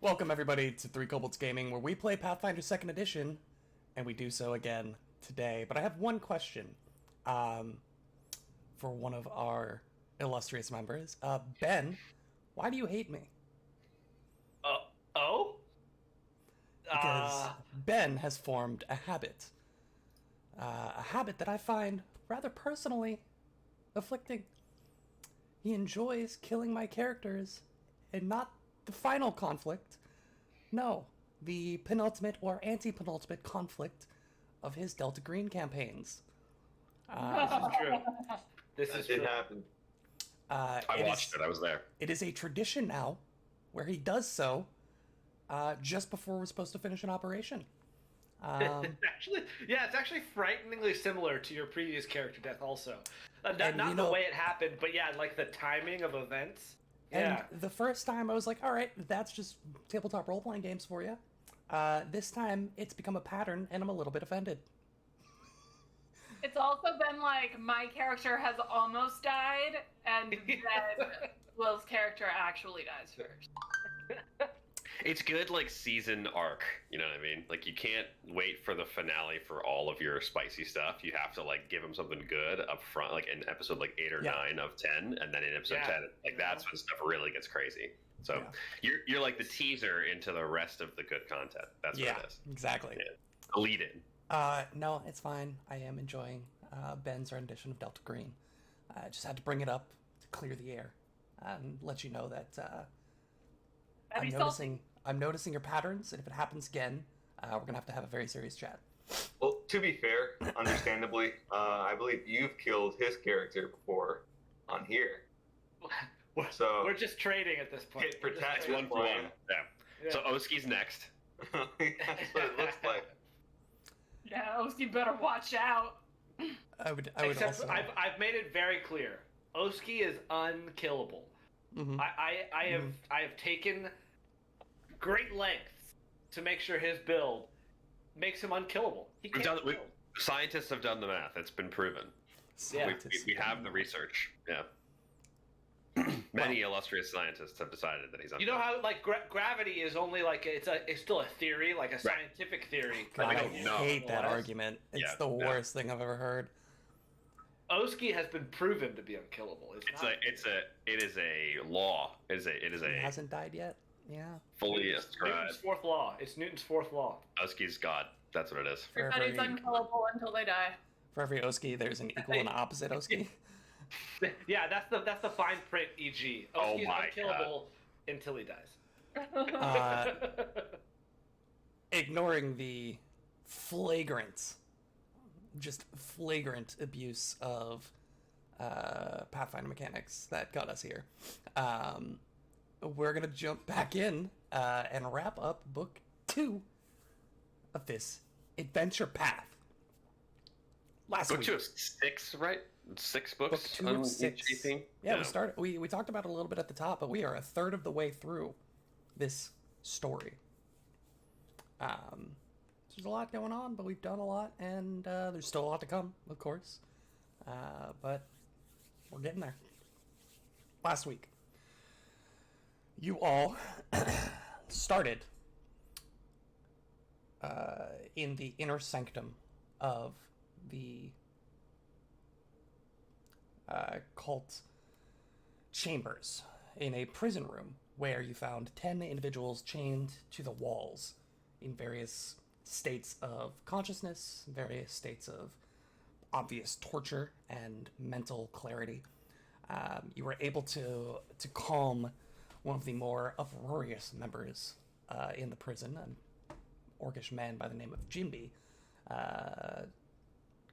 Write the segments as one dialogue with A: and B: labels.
A: Welcome everybody to Three Kobolds Gaming, where we play Pathfinder 2nd Edition, and we do so again today. But I have one question for one of our illustrious members. Ben, why do you hate me?
B: Oh?
A: Because Ben has formed a habit that I find rather personally afflicting. He enjoys killing my characters, and not the final conflict. No, the penultimate or anti-penultimate conflict of his Delta Green campaigns.
B: This is true. This
C: That
B: is
C: did
B: true.
C: happen.
D: I watched it. I was there.
A: It is a tradition now where he does so just before we're supposed to finish an operation.
B: It's actually frighteningly similar to your previous character death also. Not
A: you
B: the
A: know-
B: way it happened, but yeah, like the timing of events.
A: And
B: Yeah.
A: the first time I was like, all right, that's just tabletop role-playing games for you. This time it's become a pattern, and I'm a little bit offended.
E: It's also been like my character has almost died, and then Will's character actually dies first.
D: It's good, like, season arc. You know what I mean? Like, you can't wait for the finale for all of your spicy stuff. You have to, like, give them something good up front, like in episode, like, 8 or 9 of 10. And then in episode 10, like, that's when stuff really gets crazy. So you're like the teaser into the rest of the good content. That's what it is.
A: Exactly.
D: Yeah. Lead in.
A: No, it's fine. I am enjoying Ben's rendition of Delta Green. I just had to bring it up to clear the air and let you know that I'm noticing your patterns, and if it happens again, we're gonna have a very serious chat.
C: Well, to be fair, understandably, I believe you've killed his character before on here. So
B: We're just trading at this point.
C: Hit for
B: We're just
C: tax
B: trading.
D: 1 for 1. Yeah. So Oski's next.
C: That's what it looks like.
E: Yeah, Oski better watch out.
A: I would
B: Except
A: also.
B: I've made it very clear. Oski is unkillable.
A: Mhm.
B: I have taken great lengths to make sure his build makes him unkillable. He can't be killed.
D: Scientists have done the math. It's been proven. We have the research. Yeah. Many illustrious scientists have decided that he's unkillable.
B: You know how like gravity is only like it's still a theory, like a scientific theory.
A: God,
D: we
A: I
D: don't know.
A: hate that argument. It's the worst thing I've ever heard.
B: Oski has been proven to be unkillable.
D: It is a law. It is
A: He
D: a
A: hasn't died yet. Yeah.
D: fully ascribed.
B: Newton's fourth law. It's Newton's fourth law.
D: Oski's God. That's what it is.
E: Everybody's unkillable until they die.
A: For every Oski, there's an equal and opposite Oski.
B: Yeah, that's the fine print. E.g.
D: Oh
B: Oski's
D: my
B: unkillable until he dies.
A: Ignoring the flagrant abuse of Pathfinder mechanics that got us here, we're gonna jump back in and wrap up book 2 of this adventure path. Last
D: Book
A: week,
D: 2 of 6, right? 6 books.
A: book 2 of 6.
D: each thing?
A: Yeah, we talked about it a little bit at the top, but we are a third of the way through this story. There's a lot going on, but we've done a lot, and there's still a lot to come, of course. But we're getting there. Last week, you all started in the inner sanctum of the cult chambers in a prison room where you found 10 individuals chained to the walls in various states of consciousness, various states of obvious torture and mental clarity. You were able to calm one of the more uproarious members in the prison, an orcish man by the name of Jinbi.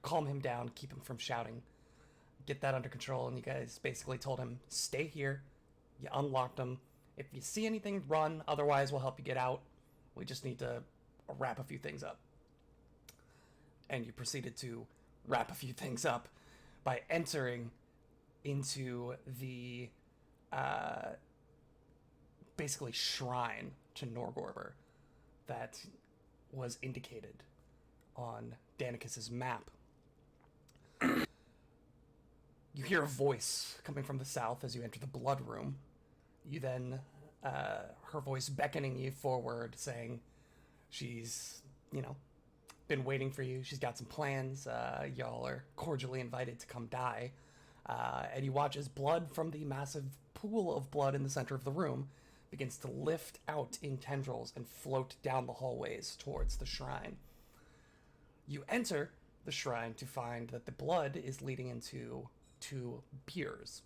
A: Calm him down, keep him from shouting, get that under control, and you guys basically told him, stay here. You unlocked him. If you see anything, run. Otherwise, we'll help you get out. We just need to wrap a few things up. And you proceeded to wrap a few things up by entering into the basically shrine to Norgorber that was indicated on Danicus's map. You hear a voice coming from the south as you enter the blood room. You then her voice beckoning you forward, saying she's, been waiting for you. She's got some plans. Y'all are cordially invited to come die. And you watch as blood from the massive pool of blood in the center of the room begins to lift out in tendrils and float down the hallways towards the shrine. You enter the shrine to find that the blood is leading into 2 piers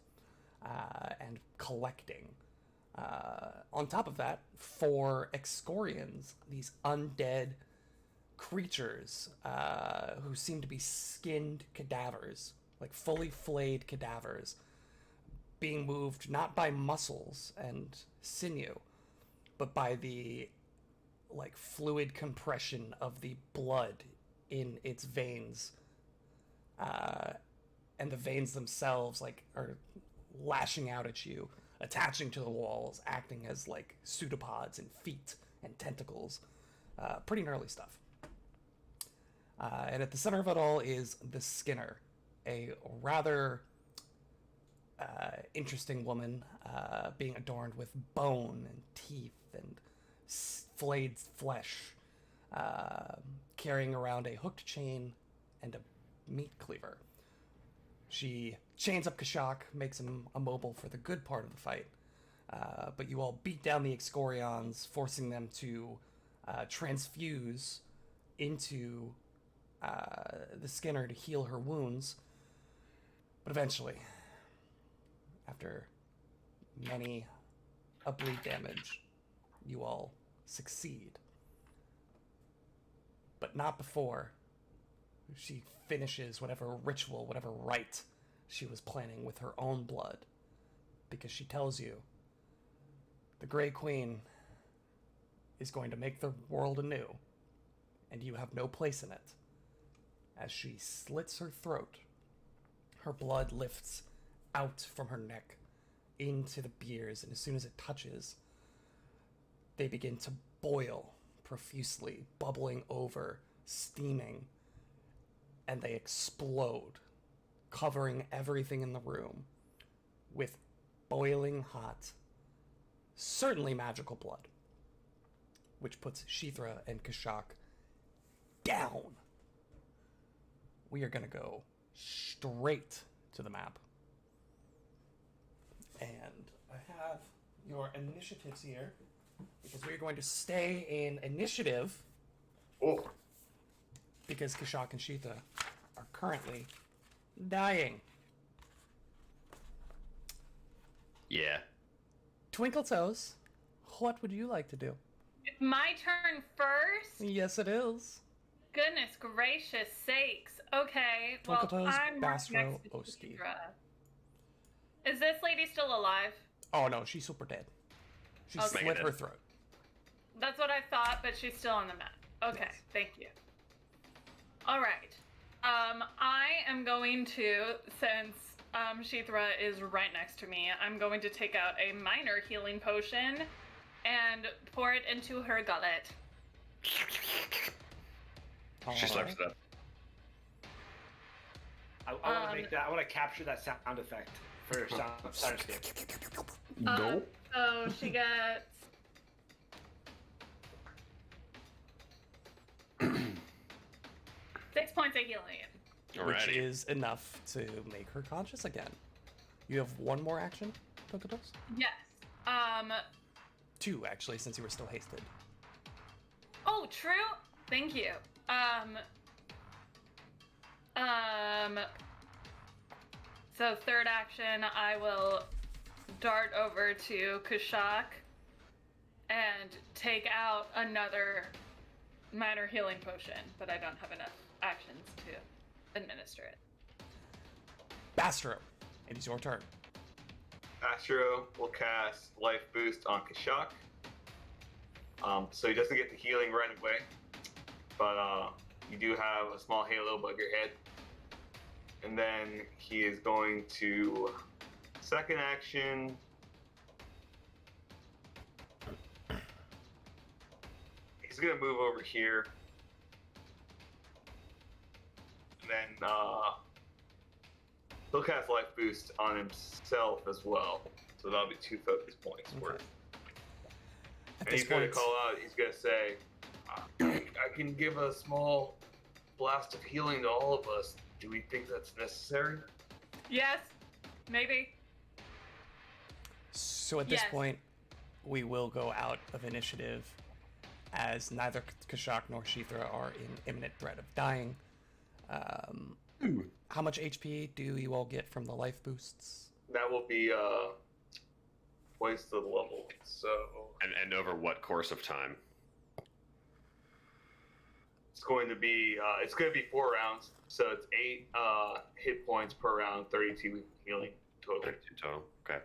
A: and collecting. On top of that, 4 Excorians, these undead creatures who seem to be skinned cadavers, like fully flayed cadavers, being moved not by muscles and sinew, but by the fluid compression of the blood in its veins, and the veins themselves are lashing out at you, attaching to the walls, acting as pseudopods and feet and tentacles. Pretty gnarly stuff. And at the center of it all is the Skinner, a rather interesting woman, being adorned with bone and teeth and flayed flesh, carrying around a hooked chain and a meat cleaver. She chains up Kashak, makes him immobile for the good part of the fight, but you all beat down the Excorians, forcing them to transfuse into the Skinner to heal her wounds. But eventually, after many a bleed damage, you all succeed. But not before she finishes whatever ritual, whatever rite she was planning with her own blood. Because she tells you the Grey Queen is going to make the world anew, and you have no place in it. As she slits her throat, her blood lifts out from her neck into the biers, and as soon as it touches, they begin to boil profusely, bubbling over, steaming, and they explode, covering everything in the room with boiling hot, certainly magical blood, which puts Shithra and Kashak down. We are going to go straight to the map. And I have your initiatives here, because we're going to stay in initiative.
C: Oh.
A: Because Kashak and Shithra are currently dying.
D: Yeah.
A: Twinkle Toes, what would you like to do?
E: It's my turn first?
A: Yes, it is.
E: Goodness gracious sakes. Okay, well,
A: Twinkle Toes,
E: I'm right
A: Bastro,
E: next to
A: Oski.
E: Shithra. Is this lady still alive?
A: Oh no, she's super dead. She
E: Okay.
A: slit her throat.
E: That's what I thought, but she's still on the map. Okay,
A: Yes.
E: thank you. All right. I am going to, since Shithra is right next to me, I'm going to take out a minor healing potion and pour it into her gullet.
D: She slaps it up.
B: I want to make that. I want to capture that sound effect for Soundscape.
D: Go.
E: So she gets 6 points of healing.
A: Which
D: Alrighty.
A: is enough to make her conscious again. You have one more action, Twinkle Toes?
E: Yes.
A: 2, actually, since you were still hasted.
E: Oh, true. Thank you. So third action, I will dart over to Kashak and take out another minor healing potion, but I don't have enough actions to administer it.
A: Bastro, it is your turn.
C: Astro will cast Life Boost on Kashak. So he doesn't get the healing right away, but you do have a small halo above your head. And then he is going to second action. He's going to move over here. And then he'll cast Life Boost on himself as well. So that'll be 2 focus points worth.
A: At
C: And
A: this
C: he's gonna
A: point,
C: call out. He's gonna say, "I can give a small blast of healing to all of us. Do we think that's necessary?"
E: Yes, maybe.
A: so at this
E: Yes.
A: point, we will go out of initiative, as neither Kashak nor Shithra are in imminent threat of dying. How much HP do you all get from the life boosts?
C: That will be twice the level. So
D: And over what course of time?
C: it's going to be 4 rounds. So it's 8 hit points per round, 32 healing total.
D: 32 total. Okay.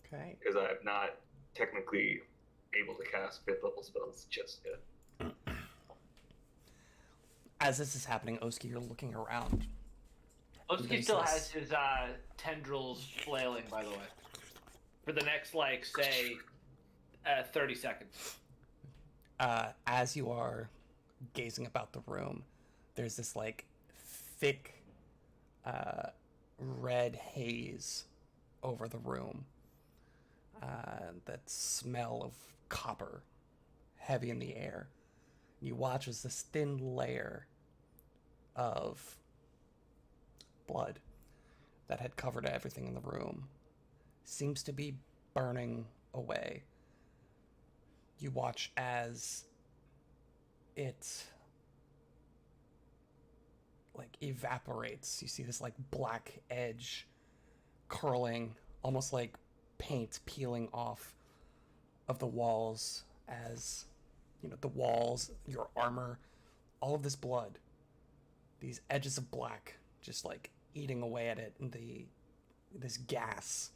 A: Okay.
C: Because I have not technically able to cast 5th level spells just yet.
A: As this is happening, Oski, you're looking around.
B: Oski still has his tendrils flailing, by the way. For the next, like, say, 30 seconds.
A: As you are gazing about the room, there's this like thick red haze over the room. That smell of copper heavy in the air. You watch as this thin layer of blood that had covered everything in the room seems to be burning away. You watch as it like evaporates. You see this like black edge curling, almost like paint peeling off of the walls, as you know, the walls, your armor, all of this blood, these edges of black just like eating away at it, and this gas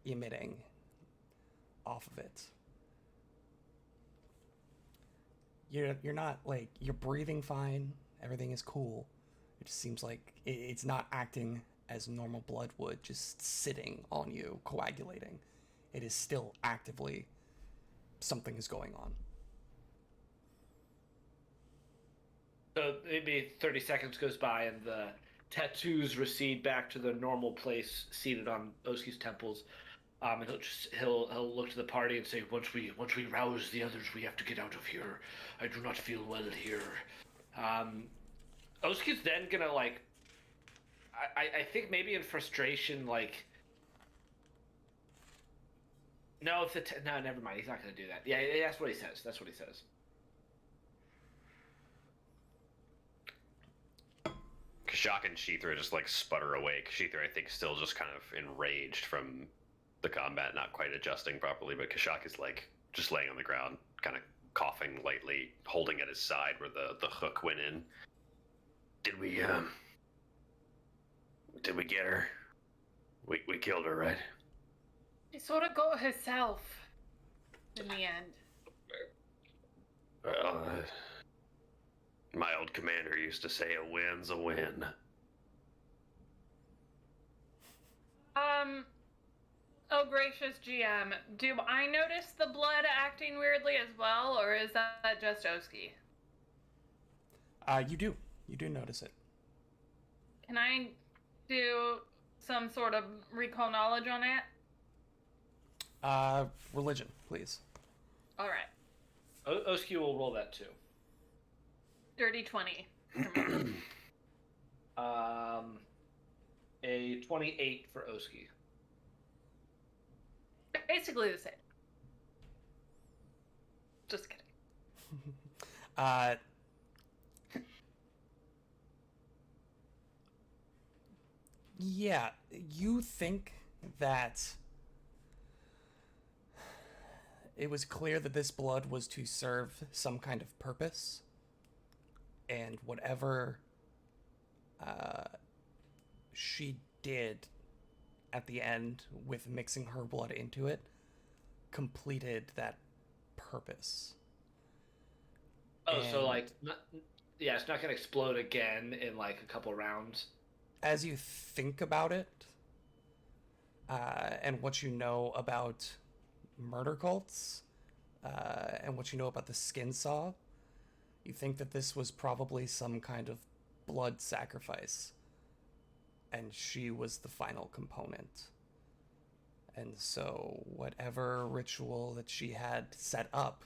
A: emitting off of it. You're not like, you're breathing fine, everything is cool. It just seems like it's not acting as normal blood would, just sitting on you, coagulating. It is still actively, something is going on.
B: So maybe 30 seconds goes by and the tattoos recede back to their normal place, seated on Oski's temples. And he'll look to the party and say, once we rouse the others, we have to get out of here. I do not feel well here. Oski's then gonna like, I think maybe in frustration, like, no, no, never mind. He's not gonna do that. Yeah, that's what he says. That's what he says.
D: Kashak and Shithra just like sputter awake. Shithra, I think, still just kind of enraged from the combat, not quite adjusting properly. But Kashak is like just laying on the ground, kind of coughing lightly, holding at his side where the hook went in. Did we get her? We killed her, right?
E: She sort of got herself in the end.
D: Well, my old commander used to say a win's a win.
E: Oh gracious GM, do I notice the blood acting weirdly as well, or is that just Oski?
A: You do notice it.
E: Can I do some sort of recall knowledge on it?
A: Religion, please.
E: Alright.
B: Oski will roll that too.
E: Dirty 20.
B: A 28 for Oski.
E: Basically the same. Just kidding.
A: Yeah, you think that it was clear that this blood was to serve some kind of purpose, and whatever she did at the end with mixing her blood into it completed that purpose.
B: Oh,
A: And
B: so like, it's not gonna explode again in like a couple rounds.
A: as you think about it, and what you know about murder cults, and what you know about the skin saw, you think that this was probably some kind of blood sacrifice, and she was the final component. And so, whatever ritual that she had set up,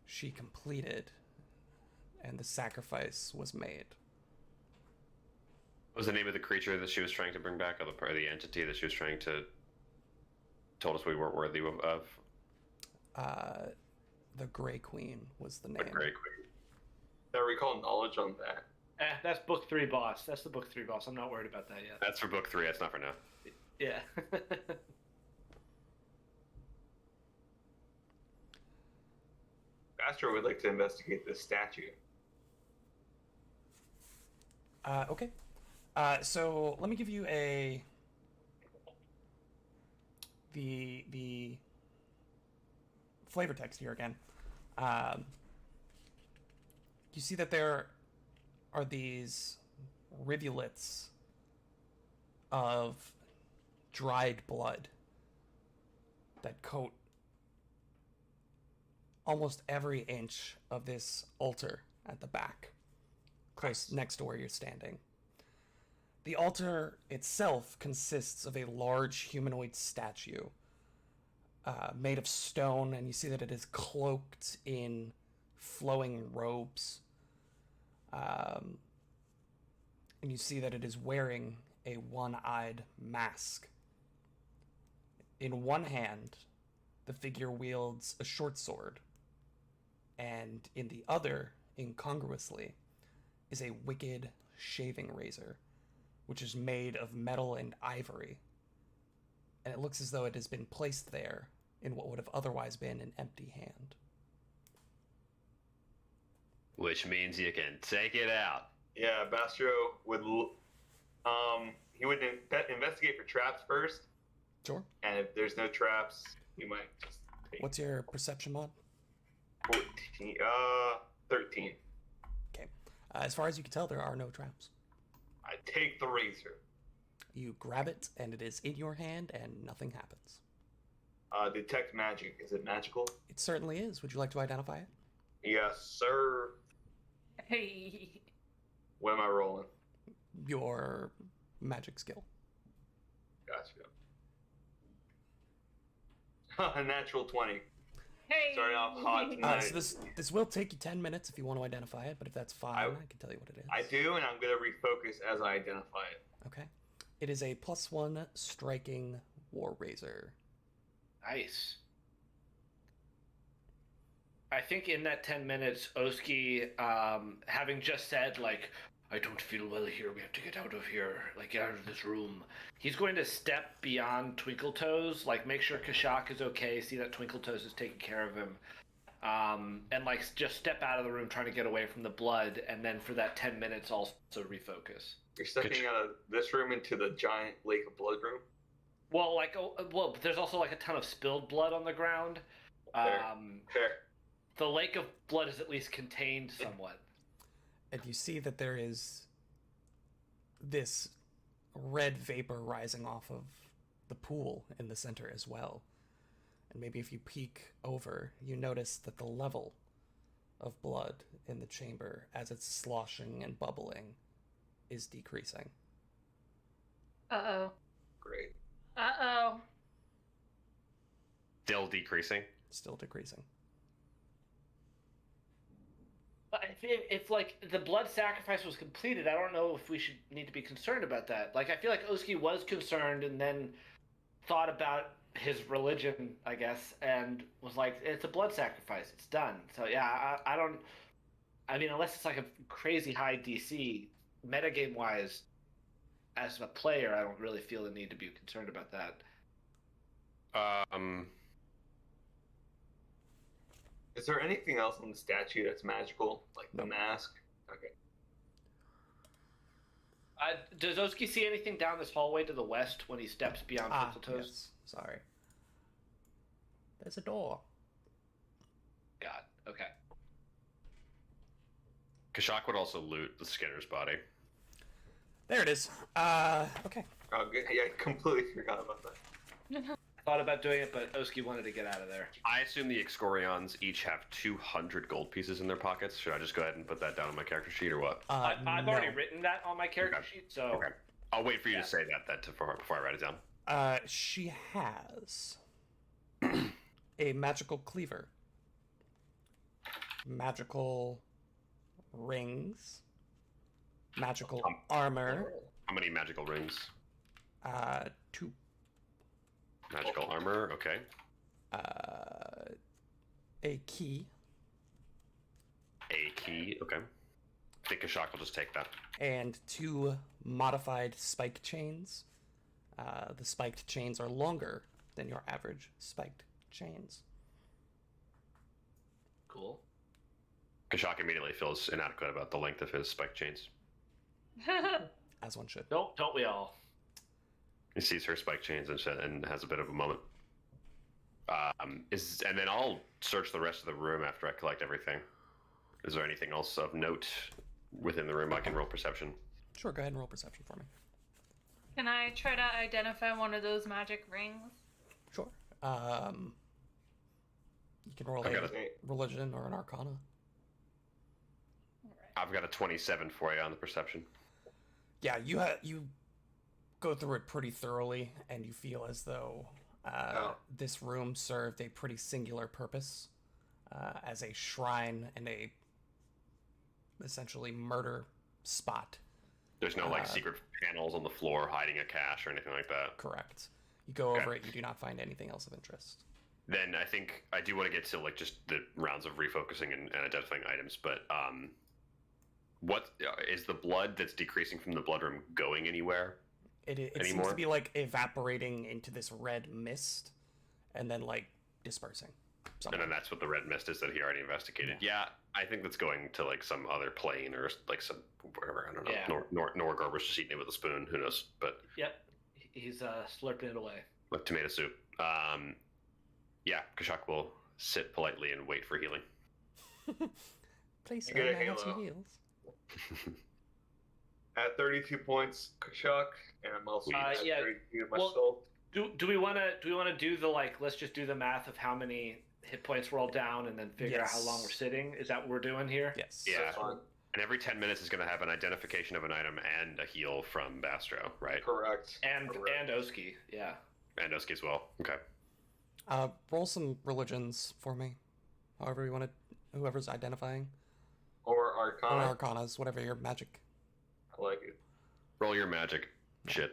A: she completed, and the sacrifice was made.
D: What was the name of the creature that she was trying to bring back, or the entity that she was trying to told us we weren't worthy of?
A: The Grey Queen was the
D: The
A: name.
D: Grey Queen.
C: I recall knowledge on that.
B: That's book 3 boss. That's the book 3 boss. I'm not worried about that yet.
D: That's for book 3. That's not for now.
B: Yeah.
C: Astro would like to investigate this statue.
A: Okay. So let me give you the flavor text here again. You see that there are these rivulets of dried blood that coat almost every inch of this altar at the back, close next to where you're standing. The altar itself consists of a large humanoid statue made of stone, and you see that it is cloaked in flowing robes. And you see that it is wearing a one-eyed mask. In one hand, the figure wields a short sword, and in the other, incongruously, is a wicked shaving razor, which is made of metal and ivory, and it looks as though it has been placed there in what would have otherwise been an empty hand.
D: Which means you can take it out.
C: Yeah, Bastro would. He would investigate for traps first,
A: Sure.
C: and if there's no traps, he might just take
A: What's your perception mod?
C: 14. 13.
A: Okay. As far as you can tell, there are no traps.
C: I take the razor.
A: You grab it, and it is in your hand, and nothing happens.
C: Detect magic. Is it magical?
A: It certainly is. Would you like to identify it?
C: Yes, sir.
E: Hey.
C: What am I rolling?
A: Your magic skill.
C: Gotcha. A natural 20.
E: Hey.
C: Starting off hot tonight.
A: So this will take you 10 minutes if you want to identify it, but if that's fine, I can tell you what it is.
C: I do, and I'm going to refocus as I identify it.
A: Okay. It is a +1 striking war razor.
B: Nice. I think in that 10 minutes, Oski, having just said, like, I don't feel well here, we have to get out of here, like, get out of this room. He's going to step beyond Twinkletoes, like, make sure Kashak is okay, see that Twinkletoes is taking care of him, and, like, just step out of the room trying to get away from the blood, and then for that 10 minutes also refocus.
C: You're stepping out of this room into the giant lake of blood room?
B: Well, like, there's also, like, a ton of spilled blood on the ground.
C: Fair.
B: The lake of blood is at least contained somewhat.
A: And you see that there is this red vapor rising off of the pool in the center as well. And maybe if you peek over, you notice that the level of blood in the chamber, as it's sloshing and bubbling, is decreasing.
E: Uh-oh.
C: Great.
E: Uh-oh.
D: Still decreasing.
A: Still decreasing.
B: But if like the blood sacrifice was completed, I don't know if we should need to be concerned about that. Like I feel like Oski was concerned and then thought about his religion, I guess, and was like, it's a blood sacrifice, it's done. So yeah, I don't. I mean, unless it's like a crazy high DC, metagame wise, as a player, I don't really feel the need to be concerned about that.
C: Is there anything else on the statue that's magical? Like the mask? Okay.
B: Does Oski see anything down this hallway to the west when he steps beyond Twinkletoes?
A: Yes. Sorry. There's a door.
B: God, okay.
D: Kashak would also loot the Skinner's body.
A: There it is. Okay.
C: Oh, good. Yeah, I completely forgot about that.
B: Thought about doing it, but Oski wanted to get out of there.
D: I assume the Excorions each have 200 gold pieces in their pockets. Should I just go ahead and put that down on my character sheet, or what?
B: I've
A: no.
B: already written that on my character sheet, so...
D: Okay. I'll wait for you to say that before I write it down.
A: She has a magical cleaver, magical rings, magical armor,
D: How many magical rings?
A: 2,
D: Magical armor. Okay.
A: a key,
D: A key. Okay. I think Kashak will just take that.
A: and 2 modified spike chains. The spiked chains are longer than your average spiked chains.
B: Cool.
D: Kashak immediately feels inadequate about the length of his spike chains.
A: As one should.
B: Don't we all?
D: He sees her spike chains and has a bit of a moment. And then I'll search the rest of the room after I collect everything. Is there anything else of note within the room? I can roll perception.
A: Sure, go ahead and roll perception for me.
E: Can I try to identify one of those magic rings?
A: Sure. You can roll
D: I've
A: a
D: got
A: religion or an arcana.
E: Alright.
D: I've got a 27 for you on the perception.
A: Yeah, you go through it pretty thoroughly, and you feel as though this room served a pretty singular purpose as a shrine and a essentially murder spot.
D: There's no secret panels on the floor hiding a cache or anything like that.
A: Correct. You go over it, you do not find anything else of interest.
D: Then I think I do want to get to like just the rounds of refocusing and identifying items, but what is the blood that's decreasing from the blood room going anywhere?
A: It seems
D: Anymore?
A: to be like evaporating into this red mist and then like dispersing.
D: And
A: somewhere.
D: then that's what the red mist is that he already investigated. Yeah, I think that's going to like some other plane or like some whatever. I don't know.
B: Yeah.
D: Norgorber's just eating it with a spoon. Who knows? But
B: Yep. He's slurping it away.
D: like tomato soup. Yeah, Kashak will sit politely and wait for healing.
A: Place
C: You get a
A: on my
C: halo.
A: heels.
C: At 32 points, Kashak, and I'm also at
B: yeah.
C: 32
B: Well,
C: myself.
B: Do we want to do the let's just do the math of how many hit points we're all down and then figure out how long we're sitting? Is that what we're doing here?
A: Yes.
D: Yeah.
C: That's fine.
D: And every 10 minutes is going to have an identification of an item and a heal from Bastro, right?
C: Correct.
B: And
C: Correct.
B: Oski, yeah.
D: And Oski as well. Okay.
A: Roll some religions for me. However you want to, whoever's identifying.
C: Or
A: Or
C: Arcana.
A: arcanas, whatever your magic.
C: I like it.
D: Roll your magic. Shit.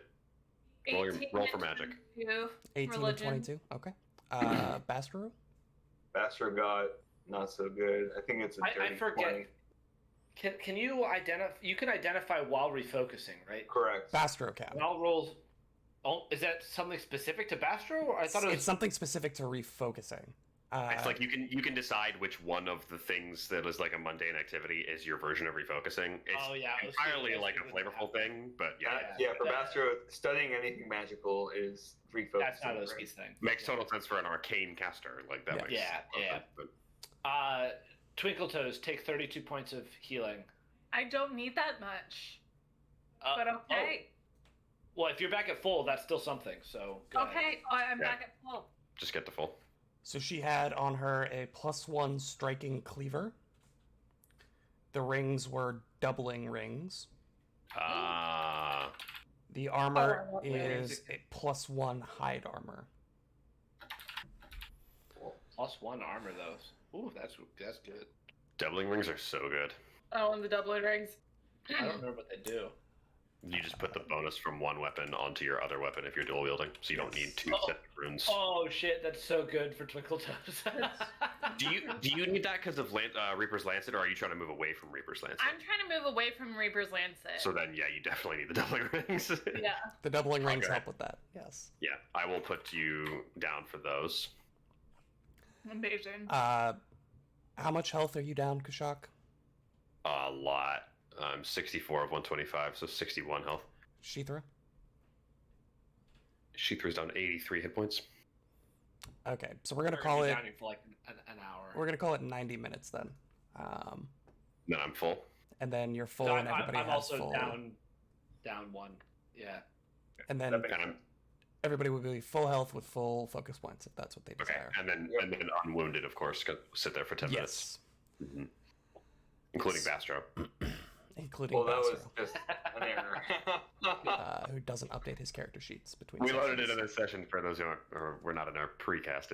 D: Roll
E: 18
D: for
E: and
D: magic.
E: 22.
A: 18
E: Religion.
A: and 22. Okay. Bastaru?
C: Bastro got not so good. I think it's a dirty
B: I forget.
C: 20.
B: Can you identify? You can identify while refocusing, right?
C: Correct.
A: Bastro cap.
B: And I'll roll. Oh, is that something specific to Bastro? Or I thought it was.
A: It's something specific to refocusing.
D: It's like you can decide which one of the things that is like a mundane activity is your version of refocusing. It's
B: Oh, yeah, Oski-
D: entirely
B: Oski
D: like a
B: would
D: flavorful
B: have
D: thing, but yeah,
C: Yeah, for
B: that-
C: Bastro, studying anything magical is refocusing.
B: That's not
C: right?
B: Oski's thing.
D: makes total sense for an arcane caster. Like that
A: Yeah.
D: makes
B: Yeah, yeah.
D: But
B: Twinkle Toes, take 32 points of healing.
E: I don't need that much, but
B: Oh,
E: okay.
B: well, if you're back at full, that's still something. So go ahead.
E: Okay, I'm
D: Yeah.
E: back at full.
D: just get the full.
A: So she had on her a +1 striking cleaver. The rings were doubling rings. The armor
E: I want
A: is a +1 hide armor.
B: +1 armor, though. Ooh, that's good.
D: Doubling rings are so good.
E: Oh, and the doubling rings.
B: I don't remember what they do.
D: You just put the bonus from one weapon onto your other weapon if you're dual wielding, so you don't need two
B: Oh.
D: separate runes.
B: Oh shit, that's so good for Twinkle Toes.
D: Do you need that because of Reaper's Lancet, or are you trying to move away from Reaper's Lancet?
E: I'm trying to move away from Reaper's Lancet.
D: So then, yeah, you definitely need the doubling rings.
E: yeah.
A: The doubling rings
D: Okay.
A: help with that. Yes.
D: Yeah, I will put you down for those.
E: Amazing.
A: How much health are you down, Kashak?
D: A lot. I'm 64 of 125, so 61 health.
A: Sheethra?
D: She throws down 83 hit points.
A: Okay, so we're gonna
B: We're
A: call
B: be
A: it.
B: down here for like an hour.
A: We're gonna call it 90 minutes then.
D: Then I'm full.
A: And then you're full,
B: So
A: and everybody
B: I'm
A: has
B: also
A: full.
B: down one. Yeah.
A: And then
C: That makes
D: And I'm
C: sense.
A: everybody will be full health with full focus points if that's what they
D: okay.
A: desire.
D: And then unwounded, of course. Sit there for 10 minutes,
A: Yes,
D: including Bastro.
A: including
C: Well, that was
A: Bastro.
C: just an error.
A: who doesn't update his character sheets between
D: We loaded it
A: sessions.
D: in a session for those who aren't, or we're not in our precast.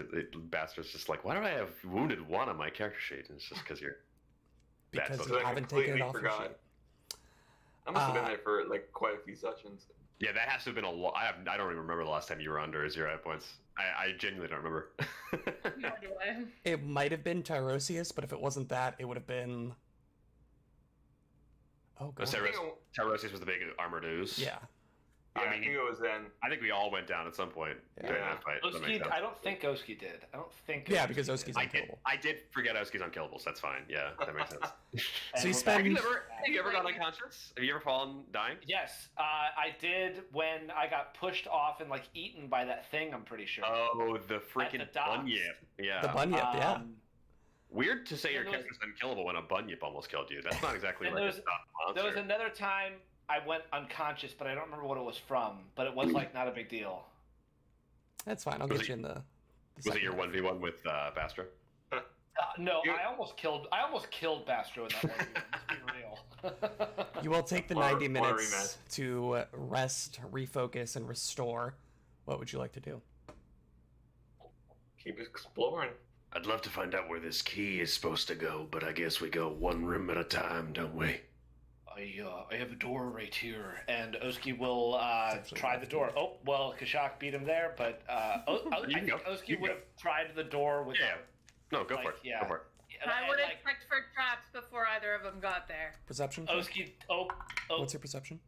D: Bastard's just like, why do I have wounded one on my character sheet? And it's just because you're.
A: Because
D: That's
A: you
C: what I
A: haven't taken it
C: completely
A: off your
C: forgot.
A: sheet.
C: I must have been
A: Uh,
C: there for like quite a few sessions.
D: Yeah, that has to have been a lot. I don't even remember the last time you were under 0 hit points. I genuinely don't remember.
E: Nor do I.
A: It might have been Tirosius, but if it wasn't that, it would have been. Oh, God.
D: Tyrosius was the big armored ooze.
A: Yeah.
C: Yeah, I
D: I mean,
C: think it was then.
D: I think we all went down at some point
A: Yeah.
D: during that fight. That makes
B: Oski,
D: sense.
B: I don't think Oski did. I don't think.
A: Yeah, because Oski's
D: I did.
A: unkillable.
D: I did forget Oski's unkillables. That's fine. Yeah, that makes sense.
A: So you
B: we're
A: spend-
B: back.
D: Have you ever gone unconscious? Have you ever fallen dying?
B: Yes, I did when I got pushed off and like eaten by that thing. I'm pretty sure.
D: Oh, the freaking
B: the docks.
D: bunyip. Yeah.
A: The bunyip, yeah.
B: Um,
D: Weird to say your
B: And there was-
D: character's unkillable when a bunyip almost killed you. That's not exactly
B: And
D: like
B: there
D: a
B: was-
D: top monster.
B: There was another time I went unconscious, but I don't remember what it was from. But it was like not a big deal.
A: That's fine. I'll
D: Was
A: get
D: it-
A: you in the.
D: Was it your 1v1 with Bastra?
B: No,
C: You-
B: I almost killed Bastro in that one. Let's be real.
A: You will take the
C: Or-
A: 90
C: or
A: minutes to rest, refocus, and restore. What would you like to do?
C: Keep exploring.
F: I'd love to find out where this key is supposed to go, but I guess we go one room at a time, don't we?
B: I have a door right here, and Oski will
A: actually
B: try the
A: left
B: door.
A: here.
B: Oh, well, Kashak beat him there, but I
D: You can
B: think
D: go.
B: Oski
D: You can
B: would
D: go.
B: have tried the door with.
D: Yeah. No, go for
B: Like,
D: it.
B: yeah.
D: Go for it.
E: I would have checked for traps before either of them got there.
A: Perception? check?
B: Oski. Oh.
A: What's your perception?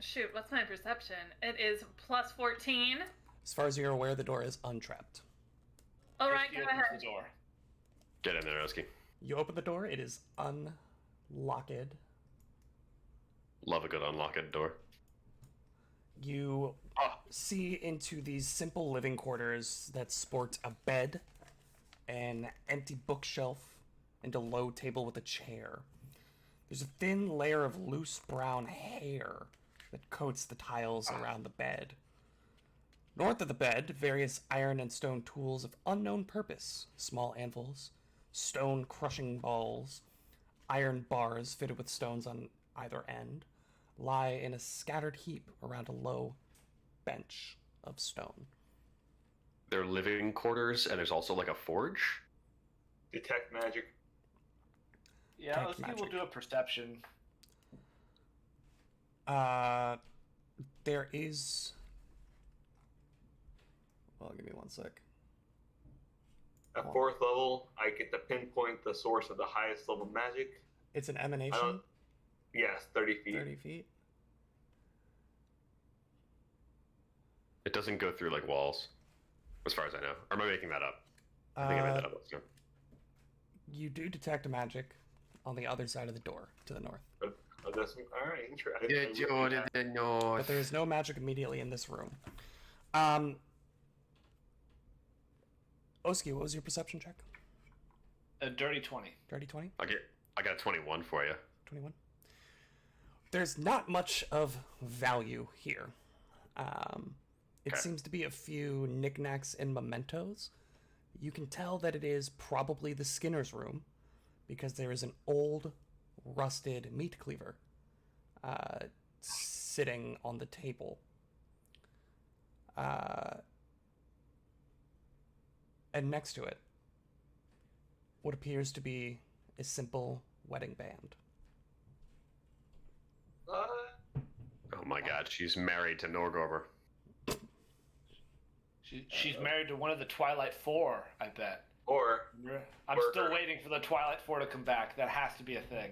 E: Shoot, what's my perception? It is plus 14.
A: As far as you're aware, the door is untrapped.
E: All right,
B: Oski
E: go
B: opens
E: ahead.
B: the door.
D: Get in there, Oski.
A: You open the door, it is unlocked.
D: Love a good unlocked door.
A: You
D: Oh.
A: see into these simple living quarters that sport a bed, an empty bookshelf, and a low table with a chair. There's a thin layer of loose brown hair that coats the tiles around the bed. North of the bed, various iron and stone tools of unknown purpose, small anvils, stone crushing balls, iron bars fitted with stones on either end, lie in a scattered heap around a low bench of stone.
D: They're living quarters, and there's also like a forge.
C: Detect magic.
B: Yeah,
A: Detect
B: Oski will
A: magic.
B: do a perception.
A: There is. Well, give me one sec.
C: At 4th level, I get to pinpoint the source of the highest level magic.
A: It's an emanation,
C: Yes, 30 feet.
A: 30 feet.
D: It doesn't go through like walls, as far as I know. Or am I making that up? I think I made that up. last time.
A: You do detect a magic on the other side of the door to the north.
C: Oh, that's all right. Interesting.
A: But there is no magic immediately in this room. Oski, what was your perception check?
B: A dirty 20.
A: Dirty 20?
D: I got a 21 for you.
A: 21? There's not much of value here. It
D: Okay.
A: seems to be a few knickknacks and mementos. You can tell that it is probably the Skinner's room because there is an old, rusted meat cleaver sitting on the table. And next to it, what appears to be a simple wedding band.
D: Oh my god, she's married to Norgorber.
B: She's married to one of the Twilight Four, I bet.
C: Or
B: I'm
C: Or
B: still
C: her.
B: waiting for the Twilight Four to come back. That has to be a thing.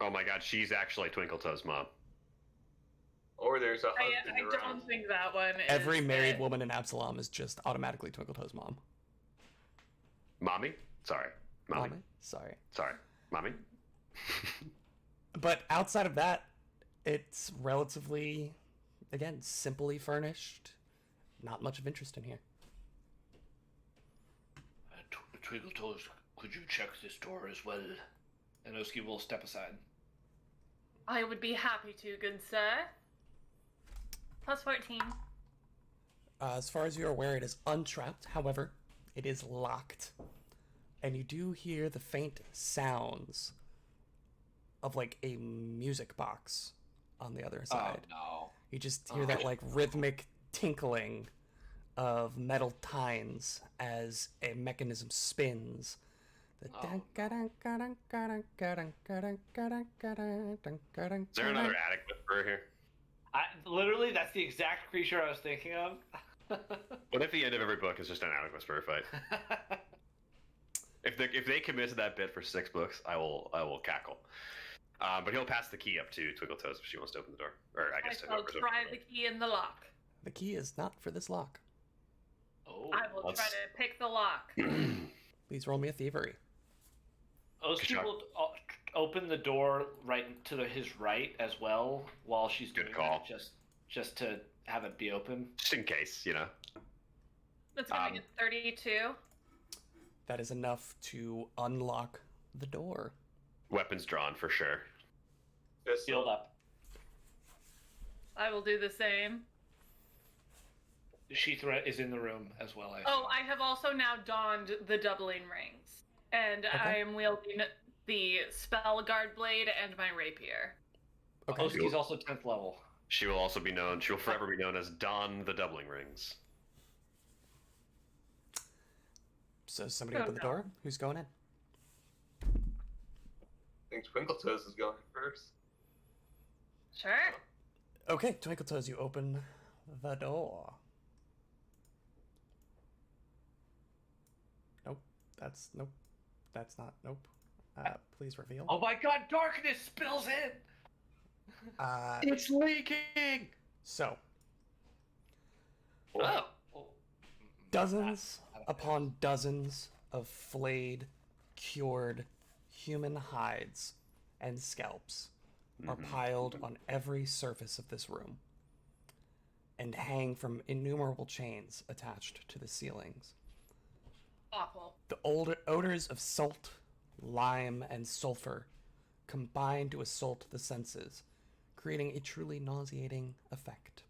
D: Oh my god, she's actually Twinkletoes' mom.
C: there's a husband
E: I
C: around.
E: don't think that one is
A: Every married
E: it.
A: woman in Absalom is just automatically Twinkletoes' mom.
D: Mommy? Sorry. Mommy.
A: Mommy? Sorry.
D: Sorry. Mommy?
A: But outside of that, it's relatively, again, simply furnished. Not much of interest in here.
B: Twinkle Toes, could you check this door as well? And Oski will step aside.
E: I would be happy to, good sir. Plus 14.
A: As far as you're aware, it is untrapped. However, it is locked. And you do hear the faint sounds of like a music box on the other side.
B: Oh
A: You just hear that like rhythmic tinkling of metal tines as a mechanism spins.
D: Is there another attic whisperer here?
B: Literally, that's the exact creature I was thinking of.
D: What if the end of every book is just an attic whisperer fight? If they commit to that bit for 6 books, I will cackle. But he'll pass the key up to Twinkle Toes if she wants to open the door, or I guess to
E: I'll
D: whoever's
E: try
D: opening
E: the key in the lock.
A: The key is not for this lock.
B: Oh,
E: I will try to pick the lock.
A: Please roll me a thievery.
B: Oski will open the door right to his right as well while she's
D: Good
B: doing
D: call.
B: that, just to have it be open.
D: Just in case, you know.
E: That's gonna make it 32.
A: That is enough to unlock the door.
D: Weapons drawn for sure.
C: Just
B: Sealed up.
E: I will do the same.
B: Sheethra is in the room as well.
E: Oh, I have also now donned the doubling rings, and I
A: Okay.
E: am wielding the spell guard blade and my rapier.
A: Okay.
B: Oski's also 10th level.
D: She will forever be known as Don the Doubling Rings.
A: So somebody
E: Oh,
A: open the
E: no.
A: door. Who's going in?
C: I think Twinkle Toes is going first.
E: Sure.
A: Okay, Twinkle Toes, you open the door. Nope. That's not. Nope. Please reveal.
B: Oh my god, darkness spills in!
D: It's leaking!
A: So,
D: Oh.
A: dozens upon dozens of flayed, cured human hides and scalps are piled on every surface of this room and hang from innumerable chains attached to the ceilings.
E: Awful.
A: The odors of salt, lime, and sulfur combine to assault the senses, creating a truly nauseating effect.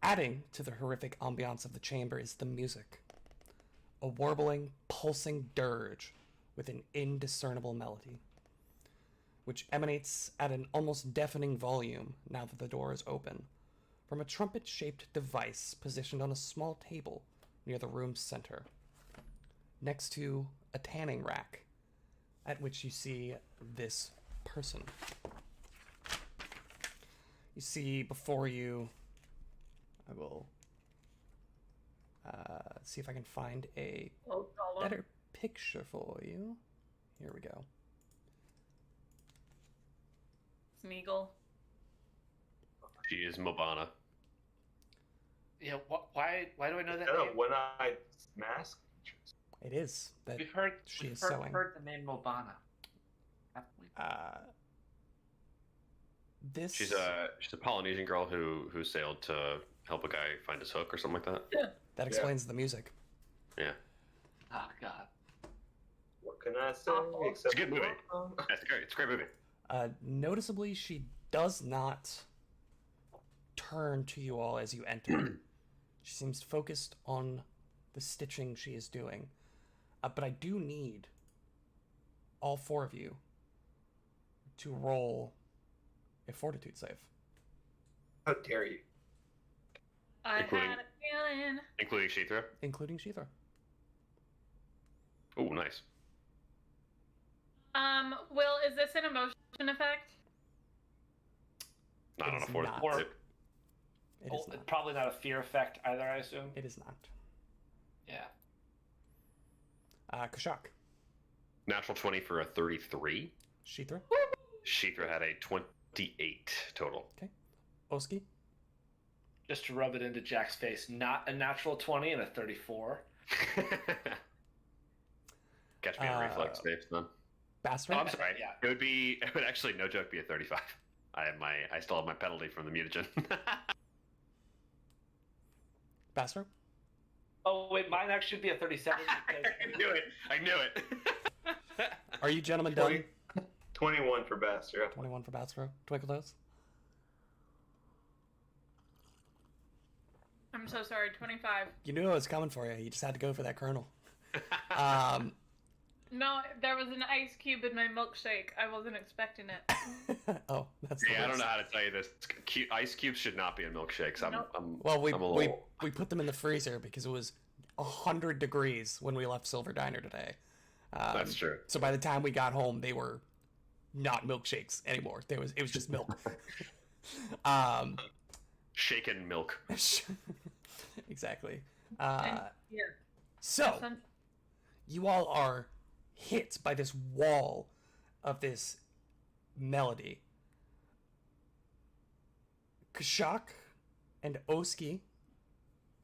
A: Adding to the horrific ambiance of the chamber is the music. A warbling, pulsing dirge with an indiscernible melody, which emanates at an almost deafening volume now that the door is open, from a trumpet-shaped device positioned on a small table near the room's center, next to a tanning rack, at which you see this person. You see before you, I will see if I can find a
E: Oh, Gollum.
A: better picture for you. Here we go.
E: Smeagol.
D: She is Mobana.
B: Yeah, why do I know that
C: Is that
B: name?
C: a one-eyed mask?
A: It is that
B: We've heard
A: she is sewing.
B: heard the name Mobana. Haven't we?
A: This
D: She's a Polynesian girl who sailed to help a guy find his hook or something like that.
A: that explains the music.
D: Yeah.
B: Oh god.
C: What can I say?
E: Awful.
C: Except
D: It's a good movie. It's a great movie.
A: Noticeably, she does not turn to you all as you enter. She seems focused on the stitching she is doing. But I do need all 4 of you to roll a fortitude save.
C: How dare you?
E: I
D: Including-
E: had a feeling.
D: Including Sheethra.
A: Including Sheethra.
D: Oh, nice.
E: Will, is this an emotion effect?
D: Not
A: It
D: on a
A: is
D: fourth.
A: not.
B: Or-
A: It is not.
B: Probably not a fear effect either, I assume.
A: It is not.
B: Yeah.
A: Kashak.
D: Natural 20 for a 33.
A: Sheethra.
D: Sheethra had a 28 total.
A: Oski.
B: Just to rub it into Jack's face, not a natural 20 and a 34.
D: Catch me on reflex saves, then.
A: Bastard.
D: Oh, I'm sorry.
B: Yeah.
D: It would actually, no joke, be a 35. I still have my penalty from the mutagen.
A: Bastard.
B: Oh wait, mine actually should be a 37. because-
D: I knew it.
A: Are you gentlemen done?
C: 21 for Bastra.
A: 21 for Bastard. Twinkle Toes.
E: I'm so sorry, 25.
A: You knew I was coming for you. You just had to go for that colonel.
E: No, there was an ice cube in my milkshake. I wasn't expecting it.
A: Oh, that's the
D: Yeah, I don't
A: worst.
D: know how to tell you this. Ice cubes should not be in milkshakes.
E: Nope.
A: Well,
D: I'm a little...
A: we put them in the freezer because it was 100 degrees when we left Silver Diner today.
D: That's true.
A: So by the time we got home, they were not milkshakes anymore. It was just milk.
D: Shaken milk.
A: Exactly.
E: And here.
A: So
E: Some-
A: you all are hit by this wall of this melody. Kashak and Oski,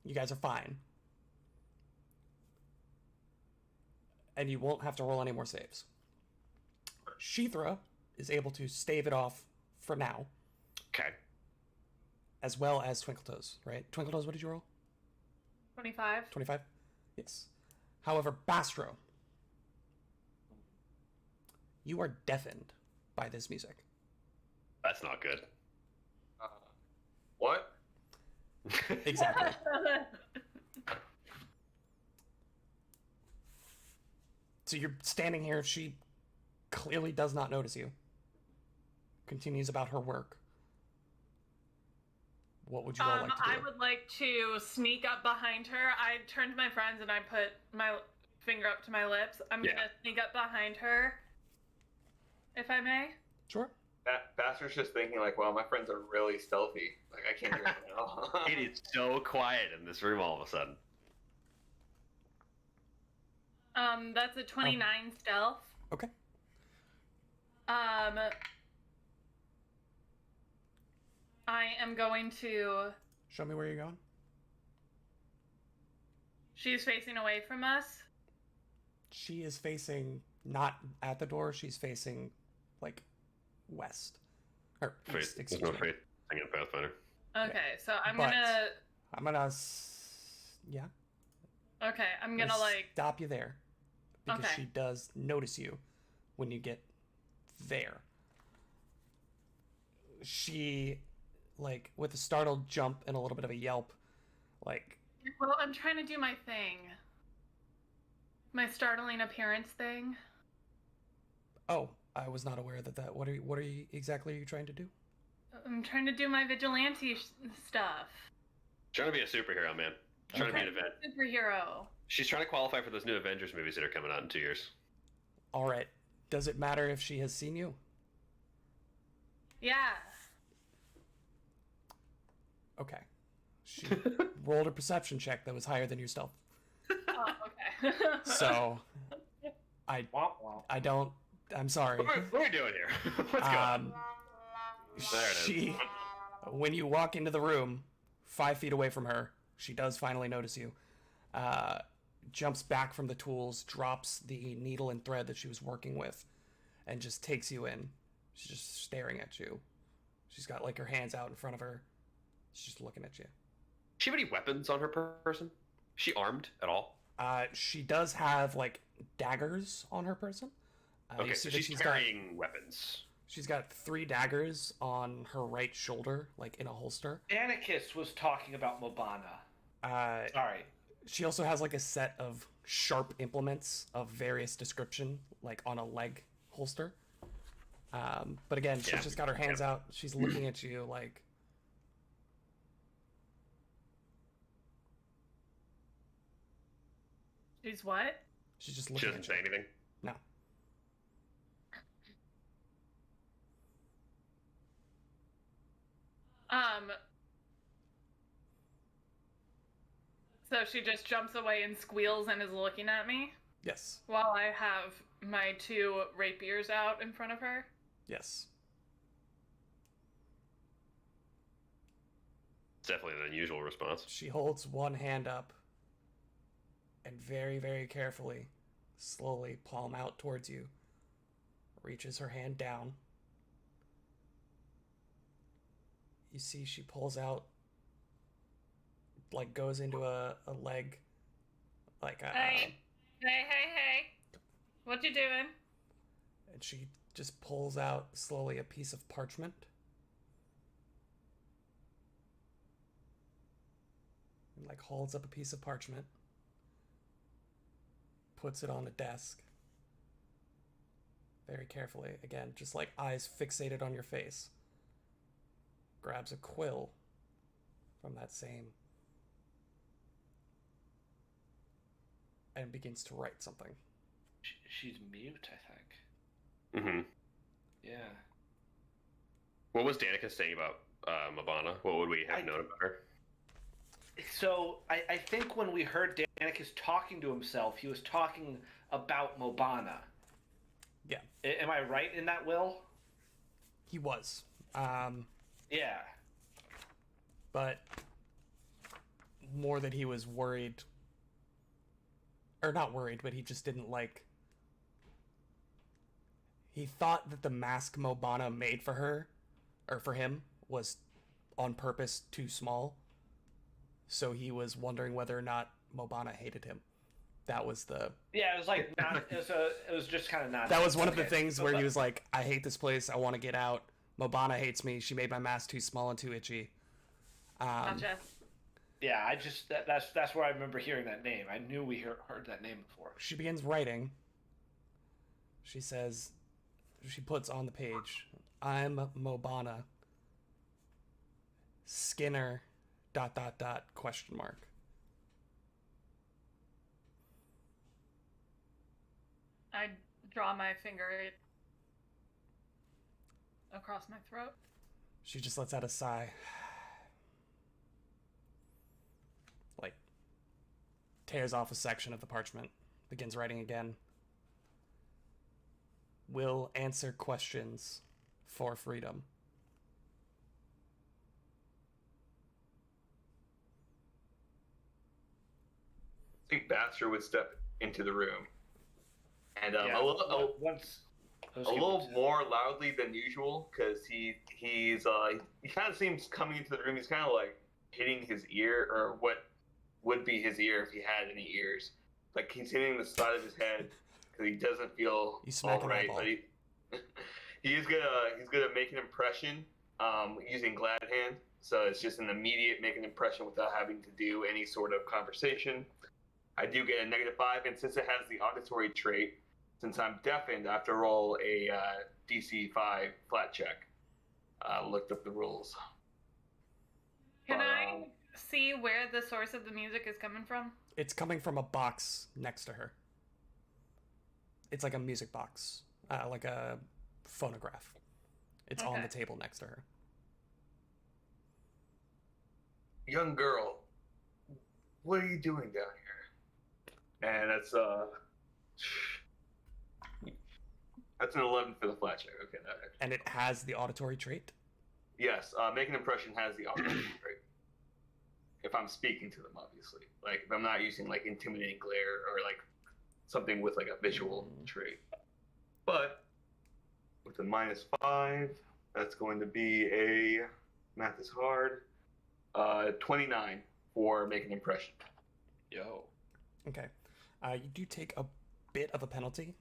A: you guys are fine. And you won't have to roll any more saves. Sheethra is able to stave it off for now,
D: Okay.
A: as well as Twinkletoes, right? Twinkletoes, what did you roll?
E: 25.
A: 25? Yes. However, Bastro, you are deafened by this music.
D: That's not good.
C: What?
A: Exactly. So you're standing here. She clearly does not notice you. Continues about her work. What would you all like to do?
E: I would like to sneak up behind her. I turned to my friends and I put my finger up to my lips. I'm
D: Yeah.
E: gonna sneak up behind her, if I may.
A: Sure.
C: Bastard's just thinking like, well, my friends are really stealthy. Like I can't hear anything at all.
D: It is so quiet in this room all of a sudden.
E: That's a 29 stealth.
A: Okay.
E: I am going to.
A: Show me where you're going.
E: She's facing away from us.
A: She is facing not at the door. She's facing like west or east.
D: There's
A: Excuse
D: no
A: me.
D: faith thing in Pathfinder.
E: Okay, so I'm
A: But-
E: gonna.
A: I'm gonna yeah.
E: Okay, I'm gonna like.
A: stop you there because
E: Okay.
A: she does notice you when you get there. She, like, with a startled jump and a little bit of a yelp, like,
E: Well, I'm trying to do my thing. My startling appearance thing.
A: oh, I was not aware that. What are you exactly are you trying to do?
E: I'm trying to do my vigilante stuff.
D: Trying to be a superhero, man. Trying to be an
E: I'm a
D: event.
E: superhero.
D: She's trying to qualify for those new Avengers movies that are coming out in 2 years.
A: All right. Does it matter if she has seen you?
E: Yeah.
A: Okay. She rolled a perception check that was higher than your stealth.
E: Oh, okay.
A: So
B: Womp womp.
A: I don't. I'm sorry.
D: What are we doing here? What's going on? There it is.
A: She, when you walk into the room, 5 feet away from her, she does finally notice you. Jumps back from the tools, drops the needle and thread that she was working with, and just takes you in. She's just staring at you. She's got like her hands out in front of her. She's just looking at you.
D: Does she have any weapons on her person? Is she armed at all?
A: She does have like daggers on her person.
D: Okay,
A: you
D: so
A: see that
D: she's carrying weapons.
A: she's got 3 daggers on her right shoulder, like in a holster.
B: Danicus was talking about Mobana. Sorry.
A: She also has like a set of sharp implements of various description, like on a leg holster. But again, she's
D: Yeah.
A: just got her hands out. She's looking at you like.
E: She's what?
A: She's just
D: She
A: looking
D: doesn't
A: at
D: say
A: you.
D: anything.
A: No.
E: So she just jumps away and squeals and is looking at me
A: Yes.
E: while I have my 2 rapiers out in front of her.
A: Yes.
D: It's definitely an unusual response.
A: She holds one hand up and very, very carefully, slowly palm out towards you, reaches her hand down. You see she pulls out, like goes into a leg, like a,
E: Hey. Hey. What you doing?
A: and she just pulls out slowly a piece of parchment. And like holds up a piece of parchment, puts it on the desk, very carefully. Again, just like eyes fixated on your face. Grabs a quill from that same and begins to write something.
B: She's mute, I think.
D: Mm-hmm.
B: Yeah.
D: What was Danica saying about Mabana? What would we have known about her?
B: So I think when we heard Danicus talking to himself, he was talking about Mobana.
A: Yeah.
B: Am I right in that, Will?
A: He was.
B: Yeah.
A: But more that he was worried, or not worried, but he just didn't like. He thought that the mask Mobana made for her, or for him, was on purpose too small. So he was wondering whether or not Mobana hated him. That was the.
B: Yeah, it was like not. It was just kind of not.
A: That was one of the things where he was like, "I hate this place. I want to get out. Mobana hates me. She made my mask too small and too itchy."
E: Gotcha.
B: Yeah, I just that's where I remember hearing that name. I knew we heard that name before.
A: She begins writing. She says, she puts on the page, "I'm Mobana. Skinner. ... question mark."
E: I draw my finger across my throat.
A: She just lets out a sigh. Like, tears off a section of the parchment. Begins writing again. "Will answer questions for freedom."
C: I think Baxter would step into the room, and
B: Yeah, once
C: a little more loudly than usual, because he kind of seems coming into the room. He's kind of like hitting his ear, or what would be his ear if he had any ears. Like he's hitting the side of his head because he doesn't feel
A: You smack
C: all
A: an
C: right.
A: eyeball.
C: But he's gonna make an impression using Glad Hand. So it's just an immediate make an impression without having to do any sort of conversation. I do get a -5, and since it has the auditory trait, since I'm deafened, I have to roll a DC 5 flat check. Looked up the rules.
E: Can I see where the source of the music is coming from?
A: It's coming from a box next to her. It's like a music box, like a phonograph. It's on the
E: Okay.
A: table next to her.
C: Young girl, what are you doing down here? And that's an 11 for the flat check. Okay, that actually.
A: And it has the auditory trait.
C: Yes, make an impression has the auditory trait. If I'm speaking to them, obviously, like if I'm not using like intimidating glare or like something with like a visual trait. But with a -5, that's going to be a math is hard. 29 for make an impression.
B: Yo.
A: Okay. You do take a bit of a penalty,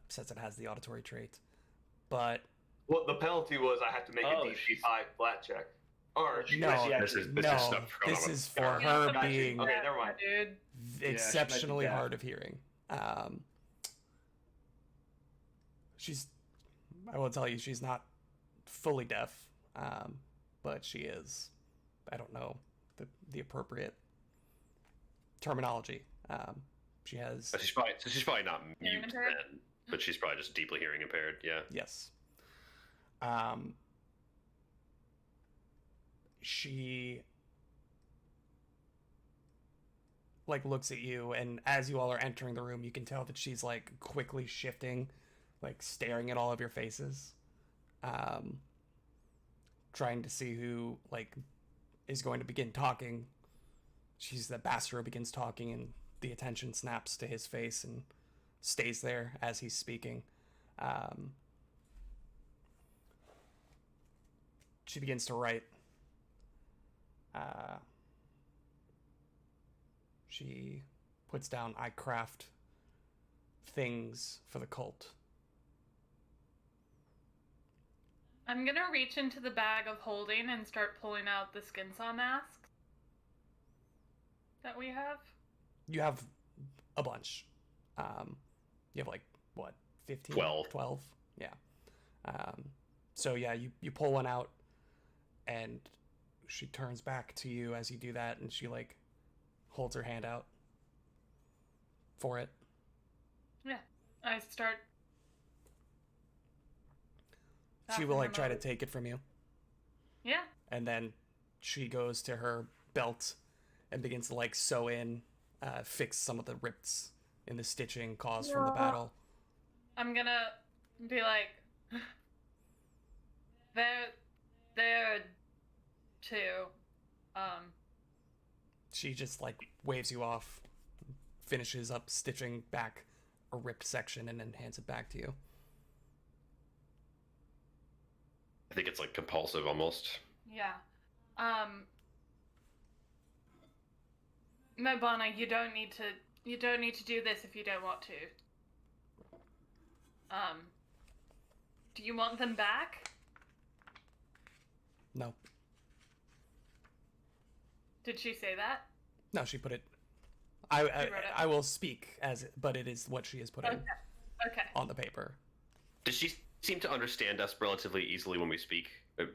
A: since it has the auditory trait. But
C: Well, the penalty was I had to make a DC 5 flat check. Or
A: no,
B: yeah,
D: This is
A: no,
D: stuff going
A: this
D: on.
A: is for
C: Yeah,
A: her
C: gotcha.
A: being
C: Okay, never mind.
E: Dude.
A: exceptionally
B: deaf.
A: hard of hearing. She's, I will tell you, she's not fully deaf, but she is, I don't know the appropriate terminology. She has,
D: She's probably not
E: Hearing
D: mute
E: impaired?
D: then, but she's probably just deeply hearing impaired. Yeah.
A: yes. She like looks at you, and as you all are entering the room, you can tell that she's like quickly shifting, like staring at all of your faces, trying to see who like is going to begin talking. She's the Bastero begins talking, and the attention snaps to his face and stays there as he's speaking. She begins to write. She puts down, "I craft things for the cult."
E: I'm gonna reach into the bag of holding and start pulling out the skin saw masks that we have.
A: You have a bunch. You have like, what, 15?
D: 12.
A: 12? Yeah. So yeah, you pull one out, and she turns back to you as you do that, and she like holds her hand out for it.
E: Yeah. I start.
A: She will like
E: passing
A: try
E: them
A: to take it from you,
E: over. Yeah.
A: and then she goes to her belt and begins to like sew in, fix some of the rips in the stitching caused from the battle.
E: I'm gonna be like, there, too.
A: She just like waves you off, finishes up stitching back a ripped section, and then hands it back to you.
D: I think it's like compulsive almost.
E: Yeah. Mobana, you don't need to do this if you don't want to. Do you want them back?
A: No.
E: Did she say that?
A: No, she put it.
E: She wrote it.
A: I will speak as it, but it is what she has put in
E: Okay.
A: on the paper.
D: Does she seem to understand us relatively easily when we speak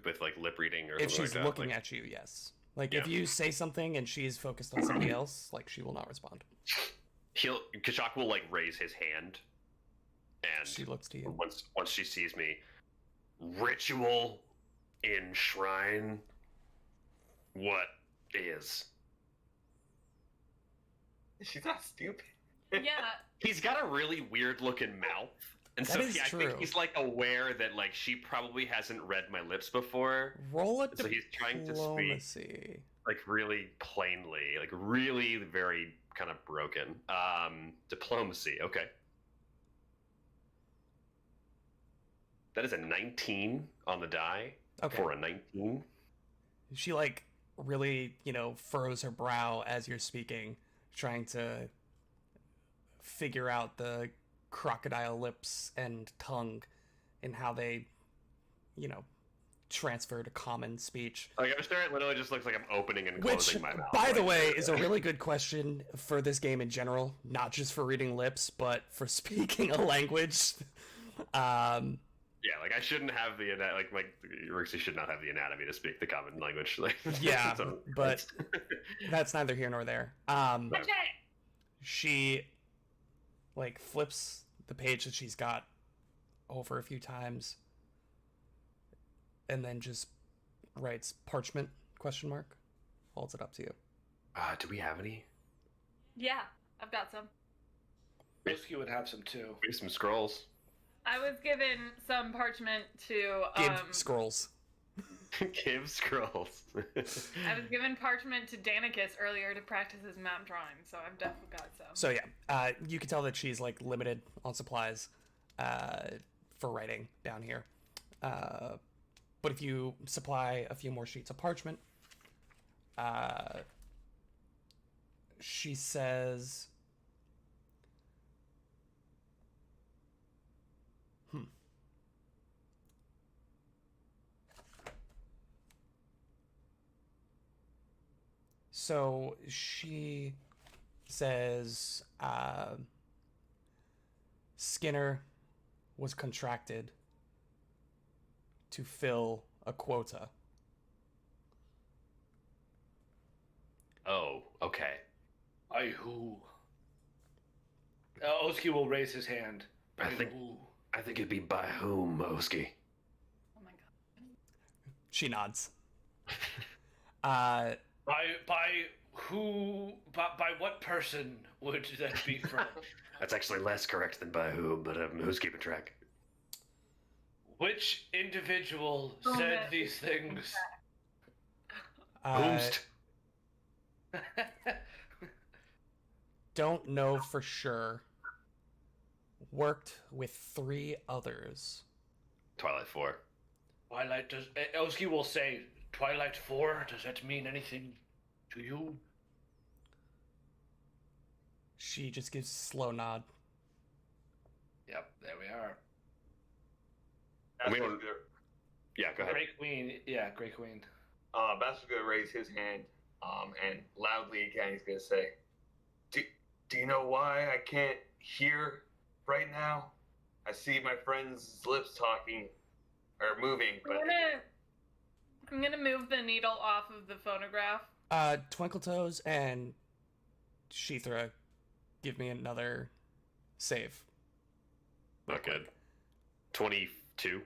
D: with like lip reading or
A: If
D: something
A: she's
D: like that?
A: looking
D: Like,
A: at you, yes. Like
D: Yeah.
A: if you say something and she's focused on somebody else, like she will not respond.
D: Kashak will like raise his hand, and
A: She looks to you.
D: once she sees me, ritual in shrine. What is?
C: She's not stupid.
E: Yeah.
D: He's got a really weird looking mouth, and
A: That
D: so
A: is
D: I
A: true.
D: think he's like aware that like she probably hasn't read my lips before,
A: Roll a
D: so he's trying to speak
A: diplomacy.
D: like really plainly, like really very kind of broken. Diplomacy, okay. That is a 19 on the die
A: Okay.
D: for a 19.
A: She like really, furrows her brow as you're speaking, trying to figure out the crocodile lips and tongue and how they, transfer to common speech.
D: Like I'm sure it literally just looks like I'm opening and
A: Which,
D: closing my mouth.
A: by the
D: Like,
A: way, is a really good question for this game in general, not just for reading lips, but for speaking a language.
D: yeah, like I shouldn't have the like Rixie should not have the anatomy to speak the common language. Like,
A: Yeah,
D: so-
A: but that's neither here nor there.
E: Okay.
A: She like flips the page that she's got over a few times and then just writes parchment ? Holds it up to you.
D: do we have any?
E: Yeah, I've got some.
B: Oski would have some too.
D: Maybe some scrolls.
E: I was given some parchment to
A: Give scrolls.
D: Give scrolls.
E: I was given parchment to Danicus earlier to practice his map drawing, so I've definitely got some.
A: So yeah, you can tell that she's like limited on supplies for writing down here. But if you supply a few more sheets of parchment, she says, So she says, Skinner was contracted to fill a quota.
D: Oh, okay.
B: By who? Oski will raise his hand. By who?
F: I think it'd be by whom, Oski?
E: Oh my god.
A: She nods.
B: By who? By what person would that be from?
F: That's actually less correct than by whom, but who's keeping track?
B: Which individual
E: Oh,
B: said
E: man.
B: these things?
F: Whomst?
A: Don't know for sure. Worked with 3 others.
D: Twilight 4.
B: Twilight does. Oski will say, Twilight 4? Does that mean anything to you?
A: She just gives a slow nod.
B: Yep, there we are.
D: We
C: Basker's
D: don't-
C: gonna,
D: Yeah, go ahead.
B: Grey Queen. Yeah, Grey Queen.
C: Basker's gonna raise his hand, and loudly again he's gonna say, "Do you know why I can't hear right now? I see my friend's lips talking or moving,
E: I'm
C: but
E: gonna move the needle off of the phonograph.
A: Twinkletoes and Sheethra, give me another save.
D: Not good. 22.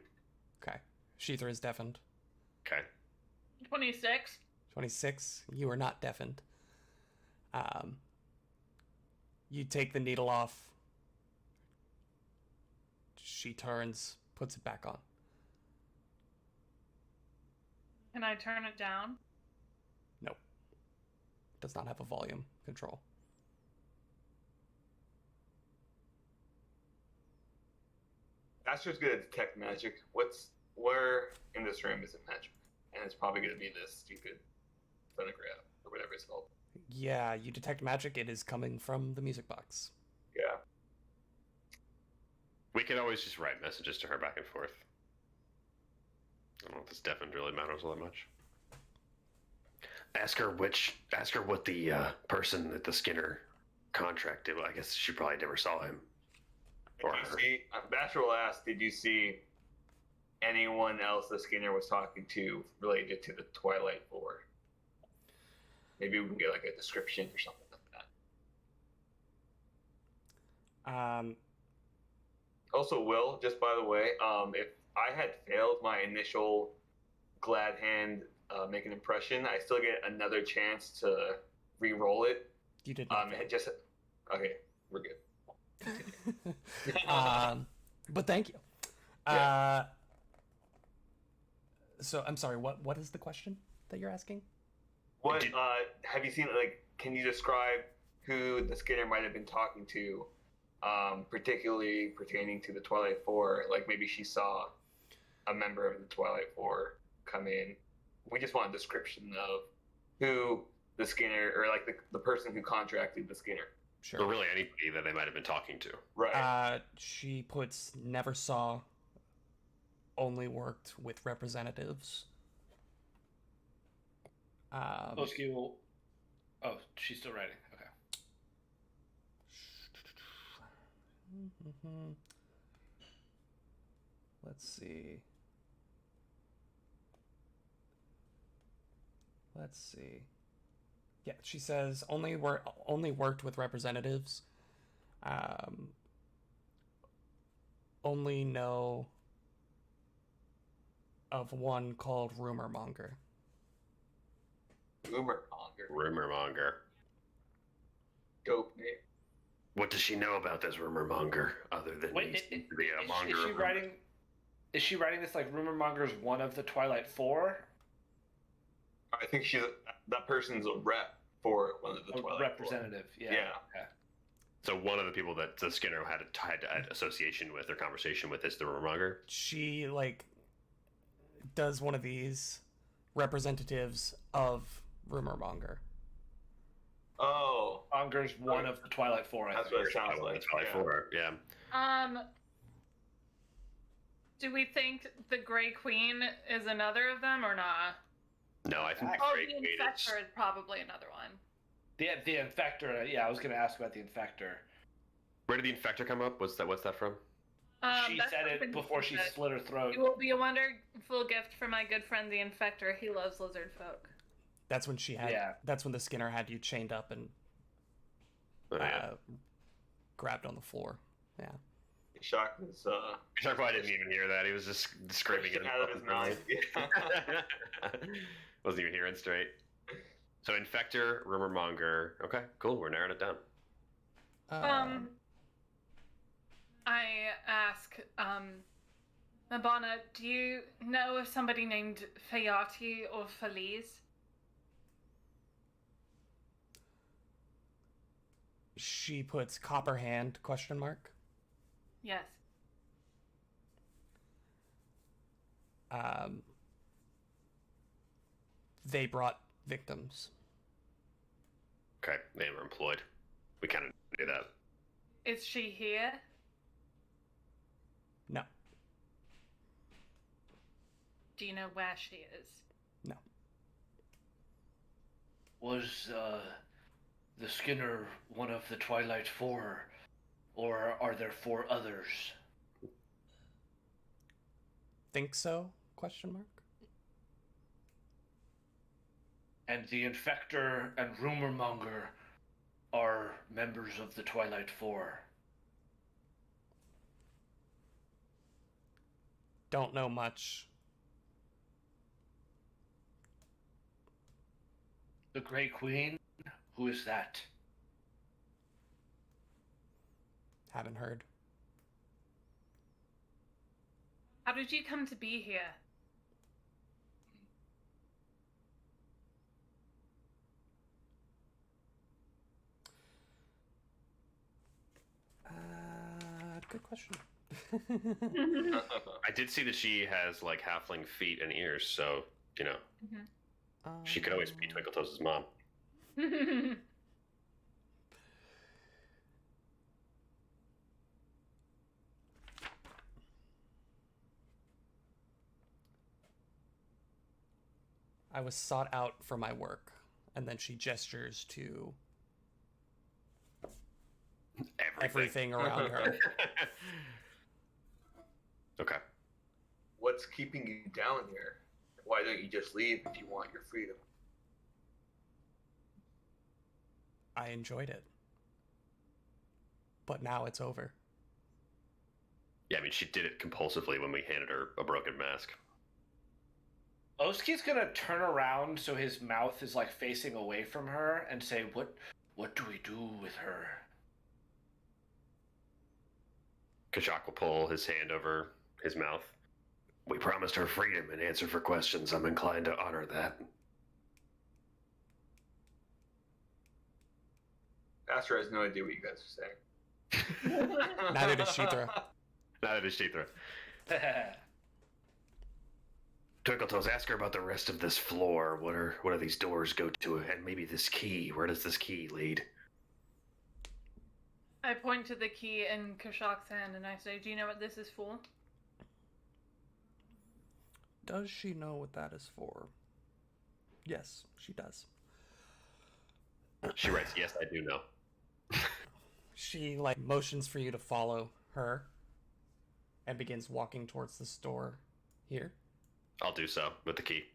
A: Okay. Sheethra is deafened.
D: Okay.
E: 26.
A: 26. You are not deafened. You take the needle off. She turns, puts it back on.
E: Can I turn it down?
A: Nope. Does not have a volume control.
C: Astra's good at detect magic. Where in this room is it magic? And it's probably gonna be this stupid phonograph or whatever it's called.
A: Yeah, you detect magic. It is coming from the music box.
C: Yeah.
D: We could always just write messages to her back and forth. I don't know if this deafened really matters all that much.
F: Ask her what the person at the Skinner contracted. Well, I guess she probably never saw him.
C: Did you see? Bachelor will ask, did you see anyone else the Skinner was talking to related to the Twilight Four? Maybe we can get like a description or something like that. Also, Will, just by the way, if I had failed my initial glad hand make an impression, I still get another chance to re-roll it.
A: You did not.
C: Okay, we're good.
A: But thank you.
C: Yeah.
A: So I'm sorry. What is the question that you're asking?
C: What have you seen? Like, can you describe who the Skinner might have been talking to, particularly pertaining to the Twilight Four? Like, maybe she saw a member of the Twilight Four come in. We just want a description of who the Skinner, or like the person who contracted the Skinner.
A: Sure.
D: Or really anybody that they might have been talking to.
C: Right.
A: She puts never saw. Only worked with representatives.
B: Oski will. Oh, she's still writing. Okay.
A: Let's see. Yeah, she says only worked with representatives. Only know of one called Rumor Monger.
C: Rumor monger.
D: Rumor monger.
C: Dope name.
F: What does she know about this rumor monger other than
B: Wait,
F: he seems to be a monger?
B: is she
F: of
B: writing? Is she writing this like rumor monger's one of the Twilight Four?
C: I think that person's a rep for one of the
B: A
C: Twilight
B: representative. Yeah.
C: Yeah.
B: Okay.
D: So one of the people that the Skinner had association with or conversation with is the rumor monger.
A: She does one of these representatives of Rumor Monger.
C: Oh,
B: Monger's one of the Twilight Four. I
C: that's
B: think.
C: what it sounds like.
D: That's probably
C: Yeah.
D: for yeah.
E: Do we think the Grey Queen is another of them or not?
D: No, I think the
E: Oh,
D: Great
E: the
D: Queen
E: Infector is probably another one.
B: The Infector. Yeah, I was going to ask about the Infector.
D: Where did the Infector come up? What's that from?
B: She
E: That's
B: said it
E: something
B: before she
E: said.
B: slit her throat.
E: It will be a wonderful gift for my good friend the Infector. He loves lizard folk.
A: That's when she had.
B: Yeah.
A: That's when the Skinner had you chained up and
D: Oh, yeah.
A: grabbed on the floor. Yeah.
C: Shock was
D: Shark probably didn't even hear that. He was just screaming it
C: out of his mind. Yeah.
D: Wasn't even hearing straight. So Infector, Rumor Monger. Okay, cool. We're narrowing it down.
E: I ask, Mabana, do you know of somebody named Fayati or Feliz?
A: She puts copper hand ?
E: Yes.
A: They brought victims.
D: Okay, they were employed. We kind of knew that.
E: Is she here?
A: No.
E: Do you know where she is?
A: No.
B: Was the Skinner one of the Twilight Four, or are there four others?
A: think so? Question mark.
B: And the Infector and Rumor Monger are members of the Twilight Four.
A: Don't know much.
B: The Grey Queen? Who is that?
A: Haven't heard.
E: How did you come to be here?
A: Good question.
D: I did see that she has like halfling feet and ears, so you know she could always be Twinkletoes' mom.
A: I was sought out for my work, and then she gestures to everything around her.
D: Okay.
C: What's keeping you down here? Why don't you just leave if you want your freedom?
A: I enjoyed it. But now it's over.
D: Yeah, I mean, she did it compulsively when we handed her a broken mask.
B: Oski's gonna turn around so his mouth is like facing away from her and say, What do we do with her?
D: Kashak will pull his hand over his mouth.
F: We promised her freedom in answer for questions. I'm inclined to honor that.
C: Astro has no idea what you guys are saying.
A: Neither does Shithra.
D: Neither does Shithra.
F: Twinkletoes, ask her about the rest of this floor. What are these doors go to? And maybe this key. Where does this key lead?
E: I point to the key in Kashak's hand and I say, do you know what this is for?
A: Does she know what that is for? Yes, she does.
D: She writes, "Yes, I do know."
A: She like motions for you to follow her and begins walking towards this door here.
D: I'll do so with the key.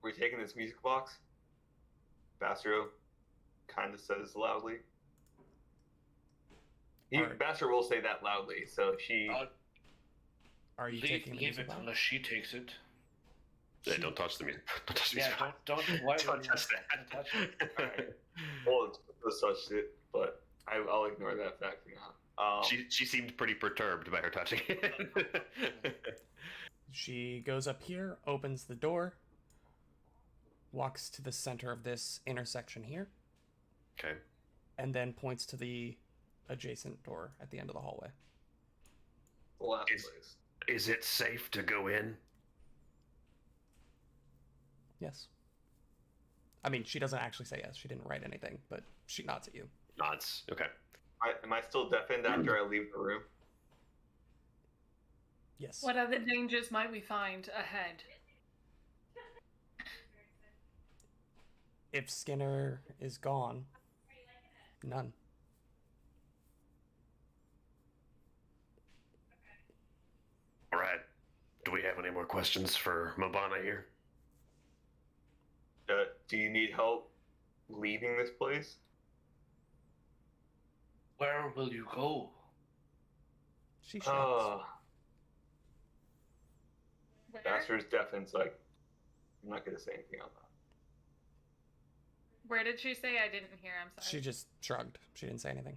C: We're taking this music box. Bastro kind of says loudly.
A: Alright.
C: Bastro will say that loudly, so she.
A: Are you taking the
B: leave
A: music
B: it
A: box?
B: unless she takes it.
D: Yeah, don't touch the music. Don't touch the
B: Yeah,
D: music.
B: don't why
D: Don't
B: would you
D: touch that.
B: touch it?
C: Alright. Well, it's such shit, but I'll ignore that fact for now.
D: She seemed pretty perturbed by her touching it.
A: She goes up here, opens the door, walks to the center of this intersection here,
D: Okay.
A: and then points to the adjacent door at the end of the hallway.
C: The last
F: Is-
C: place.
F: Is it safe to go in?
A: Yes. I mean, she doesn't actually say yes. She didn't write anything, but she nods at you.
D: Nods. Okay.
C: Am I still deafened after I leave the room?
A: Yes.
E: What other dangers might we find ahead?
A: If Skinner is gone, none.
F: All right. Do we have any more questions for Mabana here?
C: Do you need help leaving this place?
B: Where will you go?
A: She shakes.
E: Where?
C: Bastro's deafened, so I'm not going to say anything on that.
E: Where did she say? I didn't hear. I'm sorry.
A: She just shrugged. She didn't say anything.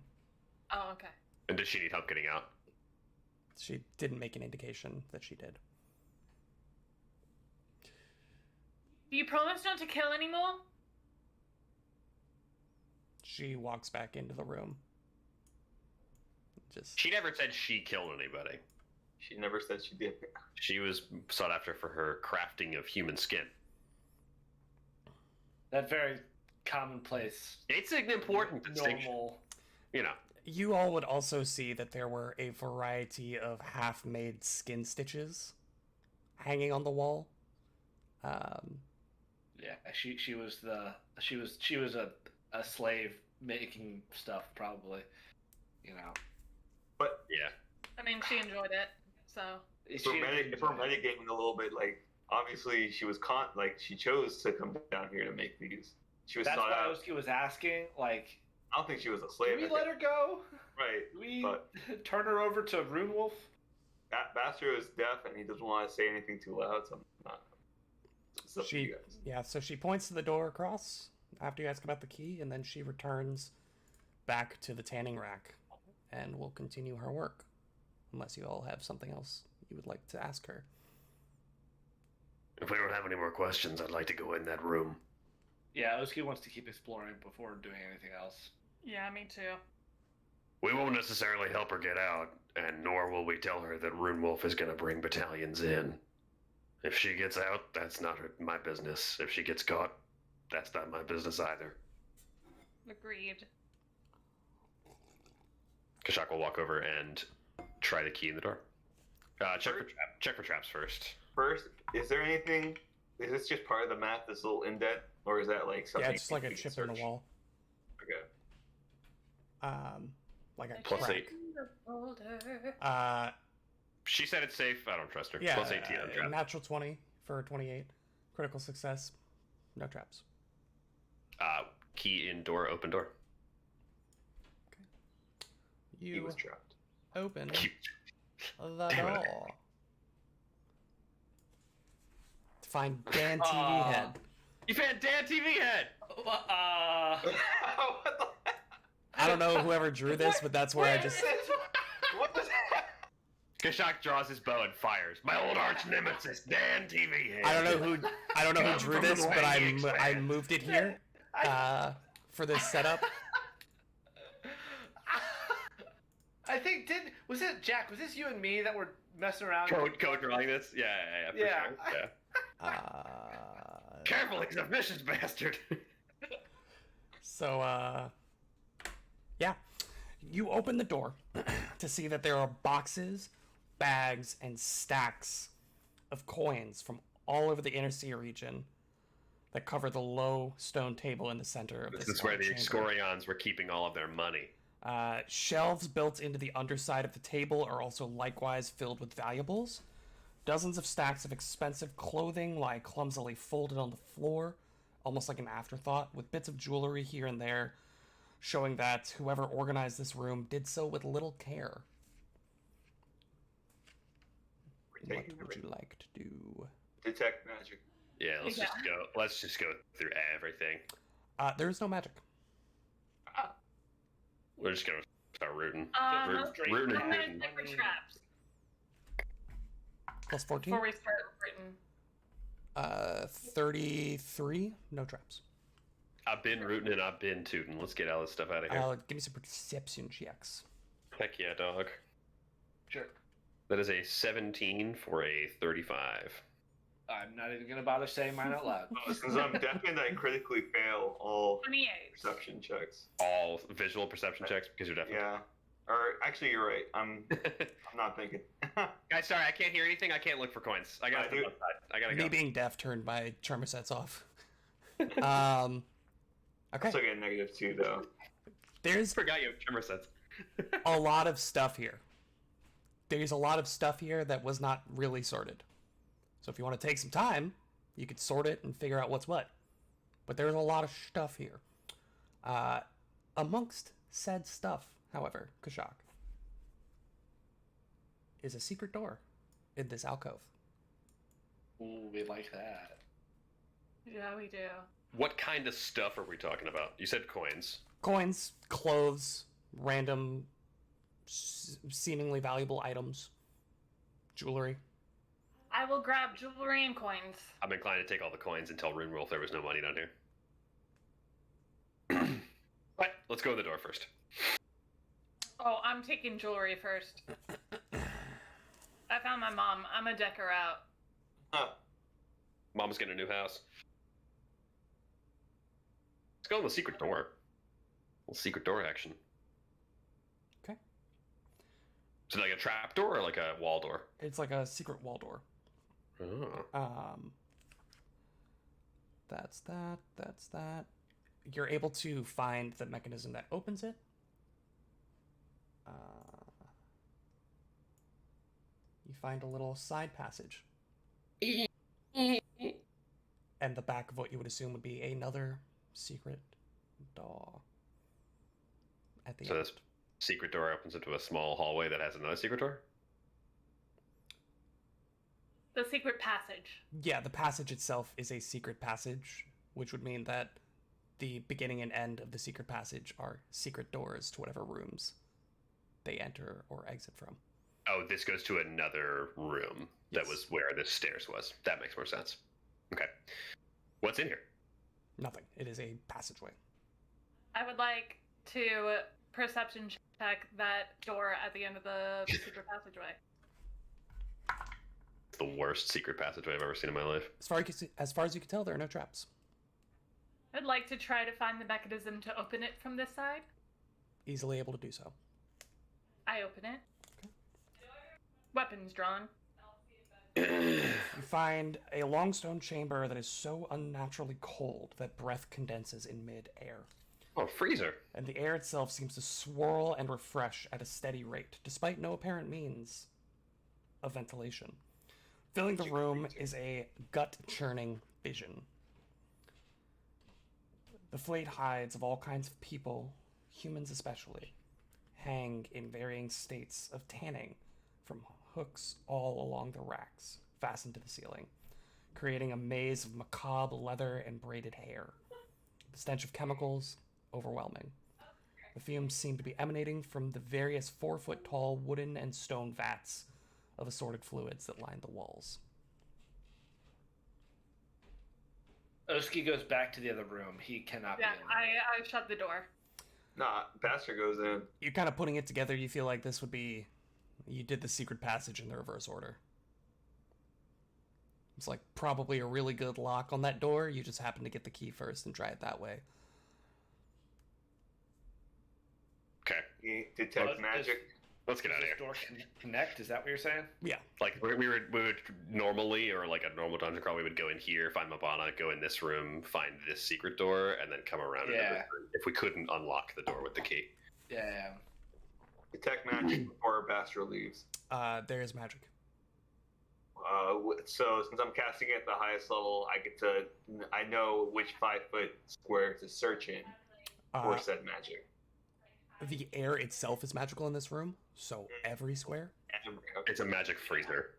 E: Oh, okay.
D: And does she need help getting out?
A: She didn't make an indication that she did.
E: Do you promise not to kill anymore?
A: She walks back into the room. Just
D: She never said she killed anybody.
C: She never said she did.
D: She was sought after for her crafting of human skin.
B: That very commonplace,
D: It's an important distinction.
B: normal.
D: You know.
A: You all would also see that there were a variety of half-made skin stitches hanging on the wall.
B: Yeah, she was a slave making stuff probably, you know.
C: But
D: Yeah.
E: I mean, she enjoyed it. So
C: If we're metagaming a little bit, like obviously she was she chose to come down here to make these. She was
B: that's
C: sought
B: what
C: out.
B: Oski was asking. Like,
C: I don't think she was a
B: do
C: slave.
B: we let her go?
C: Right.
B: Do we
C: But
B: turn her over to Rune Wolf?
C: Bastro is deaf and he doesn't want to say anything too loud, so I'm not. It's up to you guys.
A: Yeah, so she points to the door across after you ask about the key, and then she returns back to the tanning rack and will continue her work. Unless you all have something else you would like to ask her.
F: If we don't have any more questions, I'd like to go in that room.
B: Yeah, Oski wants to keep exploring before doing anything else.
E: yeah, me too.
F: We won't necessarily help her get out, and nor will we tell her that Rune Wolf is going to bring battalions in. If she gets out, that's not my business. If she gets caught, that's not my business either.
E: Agreed.
D: Kashak will walk over and try to key in the door. Check for traps first.
C: First, is there anything? Is this just part of the map? This little indent, or is that like something?
A: Yeah, it's just like a
C: you can
A: chip in the
C: search?
A: wall.
C: Okay.
A: Like a
D: Plus
A: crack.
D: 8.
A: Uh,
D: She said it's safe. I don't trust her.
A: yeah,
D: Plus 18 on trap.
A: natural 20 for 28. Critical success. No traps.
D: Key in door, open door.
C: He
A: You
C: was trapped.
A: open
D: Key.
A: the
D: Damn it.
A: door. To find Dan TV
B: Aw.
A: Head.
D: You found Dan TV Head!
C: What the?
A: I don't know whoever drew this, but that's where I just...
C: What was that?
D: Kashak draws his bow and fires. My old arch nemesis, Dan TV Head.
A: I don't know who
F: Come
A: drew
F: from the
A: this, but I
F: Wangy Expanse.
A: moved it here for this setup.
B: I think was it Jack? Was this you and me that were messing around?
D: Code drawing this? Yeah, for
B: Yeah.
D: sure. Yeah.
F: Careful, he's a vicious bastard.
A: So, yeah. You open the door to see that there are boxes, bags, and stacks of coins from all over the inner sea region that cover the low stone table in the center of this
D: This is where the
A: chamber.
D: Excorions were keeping all of their money.
A: Shelves built into the underside of the table are also likewise filled with valuables. Dozens of stacks of expensive clothing lie clumsily folded on the floor, almost like an afterthought, with bits of jewelry here and there, showing that whoever organized this room did so with little care. What would you like to do?
C: Detect magic.
D: Yeah, let's just go through everything.
A: There is no magic.
D: We're just gonna start rooting.
B: Straight
D: Rooting
E: I'm
D: and
E: gonna
D: hooting.
E: check for traps
A: Plus 14.
E: before we start written.
A: 33. No traps.
D: I've been rooting and I've been tooting. Let's get all this stuff out of here.
A: Give me some perception checks.
D: Heck yeah, dog.
B: Sure.
D: That is a 17 for a 35.
B: I'm not even gonna bother saying mine out loud.
C: Since I'm deafened, I critically fail all
E: 28.
C: perception checks.
D: All visual perception checks because you're deaf.
C: Yeah. Or actually, you're right. I'm not thinking.
D: Guys, sorry, I can't hear anything. I can't look for coins. I gotta
C: I
D: step
C: do-
D: outside. I gotta
A: Me
D: go.
A: being deaf turned my charmer sets off. Okay.
C: Still get a -2 though.
A: There's
D: Forgot you have trimmer sets.
A: a lot of stuff here. There's a lot of stuff here that was not really sorted. So if you want to take some time, you could sort it and figure out what's what. But there's a lot of stuff here. Amongst said stuff, however, Kashak, is a secret door in this alcove.
B: Ooh, we like that.
E: Yeah, we do.
D: What kind of stuff are we talking about? You said coins.
A: Coins, clothes, random, seemingly valuable items, jewelry.
E: I will grab jewelry and coins.
D: I'm inclined to take all the coins and tell Rune Wolf there was no money down here. But let's go to the door first.
E: Oh, I'm taking jewelry first. I found my mom. I'm gonna deck her out.
C: Huh.
D: Mom's getting a new house. Let's go to the secret door. A little secret door action.
A: Okay.
D: Is it like a trap door or like a wall door?
A: It's like a secret wall door.
D: Oh.
A: That's that. That's that. You're able to find the mechanism that opens it. You you find a little side passage. And the back of what you would assume would be another secret door. At the
D: So
A: end.
D: this secret door opens into a small hallway that has another secret door?
E: The secret passage.
A: Yeah, the passage itself is a secret passage, which would mean that the beginning and end of the secret passage are secret doors to whatever rooms they enter or exit from.
D: Oh, this goes to another room that
A: Yes.
D: was where the stairs was. That makes more sense. Okay. What's in here?
A: Nothing. It is a passageway.
E: I would like to perception check that door at the end of the secret passageway.
D: It's the worst secret passageway I've ever seen in my life.
A: As far as you can tell, there are no traps.
E: I'd like to try to find the mechanism to open it from this side.
A: Easily able to do so.
E: I open it. Weapons drawn.
A: You find a long stone chamber that is so unnaturally cold that breath condenses in mid-air.
D: Oh, freezer.
A: And the air itself seems to swirl and refresh at a steady rate, despite no apparent means of ventilation. Filling the room is a gut-churning vision. The flayed hides of all kinds of people, humans especially, hang in varying states of tanning from hooks all along the racks, fastened to the ceiling, creating a maze of macabre leather and braided hair. The stench of chemicals, overwhelming. The fumes seem to be emanating from the various 4-foot-tall wooden and stone vats of assorted fluids that line the walls.
B: Oski goes back to the other room. He cannot
E: Yeah,
B: be in there.
E: I shut the door.
C: Nah, Bastard goes in.
A: You're kind of putting it together, you feel like this would be... You did the secret passage in the reverse order. It's like probably a really good lock on that door, you just happen to get the key first and try it that way.
D: Okay.
C: He detects
B: Well,
C: magic.
D: Let's get
B: Does
D: out of
B: this
D: here.
B: door connect? Is that what you're saying?
A: Yeah.
D: Like we would normally, or like a normal dungeon crawl, we would go in here, find Mabana, go in this room, find this secret door, and then come around into
B: Yeah.
D: this room if we couldn't unlock the door with the key.
B: Yeah.
C: Detect magic before Bastard leaves.
A: There is magic.
C: So since I'm casting it at the highest level, I know which 5-foot square to search in for said magic.
A: The air itself is magical in this room, so every square.
D: It's a magic freezer.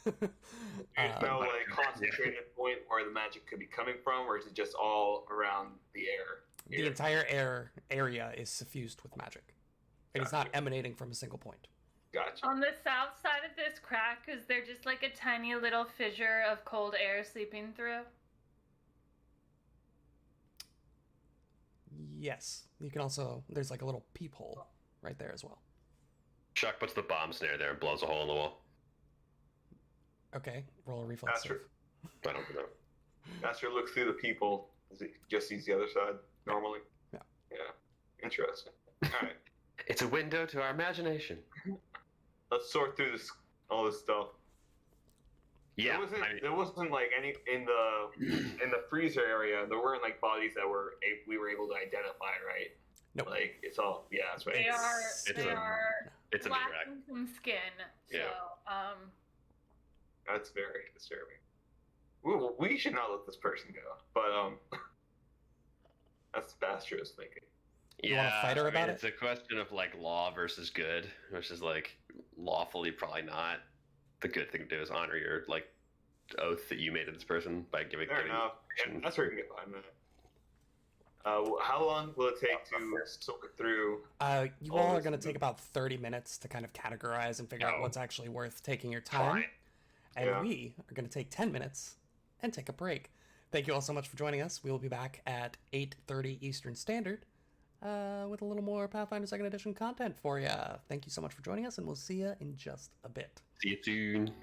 C: There's no like concentrated point where the magic could be coming from, or is it just all around the air?
A: The entire air area is suffused with magic. It is not
C: Gotcha.
A: emanating from a single point.
C: Gotcha.
E: On the south side of this crack, is there just like a tiny little fissure of cold air seeping through?
A: Yes. You can also... There's like a little peephole right there as well.
D: Chuck puts the bomb snare there and blows a hole in the wall.
A: Okay, roll a reflex
C: Bastard.
A: save.
D: I don't know.
C: Bastard looks through the people. Just sees the other side normally.
A: Yeah.
C: Yeah. Interesting. All right.
D: It's a window to our imagination.
C: Let's sort through all this stuff.
D: Yeah.
C: There wasn't like any in the freezer area. There weren't like bodies that we were able to identify, right?
A: Nope.
C: Like it's all that's right.
E: They are
D: it's
E: they
D: a-
E: are
D: it's a meat rack.
E: lacking some skin. So
D: Yeah.
C: That's very disturbing. We should not let this person go. But that's Bastro's thinking.
A: You wanna fight her about
D: It's a question of like law versus good, which is like lawfully probably not. The good thing to do is honor your like oath that you made to this person by giving.
C: Fair enough. Yeah, that's where we can get by, man. How long will it take to sort through?
A: You
C: all
A: all are
C: this
A: going to
C: is-
A: take about 30 minutes to kind of categorize and figure out
D: Oh.
A: what's actually worth taking your time.
D: Fine.
A: And
C: Yeah.
A: we are going to take 10 minutes and take a break. Thank you all so much for joining us. We will be back at 8:30 Eastern Standard with a little more Pathfinder 2nd Edition content for you. Thank you so much for joining us, and we'll see you in just a bit.
D: See you soon.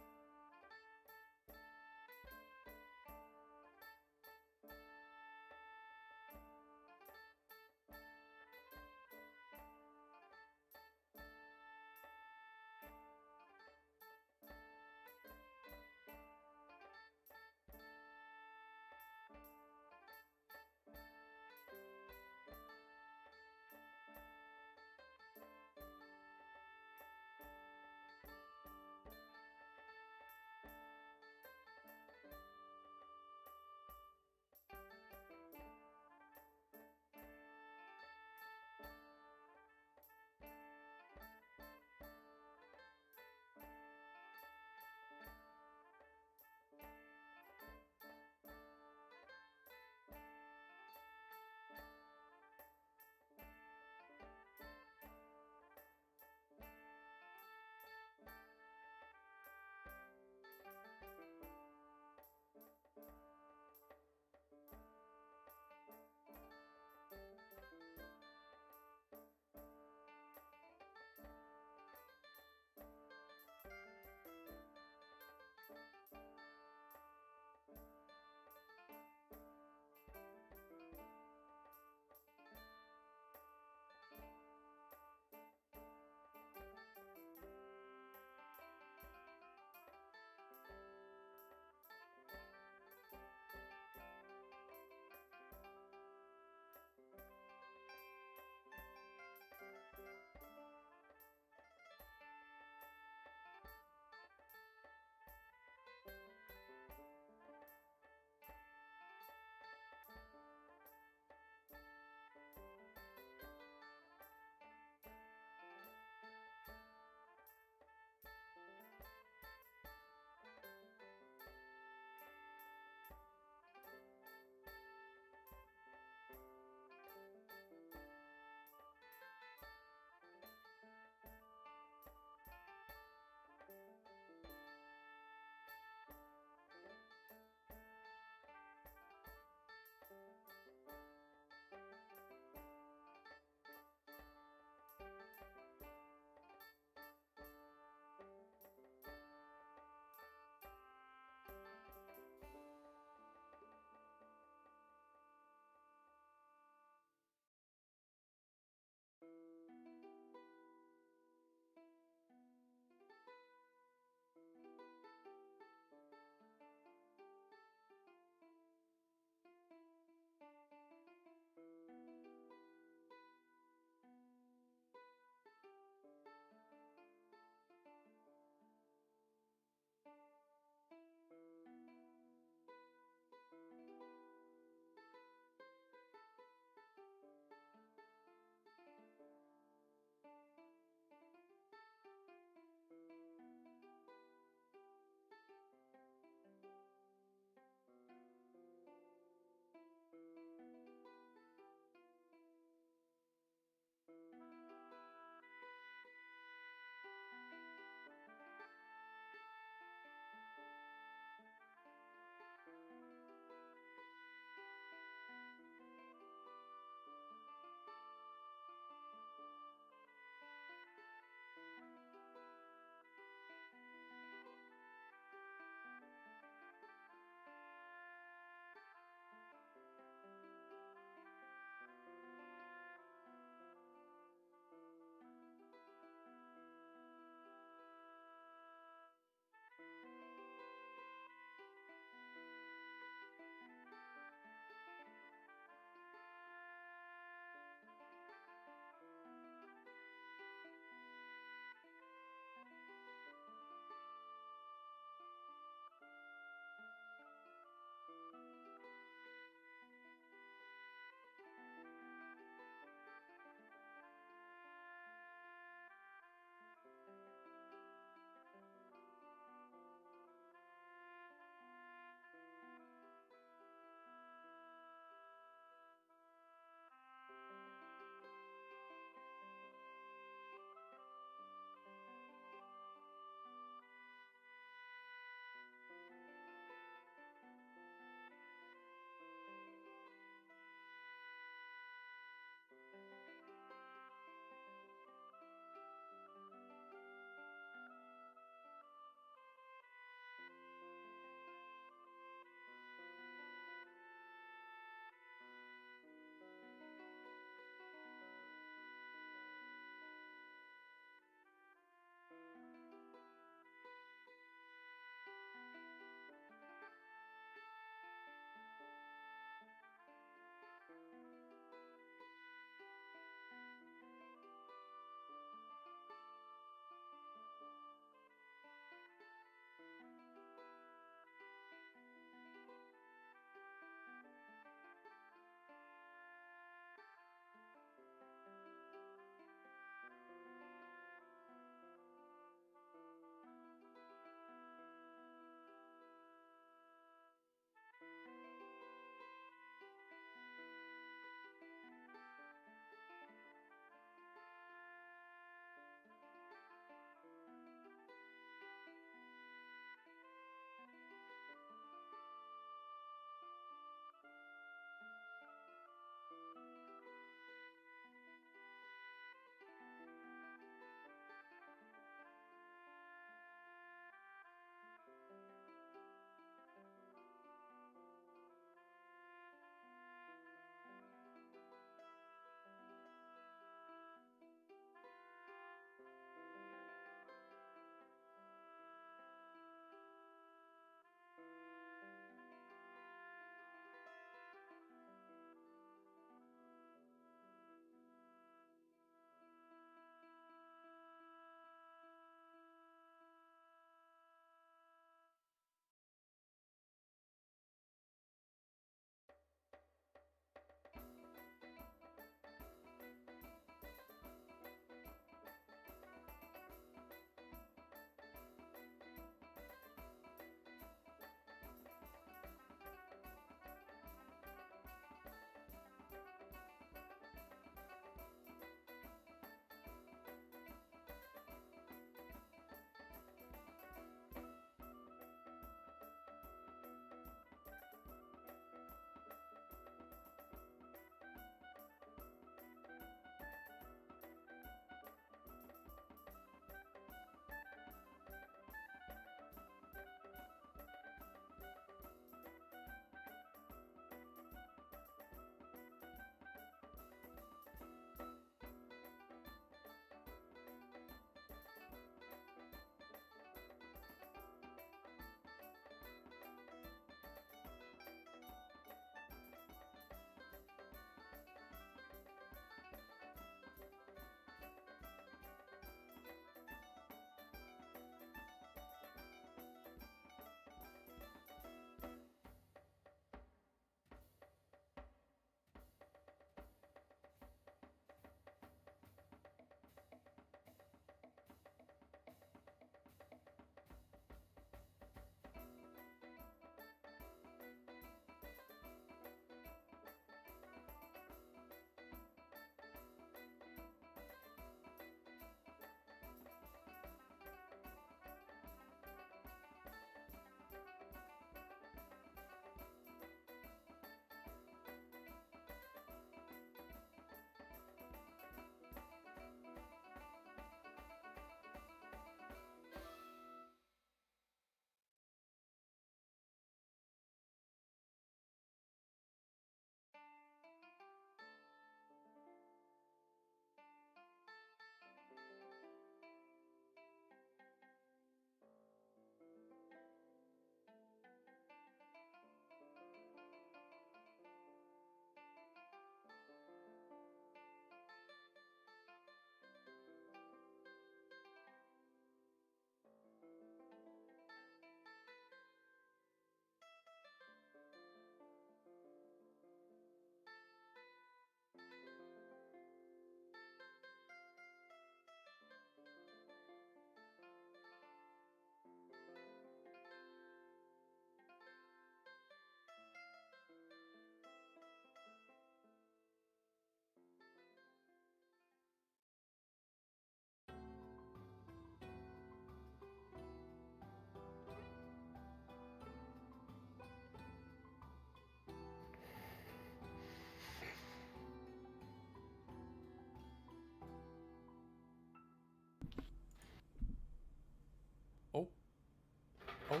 A: Oh.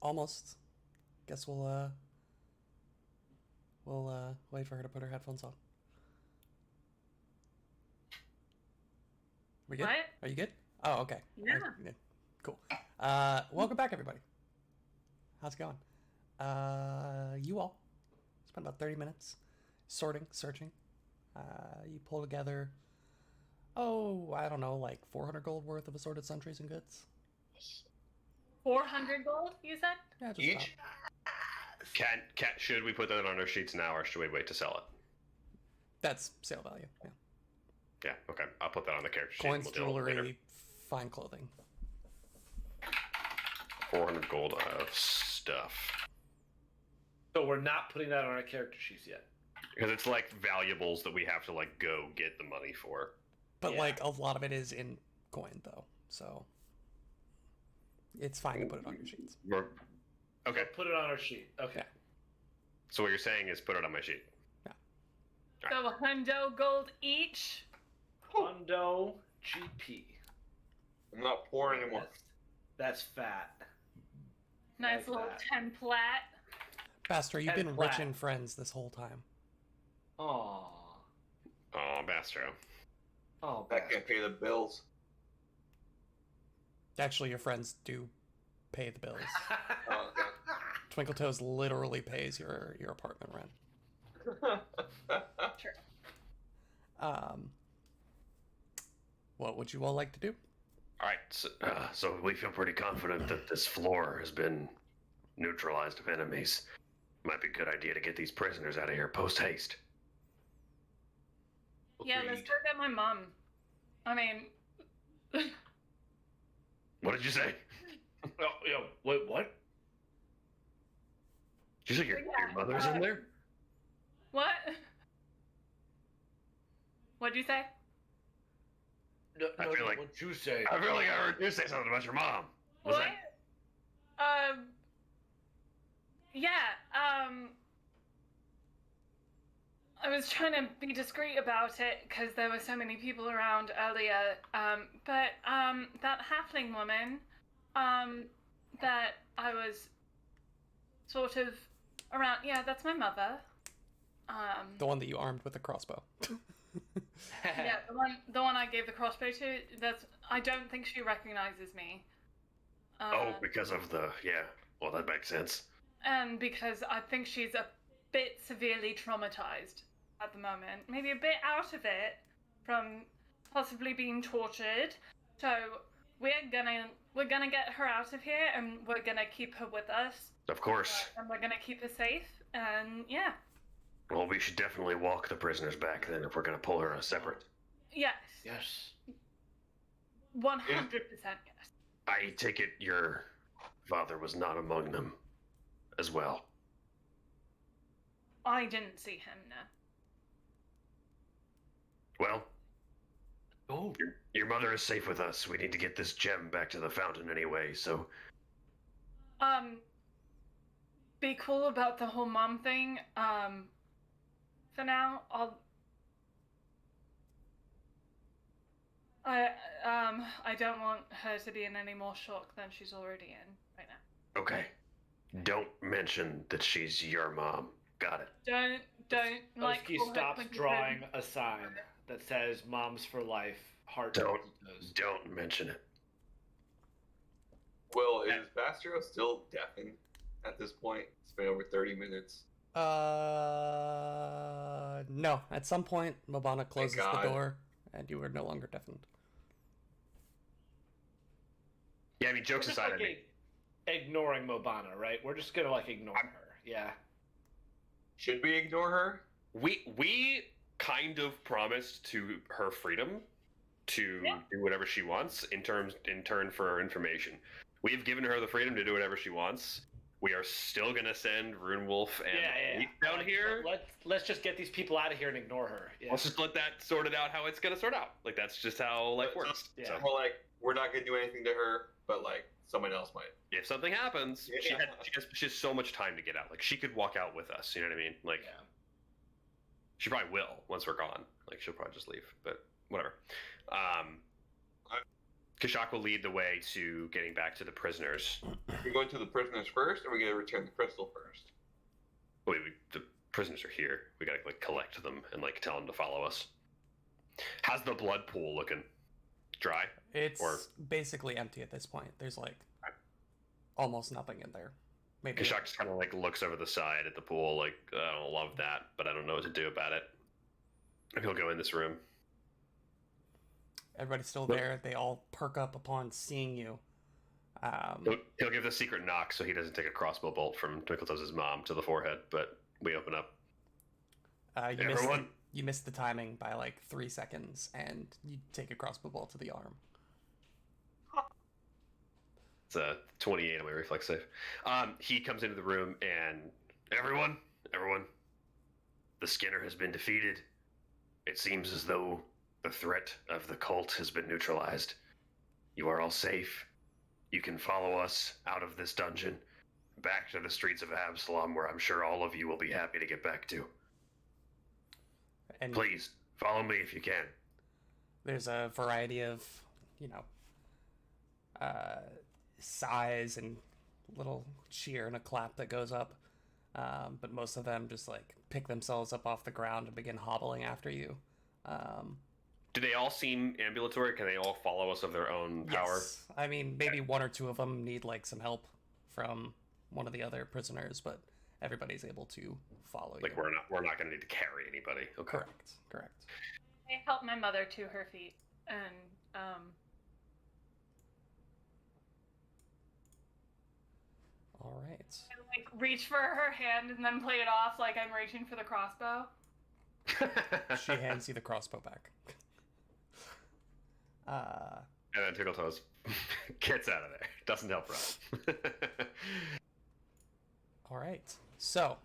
A: Almost. Guess we'll wait for her to put her headphones on. We good?
E: What?
A: Are you good? Oh, okay.
E: Yeah.
A: Good. Cool. Welcome back, everybody. How's it going? You all spent about 30 minutes sorting, searching. You pull together, I don't know, like 400 gold worth of assorted sundries and goods.
E: 400 gold, you said?
A: Yeah, just
C: Each?
A: about.
D: Should we put that on our sheets now, or should we wait to sell it?
A: That's sale value. Yeah.
D: Yeah, okay. I'll put that on the character sheet.
A: Coins,
D: We'll deal with it later.
A: jewelry, fine clothing.
D: 400 gold of stuff.
B: So we're not putting that on our character sheets yet.
D: Because it's like valuables that we have to like go get the money for.
A: But
B: Yeah.
A: like a lot of it is in coin though, so it's fine to put it on your sheets.
D: Okay.
B: Put it on our sheet. Okay.
A: Yeah.
D: So what you're saying is put it on my sheet.
E: So 100 gold each.
B: Hundo GP.
C: I'm not poor anymore.
B: That's fat.
E: Nice
B: Like
E: little
B: that.
E: template.
A: Bastro, you've
B: And
A: been rich
B: flat.
A: in friends this whole time.
B: Aww.
D: Oh, Bastro.
B: Oh,
C: That can't pay the bills.
A: Actually, your friends do pay the bills.
C: Oh,
A: Twinkle Toes literally pays your apartment rent.
C: okay.
A: What would you all like to do?
D: All right.
F: So we feel pretty confident that this floor has been neutralized of enemies. Might be a good idea to get these prisoners out of here post haste.
E: Yeah, let's go get my mom. I mean,
F: What did you say?
B: Wait, what?
F: Did you say your mother's in there?
E: what? What'd you say?
B: No,
F: I feel like-
B: what'd you say?
F: I feel like I heard you say something about your mom. Was
E: What?
F: that
E: Yeah, I was trying to be discreet about it because there were so many people around earlier. But that halfling woman, that I was sort of around. Yeah, that's my mother.
A: The one that you armed with a crossbow.
E: Yeah, the one I gave the crossbow to. I don't think she recognizes me.
F: oh, because of the well, that makes sense.
E: And because I think she's a bit severely traumatized at the moment. Maybe a bit out of it from possibly being tortured. So we're gonna get her out of here and we're gonna keep her with us.
F: Of course.
E: And we're gonna keep her safe. And yeah.
F: Well, we should definitely walk the prisoners back then if we're gonna pull her separate.
E: Yes.
B: Yes.
E: 100% yes.
F: I take it your father was not among them as well.
E: I didn't see him, no.
F: Well,
B: Oh.
F: your mother is safe with us. We need to get this gem back to the fountain anyway, so
E: Be cool about the whole mom thing. For now, I don't want her to be in any more shock than she's already in right now.
F: okay. Don't mention that she's your mom. Got it.
E: Don't like.
B: Oski
E: call her
B: stops
E: Twinkle
B: drawing
E: Toes.
B: a sign that says "Moms for Life." Heart.
F: Don't.
B: Toes.
F: Don't mention it.
C: Will, is Bastro still deafened at this point? It's been over 30 minutes.
A: No. At some point, Mabana closes the
C: God.
A: door, and you are no longer deafened.
F: Yeah, I mean, jokes
B: We're just,
F: aside,
B: like,
F: I mean,
B: ignoring Mobana, right? We're just gonna ignore her. Yeah.
C: Should we ignore her?
D: We kind of promised to her freedom to
E: Yeah.
D: do whatever she wants in turn for her information. We've given her the freedom to do whatever she wants. We are still gonna send Rune Wolf and Elite down
B: Like,
D: here.
B: Let's just get these people out of here and ignore her. Yeah.
D: Let's just let that sort it out how it's gonna sort out. Like that's just how life works.
B: Yeah.
D: So
C: More like, we're not going to do anything to her, but like, someone else might.
D: if something happens, she has so much time to get out. Like she could walk out with us. You know what I mean? Like
B: Yeah.
D: she probably will once we're gone. Like she'll probably just leave, but whatever. Kashak will lead the way to getting back to the prisoners.
C: We're going to the prisoners first, or are we going to return the crystal first?
D: Wait, the prisoners are here. We gotta like collect them and like tell them to follow us. How's the blood pool looking? Dry?
A: It's
D: Or-
A: basically empty at this point. There's like almost nothing in there. Maybe
D: Kashak just kind of like looks over the side at the pool, like I don't love that, but I don't know what to do about it. And he'll go in this room.
A: everybody's still
D: Nope.
A: there. They all perk up upon seeing you.
D: He'll give the secret knock so he doesn't take a crossbow bolt from Twinkletoes' mom to the forehead. But we open up. Everyone,
A: You missed the timing by like 3 seconds, and you take a crossbow bolt to the arm.
D: it's a 28 on my reflex save. He comes into the room and everyone, the Skinner has been defeated. It seems as though the threat of the cult has been neutralized. You are all safe. You can follow us out of this dungeon, back to the streets of Absalom, where I'm sure all of you will be happy to get back to.
A: And
D: Please, follow me if you can.
A: there's a variety of, you know, sighs and little cheer and a clap that goes up. But most of them just like pick themselves up off the ground and begin hobbling after you.
D: Do they all seem ambulatory? Can they all follow us of their own power?
A: Yes. I mean, maybe one or two of them need like some help from one of the other prisoners, but everybody's able to follow
D: Like
A: you.
D: we're not gonna need to carry anybody. Okay.
A: Correct.
E: I help my mother to her feet and
A: All right.
E: like reach for her hand and then play it off like I'm reaching for the crossbow.
A: She hands you the crossbow back.
D: And then Twinkletoes gets out of there. Doesn't help Rob.
A: All right. So,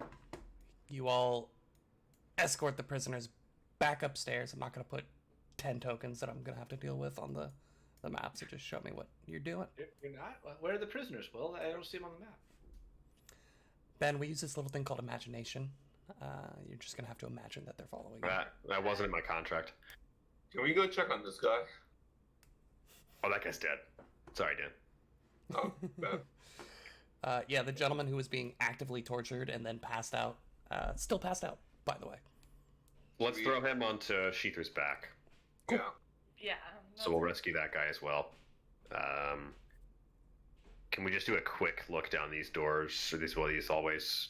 A: you all escort the prisoners back upstairs. I'm not going to put 10 tokens that I'm going to have to deal with on the map, so just show me what you're doing.
B: You're not? Where are the prisoners, Will? I don't see them on the map.
A: Ben, we use this little thing called imagination. You're just going to have to imagine that they're following you.
D: that wasn't in my contract.
C: Can we go check on this guy?
D: Oh, that guy's dead. Sorry, Dan.
C: Oh, bad.
A: Yeah, the gentleman who was being actively tortured and then passed out, still passed out, by the way.
D: Let's throw him onto Sheether's back.
C: Yeah.
E: Yeah.
D: So we'll rescue that guy as well. Can we just do a quick look down these doors or these hallways?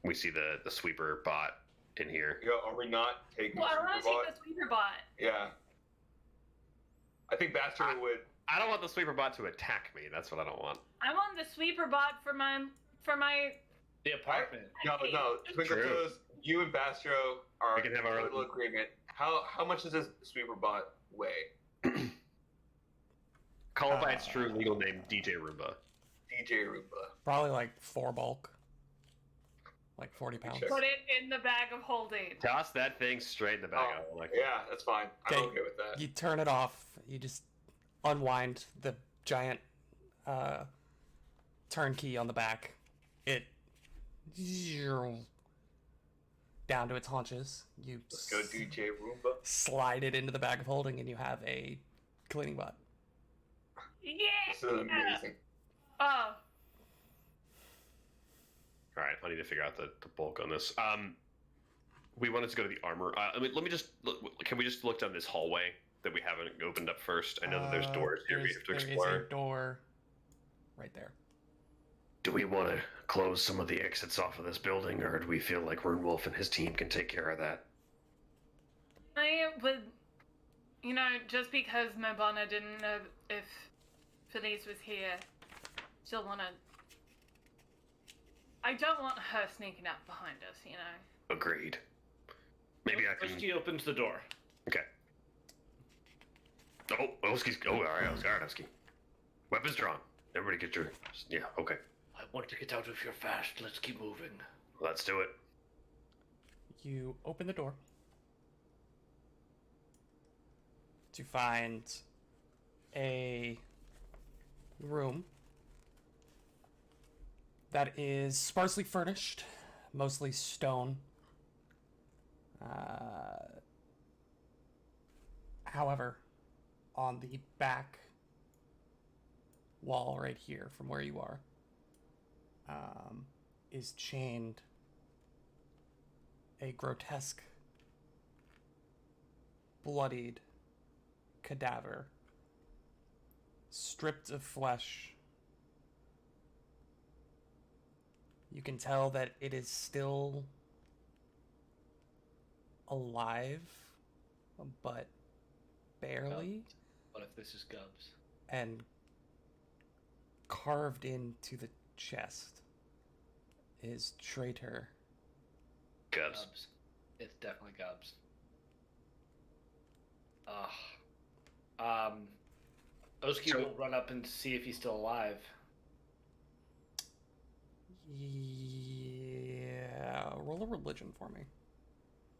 D: We see the sweeper bot in here.
C: Yo, are we not taking
E: Well, I want to
C: Superbot?
E: take the sweeper bot.
C: Yeah. I think Bastard would.
D: I don't want the sweeper bot to attack me. That's what I don't want.
E: I want the sweeper bot for my
B: The apartment.
C: No, Twinkle
D: True.
C: Toes, you and Bastro are
D: We can have our
C: in total
D: own-
C: agreement. How much does this sweeper bot weigh?
D: Call it by its true legal name, DJ Roomba.
C: DJ Roomba.
A: Probably like 4 bulk. Like 40 pounds.
C: Check.
E: put it in the bag of holding.
D: Toss that thing straight in the bag.
C: Oh,
D: Like,
C: yeah, that's fine. I'm
A: Okay.
C: okay with that.
A: You turn it off. You just unwind the giant turnkey on the back. It down to its haunches. You
C: Let's go DJ Roomba.
A: slide it into the bag of holding, and you have a cleaning bot.
E: Yeah.
C: This is amazing.
E: Oh,
D: all right, I need to figure out the bulk on this. We wanted to go to the armor. I mean, can we just look down this hallway that we haven't opened up first? I know that there's doors here we have to
A: There is
D: explore.
A: a door right there.
F: Do we want to close some of the exits off of this building, or do we feel like Runewolf and his team can take care of that?
E: I would, just because Mabana didn't know if Felice was here, still want to. I don't want her sneaking up behind us,
F: Agreed. Maybe I can.
B: Whiskey opens the door.
F: Okay. Oh, Oski's. Oh, all right, Oski. Weapons drawn. Everybody get your. Yeah, okay.
B: I want to get out of here fast. Let's keep moving.
F: Let's do it.
A: You open the door to find a room that is sparsely furnished, mostly stone. However, on the back wall right here from where you are is chained a grotesque, bloodied cadaver, stripped of flesh. You can tell that it is still alive, but barely,
B: What if this is Gubs?
A: and carved into the chest is traitor.
D: Cubs.
B: Gubs. It's definitely Gubs. Oski
D: So-
B: will run up and see if he's still alive.
A: Yeah, roll a religion for me.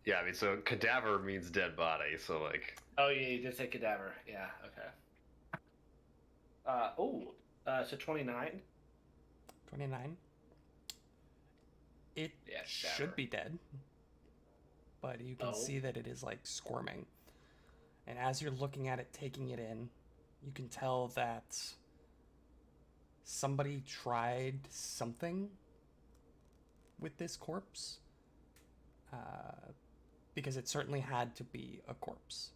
D: Yeah, I mean, so cadaver means dead body, so like,
B: Oh yeah, you did say cadaver. Yeah, okay. So 29.
A: 29. It
B: Yeah,
A: should
B: cadaver.
A: be dead, but you can
B: Oh.
A: see that it is like squirming. And as you're looking at it, taking it in, you can tell that somebody tried something with this corpse, because it certainly had to be a corpse,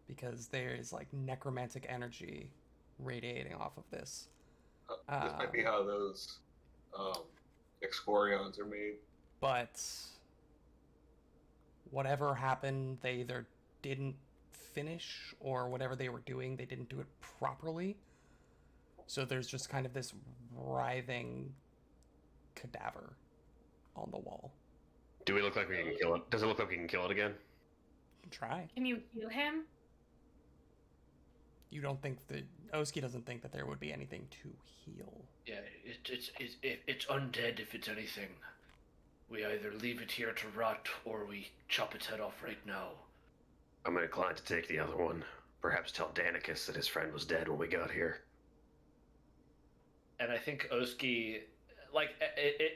A: because there is like necromantic energy radiating off of this.
C: This might be how those Excorions are made.
A: But whatever happened, they either didn't finish, or whatever they were doing, they didn't do it properly. So there's just kind of this writhing cadaver on the wall.
D: do we look like we can kill it? Does it look like we can kill it again?
A: You can try.
E: Can you heal him?
A: You don't think that Oski doesn't think that there would be anything to heal.
B: Yeah, it's undead if it's anything. We either leave it here to rot or we chop its head off right now.
F: I'm inclined to take the other one. Perhaps tell Danicus that his friend was dead when we got here.
B: And I think Oski, like,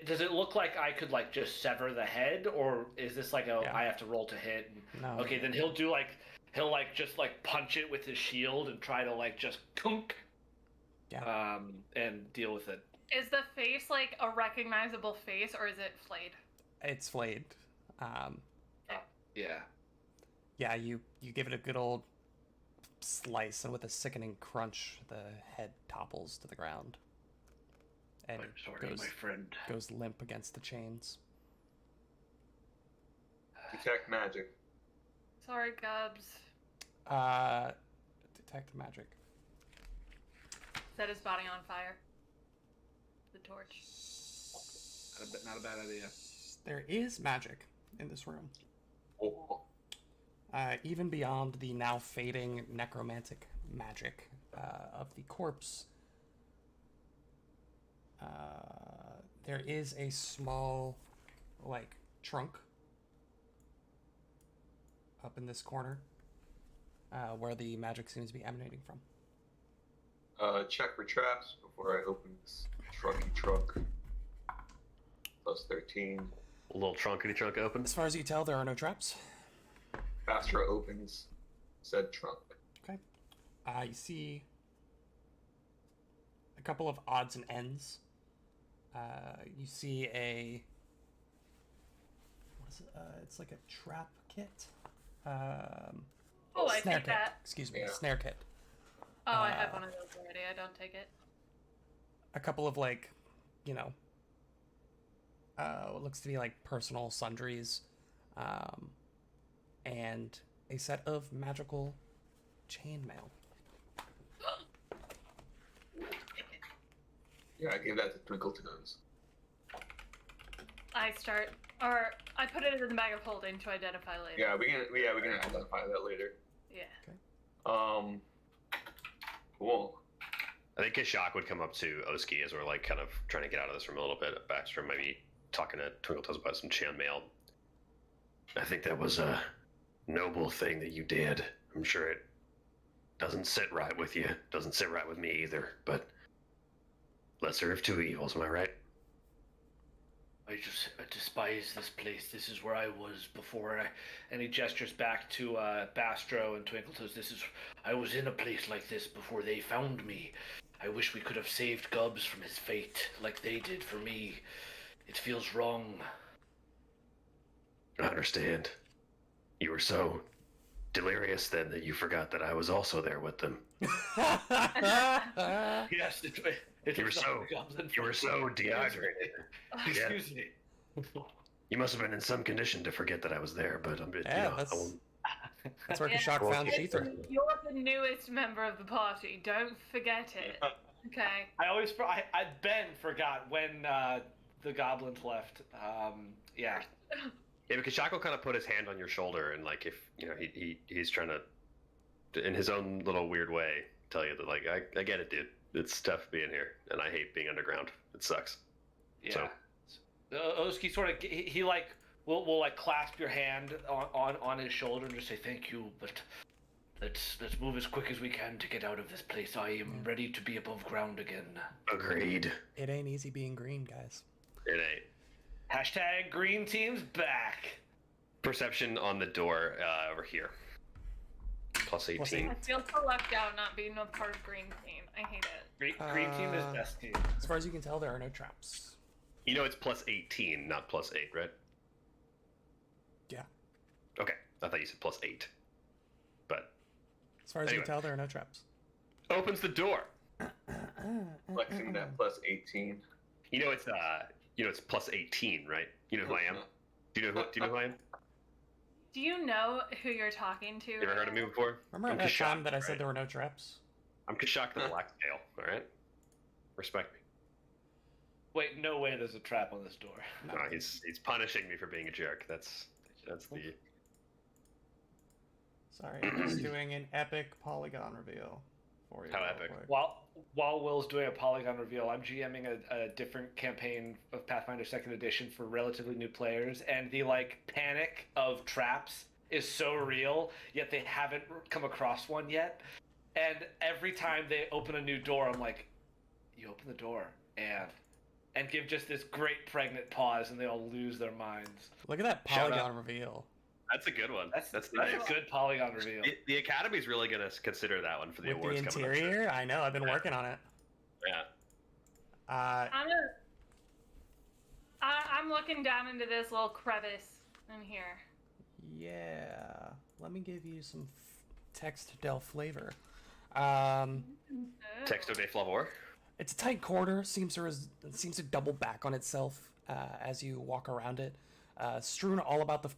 B: does it look like I could like just sever the head, or is this like
A: Yeah.
B: I have to roll to hit? And,
A: No.
B: okay, then he'll just like punch it with his shield and try to like just kunk.
A: Yeah.
B: And deal with it.
E: Is the face like a recognizable face, or is it flayed?
A: It's flayed.
B: Yeah.
A: Yeah, you give it a good old slice, and with a sickening crunch, the head topples to the ground. And
B: I'm
A: it
B: sorry,
A: goes,
B: my friend.
A: goes limp against the chains.
C: Detect magic.
E: Sorry, Gubs.
A: Detect magic.
E: Set his body on fire. The torch.
B: Not a bad idea.
A: There is magic in this room.
C: Oh,
A: Even beyond the now fading necromantic magic of the corpse, there is a small, like, trunk up in this corner where the magic seems to be emanating from.
C: check for traps before I open this trunky trunk. Plus 13.
D: A little trunkety trunk open.
A: As far as you can tell, there are no traps.
C: Astra opens said trunk.
A: Okay. You see a couple of odds and ends. You see a what is it? It's like a trap kit.
E: Oh, I
A: snare
E: take
A: kit.
E: that.
A: Excuse me,
C: Yeah.
A: snare kit.
E: Oh, I have one of those already. I don't take it.
A: A couple of like, you know, what looks to be like personal sundries, and a set of magical chainmail.
C: Yeah, I gave that to Twinkle Toes.
E: I put it in the bag of holding to identify later.
C: Yeah, we can identify that later.
E: Yeah.
C: Cool.
D: I think Kashak would come up to Oski as we're like kind of trying to get out of this room a little bit. Baxter might be talking to Twinkletoes about some chainmail.
F: I think that was a noble thing that you did. I'm sure it doesn't sit right with you. Doesn't sit right with me either, but lesser of two evils, am I right?
B: I despise this place. This is where I was before. And he gestures back to Bastro and Twinkletoes. I was in a place like this before they found me. I wish we could have saved Gubbs from his fate like they did for me. It feels wrong.
F: I understand. You were so delirious then that you forgot that I was also there with them.
B: Yes, it
F: You were
B: was not
F: so
B: the goblin
F: you were so dehydrated.
B: Excuse me.
F: You must have been in some condition to forget that I was there, but
A: Yeah,
F: I won't.
A: that's where
E: Yeah.
A: Kashak found the
E: Listen,
A: Sheether.
E: you're the newest member of the party. Don't forget it. Okay.
B: Ben forgot when the goblins left. Yeah.
D: Yeah, but Kashak will kind of put his hand on your shoulder and like if he's trying to, in his own little weird way, tell you that like I get it, dude. It's tough being here, and I hate being underground. It sucks.
B: Yeah.
D: So-
B: Oski sort of he like will like clasp your hand on his shoulder and just say thank you, but let's move as quick as we can to get out of this place. I am ready to be above ground again.
F: Agreed.
A: It ain't easy being green, guys.
D: It ain't.
B: Hashtag green team's back.
D: Perception on the door over here. Plus 18.
E: I feel so left out not being a part of Green Team. I hate it.
B: Green team is best team.
A: As far as you can tell, there are no traps.
D: You know it's plus 18, not plus 8, right?
A: Yeah.
D: Okay, I thought you said plus 8. But
A: As far as you
D: Anyway.
A: can tell, there are no traps.
D: opens the door.
C: Flexing that plus 18.
D: You know it's plus 18, right? You know who I am? Do you know who I am?
E: Do you know who you're talking to?
D: You ever heard of me before?
A: Remember
D: I'm
A: that
D: Kashak,
A: time that I said
D: right?
A: there were no traps?
D: I'm Kashak the Blacktail, alright? Respect me.
B: Wait, no way there's a trap on this door.
D: No, he's punishing me for being a jerk. That's the
A: Sorry, I'm just doing an epic polygon reveal for you.
D: How
A: real
D: epic?
A: quick.
B: While Will's doing a polygon reveal, I'm GMing a different campaign of Pathfinder 2nd Edition for relatively new players, and the like panic of traps is so real, yet they haven't come across one yet. And every time they open a new door, I'm like, "You open the door," and give just this great pregnant pause, and they all lose their minds.
A: Look at that
D: Shout
A: polygon reveal.
D: That's a good one. That's
B: That's
D: nice.
B: a good polygon reveal.
D: The Academy's really gonna consider that one for the
A: With the
D: awards coming up.
A: interior? I know, I've been
D: Yeah.
A: working on it.
D: Yeah.
E: I'm looking down into this little crevice in here.
A: Yeah. Let me give you some Textdel flavor.
D: Texto de Flavor.
A: It's a tight corridor. Seems to double back on itself as you walk around it. Strewn all about the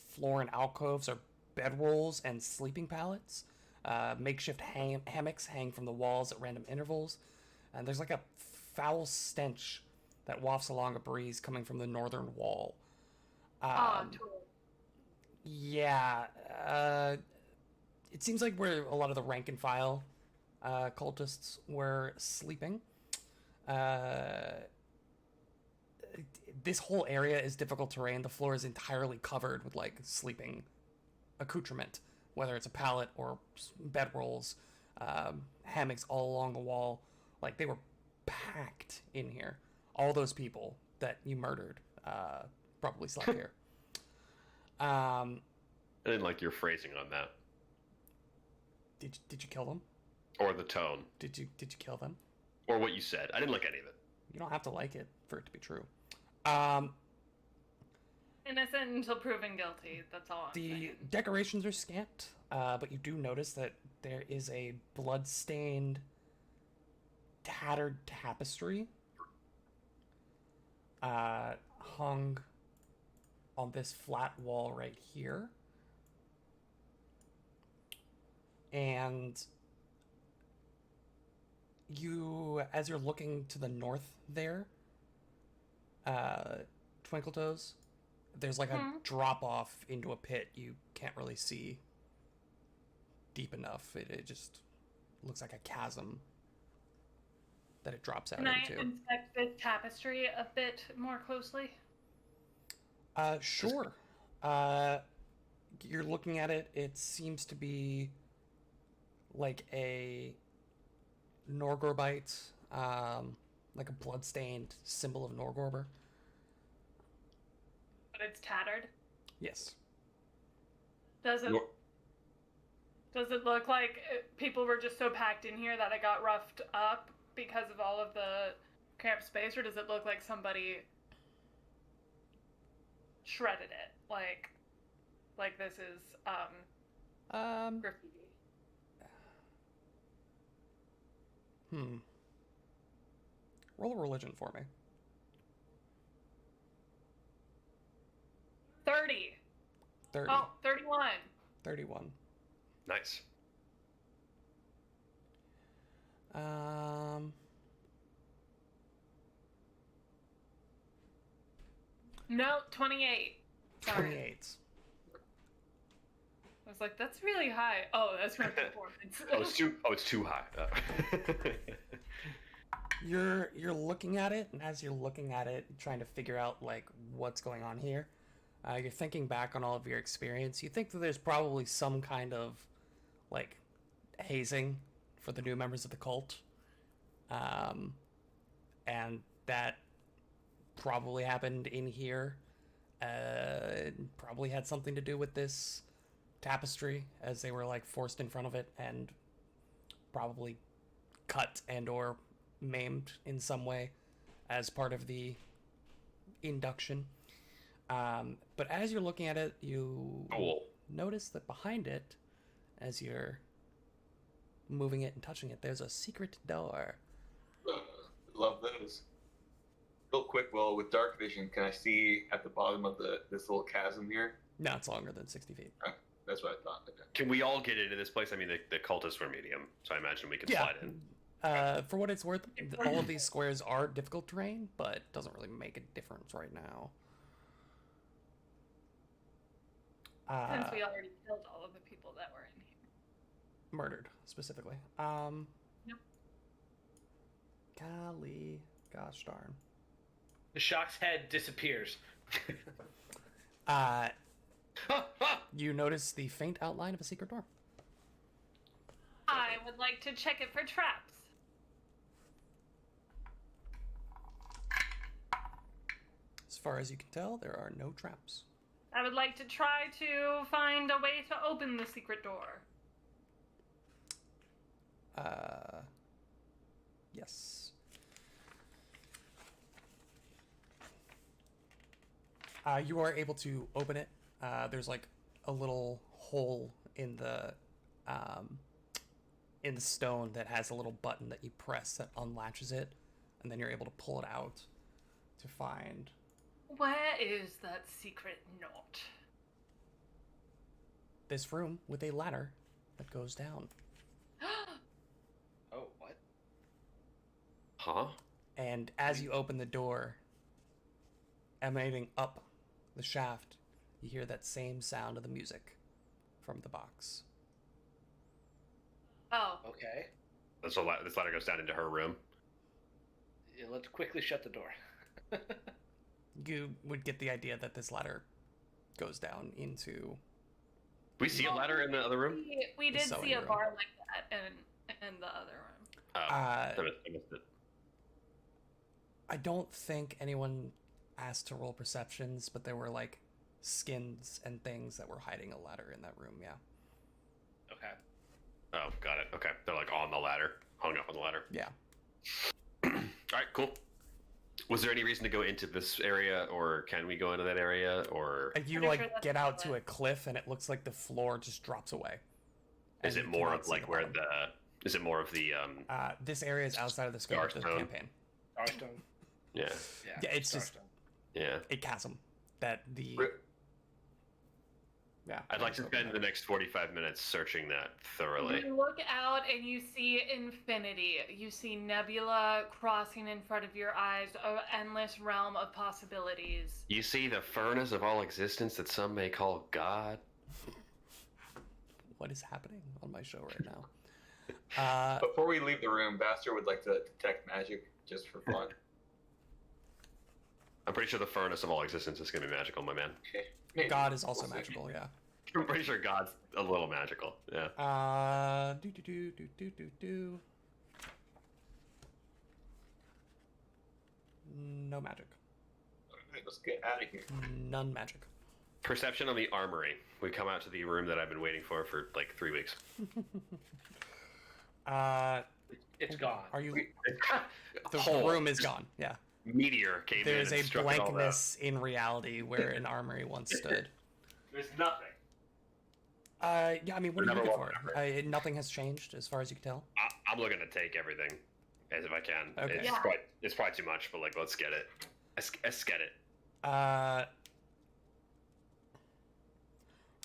A: floor and alcoves are bedrolls and sleeping pallets. Makeshift hammocks hang from the walls at random intervals, and there's like a foul stench that wafts along a breeze coming from the northern wall.
E: Totally.
A: Yeah, it seems like where a lot of the rank and file cultists were sleeping. This whole area is difficult terrain. The floor is entirely covered with like sleeping accoutrement, whether it's a pallet or bedrolls, hammocks all along the wall. Like they were packed in here. All those people that you murdered probably slept here.
D: I didn't like your phrasing on that,
A: Did you kill them?
D: or the tone,
A: Did you kill them?
D: or what you said. I didn't like any of it.
A: You don't have to like it for it to be true.
E: Innocent until proven guilty. That's all I'm
A: The
E: saying.
A: decorations are scant, but you do notice that there is a blood-stained, tattered tapestry hung on this flat wall right here. And you, as you're looking to the north there, Twinkletoes, there's like a drop off into a pit you can't really see deep enough. It just looks like a chasm that it drops out
E: Can I
A: into.
E: inspect this tapestry a bit more closely?
A: Sure. You're looking at it, it seems to be like a Norgorbite, like a blood-stained symbol of Norgorber.
E: but it's tattered.
A: Yes.
E: Does it?
D: Nor-
E: Does it look like people were just so packed in here that it got roughed up because of all of the cramped space, or does it look like somebody shredded it? Like this is graffiti.
A: Roll a religion for me.
E: 30.
A: 30.
E: Oh, 31.
A: 31.
D: Nice.
E: No, 28. Sorry.
A: 28.
E: I was like, that's really high. Oh, that's my performance.
D: It's too high.
A: You're looking at it, and as you're looking at it, trying to figure out like what's going on here, you're thinking back on all of your experience. You think that there's probably some kind of like hazing for the new members of the cult, and that probably happened in here. Probably had something to do with this tapestry, as they were like forced in front of it and probably cut and or maimed in some way as part of the induction. But as you're looking at it, you
D: Cool.
A: notice that behind it, as you're moving it and touching it, there's a secret door.
C: Love those. Real quick, well, with dark vision, can I see at the bottom of this little chasm here?
A: No, it's longer than 60 feet.
C: That's what I thought. Okay.
D: Can we all get into this place? I mean, the cultists were medium, so I imagine we can slide in.
A: For what it's worth, all of these squares are difficult terrain, but it doesn't really make a difference right now.
E: Since we already killed all of the people that were in here.
A: Murdered, specifically.
E: Yep.
A: Golly, gosh darn.
B: The Shock's head disappears.
A: You notice the faint outline of a secret door.
E: I would like to check it for traps.
A: As far as you can tell, there are no traps.
E: I would like to try to find a way to open the secret door.
A: Yes. You are able to open it. There's like a little hole in the stone that has a little button that you press that unlatches it, and then you're able to pull it out to find
E: Where is that secret note?
A: this room with a ladder that goes down.
B: Oh, what?
D: Huh?
A: And as you open the door, emanating up the shaft, you hear that same sound of the music from the box.
E: Oh,
B: Okay.
D: So this ladder goes down into her room.
B: Yeah, let's quickly shut the door.
A: You would get the idea that this ladder goes down into...
D: We see a ladder in the other room?
E: we did
A: sewing
E: see a
A: room.
E: bar like that in the other room.
D: Oh,
A: Uh,
D: I missed it.
A: I don't think anyone asked to roll perceptions, but there were like skins and things that were hiding a ladder in that room, yeah.
B: Okay.
D: Oh, got it. Okay. They're like on the ladder, hung up on the ladder.
A: Yeah.
D: All right, cool. Was there any reason to go into this area, or can we go into that area, or
A: And you
E: Pretty
A: like
E: sure that's
A: get
E: the
A: out to
E: cliff.
A: a cliff and it looks like the floor just drops away.
D: is
A: And
D: it
A: you
D: more
A: cannot
D: of
A: see
D: like
A: the
D: where
A: bottom.
D: is it more of the
A: This area is outside of the scope of the
D: Starstone.
A: campaign.
B: Starstone.
D: yeah
A: Yeah, it's just-
B: Starstone.
D: yeah?
A: A chasm that the...
C: Rip.
A: Yeah.
D: I'd like to spend the next 45 minutes searching that thoroughly.
E: You look out and you see infinity. You see nebula crossing in front of your eyes, an endless realm of possibilities.
D: You see the furnace of all existence that some may call God.
A: What is happening on my show right now?
C: Before we leave the room, Baster would like to detect magic just for fun.
D: I'm pretty sure the furnace of all existence is going to be magical, my man.
C: Okay. Maybe.
A: God is also
C: We'll see.
A: magical, yeah.
D: I'm pretty sure God's a little magical. Yeah.
A: Do. No magic.
C: Let's get out of here.
A: None magic.
D: Perception on the armory. We come out to the room that I've been waiting for like 3 weeks.
B: It's gone.
A: Are you? The
D: Hole.
A: room is gone. Yeah.
D: Meteor came
A: There
D: in
A: is
D: and
A: a
D: struck it all out.
A: blankness in reality where an armory once stood.
B: There's nothing.
A: Yeah, I mean, what are you
D: Never
A: looking
D: walked
A: for? Nothing has changed as far as you can tell.
D: I'm looking to take everything, as if I can.
A: Okay.
D: It's,
E: Yeah.
D: it's probably too much, but like, let's get it. Let's get it.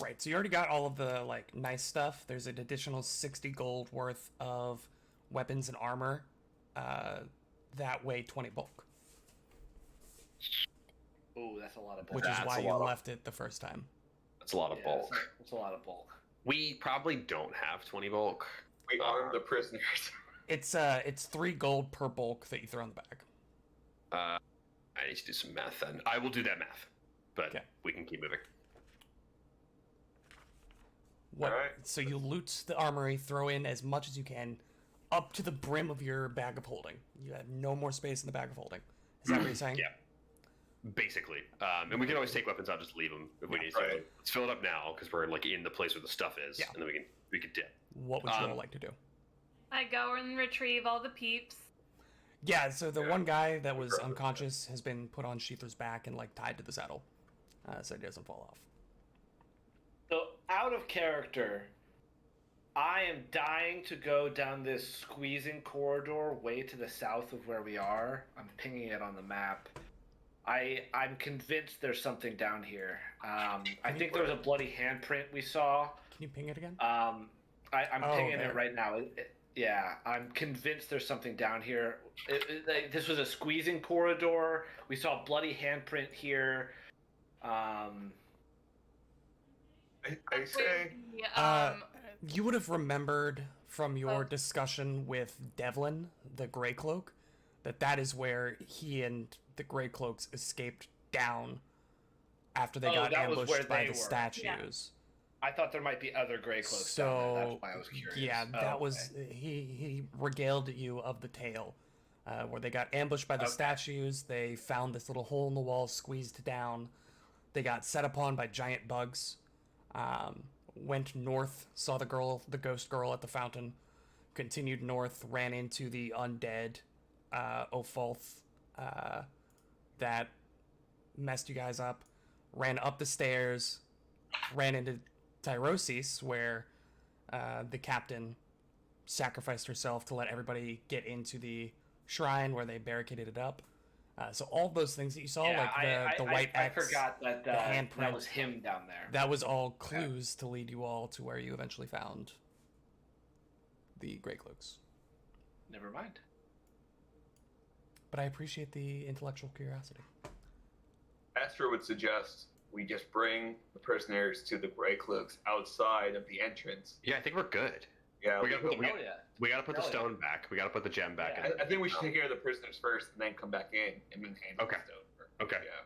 A: Right, so you already got all of the like nice stuff. There's an additional 60 gold worth of weapons and armor. That weigh 20 bulk,
B: Ooh, that's a lot of bulk.
A: which is
D: That's
A: why
D: a
A: you
D: lot of-
A: left it the first time.
D: That's a lot of bulk.
B: That's a lot of bulk.
D: We probably don't have 20 bulk.
C: We armed the prisoners.
A: It's 3 gold per bulk that you throw in the bag.
D: I need to do some math then. I will do that math, but
A: Okay.
D: we can keep moving.
A: What?
C: Alright.
A: So you loot the armory, throw in as much as you can, up to the brim of your bag of holding. You have no more space in the bag of holding. Is that what you're saying?
D: Yeah. Basically, and we can always take weapons out, just leave them if we need to.
C: right.
D: Let's fill it up now because we're like in the place where the stuff is,
A: Yeah.
D: and then we can dip.
A: What would you all
D: Um,
A: like to do?
E: I go and retrieve all the peeps.
A: Yeah, so the
C: Yeah.
A: one guy that was
C: Grab it.
A: unconscious has been put on Sheether's back and like tied to the saddle, so he doesn't fall off.
B: So, out of character, I am dying to go down this squeezing corridor way to the south of where we are. I'm pinging it on the map. I'm convinced there's something down here. I think there was a bloody handprint we saw.
A: Can you ping it again?
B: I'm
A: Oh,
B: pinging
A: there.
B: it right now. Yeah, I'm convinced there's something down here. This was a squeezing corridor. We saw a bloody handprint here.
C: I say.
A: You would have remembered from your
E: Oh.
A: discussion with Devlin, the Grey Cloak, that is where he and the Grey Cloaks escaped down after they
B: Oh,
A: got
B: that was
A: ambushed
B: where
A: by
B: they
A: the
B: were.
A: statues.
B: I thought there might be other gray cloaks down there.
A: So
B: That's why I was curious.
A: yeah,
B: Oh,
A: that was
B: okay.
A: he regaled you of the tale, where they got ambushed by the
B: Okay.
A: statues. They found this little hole in the wall, squeezed down. They got set upon by giant bugs. Went north, saw the ghost girl at the fountain. Continued north, ran into the undead Ophalth that messed you guys up. Ran up the stairs, ran into Tyrosis, where the captain sacrificed herself to let everybody get into the shrine where they barricaded it up. So all those things that you saw, like the white
B: I
A: X,
B: forgot that
A: the handprint,
B: that was him down there.
A: that was all clues to lead you all to where you eventually found the Grey Cloaks.
B: Never mind.
A: But I appreciate the intellectual curiosity.
C: Astro would suggest we just bring the prisoners to the Grey Cloaks outside of the entrance.
D: Yeah, I think we're good.
C: Yeah,
D: We got
C: we-
B: Hell yeah.
D: We gotta put the
B: Hell yeah.
D: stone back. We gotta put the gem back
B: Yeah.
D: in.
C: I think we should take care of the prisoners first and then come back in and then hand
D: Okay.
C: the stone.
D: Okay.
C: Yeah.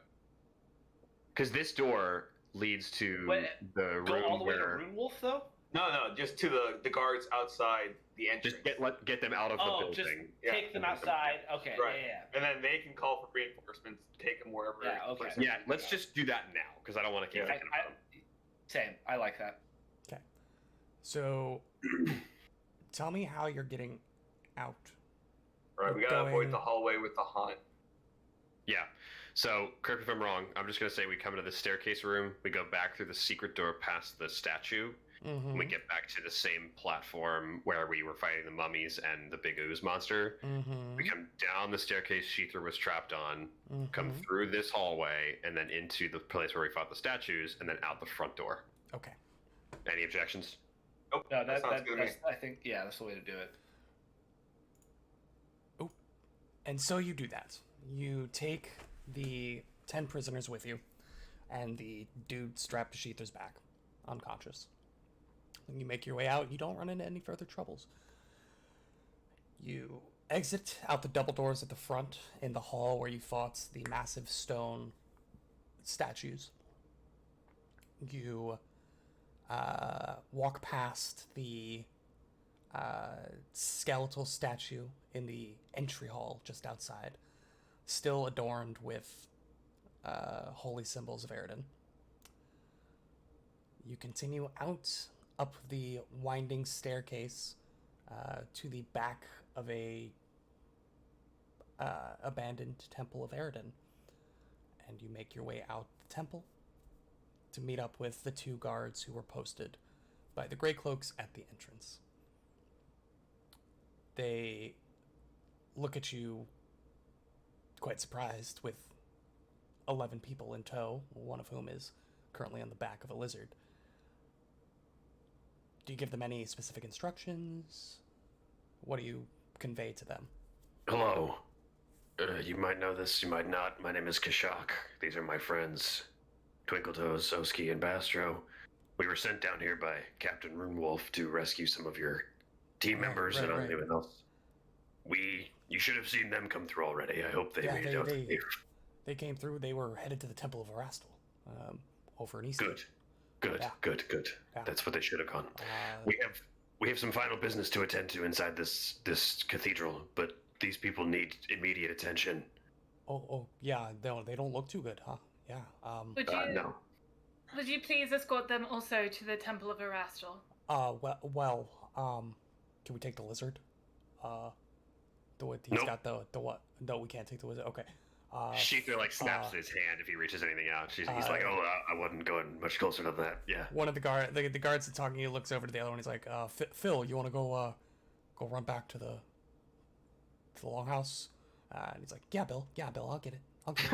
D: Because this door leads to
B: Wait,
D: the
B: Go all
D: room
B: the way to
D: where
B: Rune Wolf, though?
C: No, just to the guards outside the entrance.
D: just get them out of the
B: Oh,
D: building.
B: just
C: Yeah.
B: take them outside. Okay,
C: Right.
B: yeah.
C: And then they can call for reinforcements, take them wherever.
B: Yeah, okay.
C: the prisoners
D: Yeah,
C: need to
D: let's
C: go.
D: just do that now because I don't want to keep
C: Yeah.
D: thinking about it.
B: Same. I like that.
A: So, tell me how you're getting out.
C: Right, we gotta
A: going-
C: avoid the hallway with the haunt.
D: Yeah. So, correct me if I'm wrong. I'm just gonna say we come into the staircase room. We go back through the secret door past the statue.
A: Mm-hmm.
D: We get back to the same platform where we were fighting the mummies and the big ooze monster.
A: Mm-hmm.
D: We come down the staircase Sheether was trapped on, come
A: Mhm.
D: through this hallway, and then into the place where we fought the statues, and then out the front door.
A: Okay.
D: Any objections?
C: Nope,
B: No,
C: that sounds good to me.
B: that's, I think, yeah, that's the way to do it.
A: And so you do that. You take the 10 prisoners with you, and the dude strapped to Sheether's back, unconscious. When you make your way out, you don't run into any further troubles. You exit out the double doors at the front in the hall where you fought the massive stone statues. You walk past the skeletal statue in the entry hall just outside, still adorned with holy symbols of Eridan. You continue out up the winding staircase to the back of a abandoned temple of Eridan, and you make your way out the temple to meet up with the 2 guards who were posted by the Grey Cloaks at the entrance. They look at you quite surprised, with 11 people in tow, one of whom is currently on the back of a lizard. Do you give them any specific instructions? What do you convey to them?
F: Hello. You might know this, you might not. My name is Kashak. These are my friends, Twinkletoes, Oski, and Bastro. We were sent down here by Captain Runewolf to rescue some of your team members and anyone else. You should have seen them come through already. I hope they made it out safe.
A: They came through. They were headed to the Temple of Erastil, over in Eastern.
F: Good.
A: Yeah.
F: That's what they should have gone. We have some final business to attend to inside this cathedral, but these people need immediate attention.
A: Oh, yeah. They don't look too good, huh? Yeah.
F: No.
E: Would you please escort them also to the Temple of Erastil?
A: Can we take the lizard? He's
F: Nope.
A: got the what? No, we can't take the lizard. Okay.
D: Sheether like snaps his hand if he reaches anything out. He's like,
F: Oh, I wasn't going much closer to that. Yeah.
A: One of the guards that's talking to you looks over to the other one. He's like, Phil, you want to go run back to the longhouse? And he's like, yeah, Bill, I'll get it.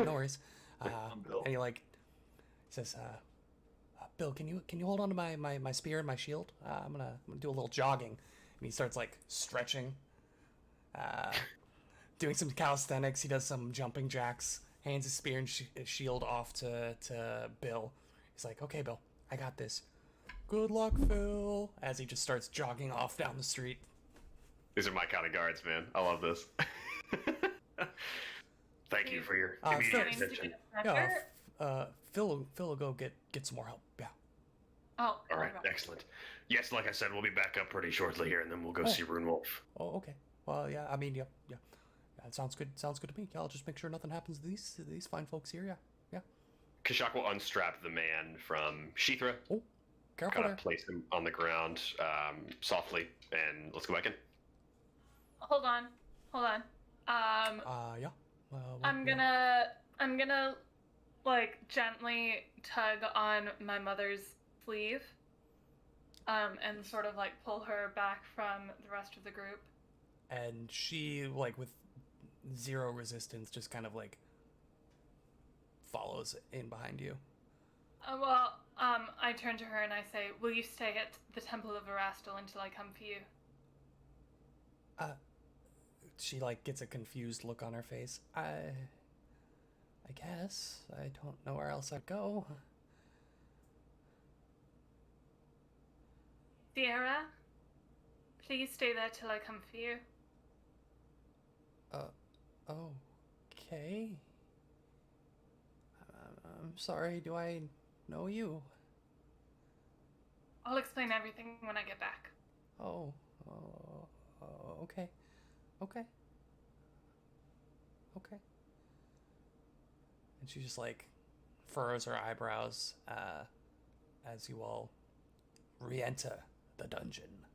A: No worries.
C: Bill.
A: And he says, Bill, can you hold on to my spear and my shield? I'm gonna do a little jogging. And he starts stretching, doing some calisthenics. He does some jumping jacks, hands his spear and shield off to Bill. He's like, okay, Bill, I got this. Good luck, Phil. As he just starts jogging off down the street.
D: These are my kind of guards, man. I love this.
F: Thank you for your
A: Phil-
F: immediate attention.
A: Yeah, Phil will go get some more help. Yeah.
E: Oh,
F: All right, excellent. Yes, like I said, we'll be back up pretty shortly here, and then we'll go see Runewolf.
A: Oh, okay. Well, yeah. I mean, yeah. That sounds good. Sounds good to me. Yeah, I'll just make sure nothing happens to these fine folks here. Yeah.
D: Kashak will unstrap the man from Sheethra.
A: Oh, careful
D: Kind
A: there.
D: of place him on the ground softly, and let's go back in.
E: Hold on.
A: Yeah.
E: I'm gonna gently tug on my mother's sleeve, and sort of pull her back from the rest of the group.
A: And she, with zero resistance, just kind of follows in behind you.
E: I turn to her and I say, "Will you stay at the Temple of Erastil until I come for you?"
A: She gets a confused look on her face. I guess I don't know where else I'd go.
E: Sierra, please stay there till I come for you.
A: Okay. I'm sorry. Do I know you?
E: I'll explain everything when I get back.
A: Oh, okay. And she just furrows her eyebrows as you all re-enter the dungeon.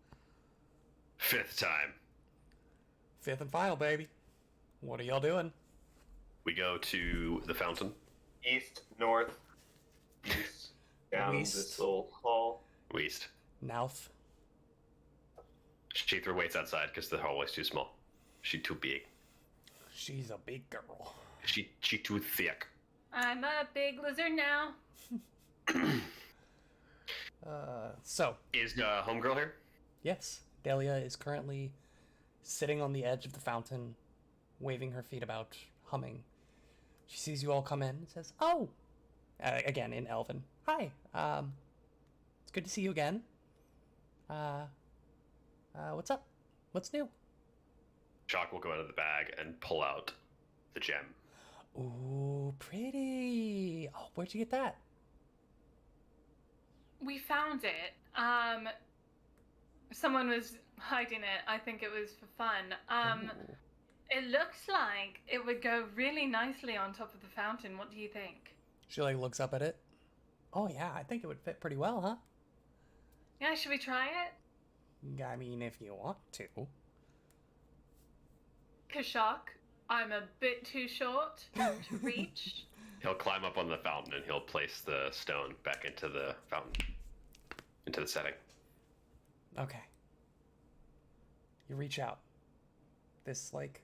D: 5th time.
A: 5th and final, baby. What are y'all doing?
D: We go to the fountain.
C: East, north, east, down
A: East.
C: this little hall.
D: East.
A: Nouth.
D: Sheethra waits outside because the hallway's too small. She too big.
A: She's a big girl.
D: She too thick.
E: I'm a big lizard now.
A: So,
D: Is homegirl here?
A: yes, Delia is currently sitting on the edge of the fountain, waving her feet about, humming. She sees you all come in and says, "Oh!" Again, in Elven. "Hi, it's good to see you again. What's up? What's new?"
D: Shock will go into the bag and pull out the gem.
A: Ooh, pretty. Oh, where'd you get that?
E: We found it. Someone was hiding it. I think it was for fun.
A: Ooh.
E: It looks like it would go really nicely on top of the fountain. What do you think?
A: She like looks up at it. Oh yeah, I think it would fit pretty well, huh?
E: Yeah, should we try it?
A: I mean, if you want to.
E: Kashak, I'm a bit too short to reach.
D: He'll climb up on the fountain and he'll place the stone back into the fountain, into the setting.
A: Okay. You reach out. This like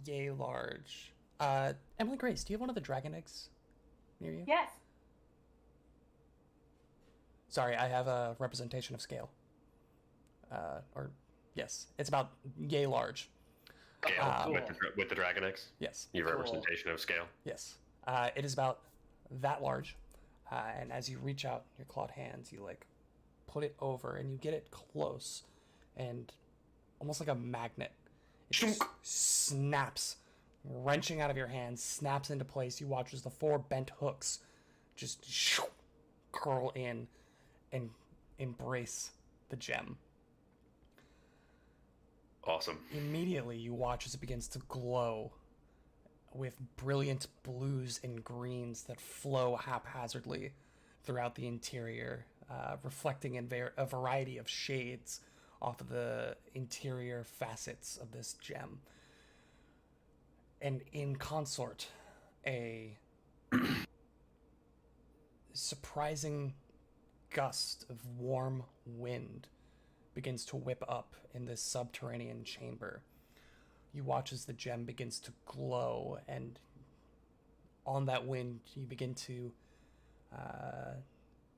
A: yay large. Emily Grace, do you have one of the dragon eggs near you?
E: Yes.
A: Sorry, I have a representation of scale. Yes, it's about yay large.
D: Scale
B: cool.
D: with the dragon eggs.
A: Yes,
D: You have a
B: Cool.
D: representation of scale.
A: yes. It is about that large, and as you reach out your clawed hands, you like put it over and you get it close, and almost like a magnet, it just snaps, wrenching out of your hands, snaps into place. You watch as the four bent hooks just curl in and embrace the gem.
D: Awesome.
A: Immediately, you watch as it begins to glow with brilliant blues and greens that flow haphazardly throughout the interior, reflecting in a variety of shades off of the interior facets of this gem. And in consort, a surprising gust of warm wind begins to whip up in this subterranean chamber. You watch as the gem begins to glow, and on that wind, you begin to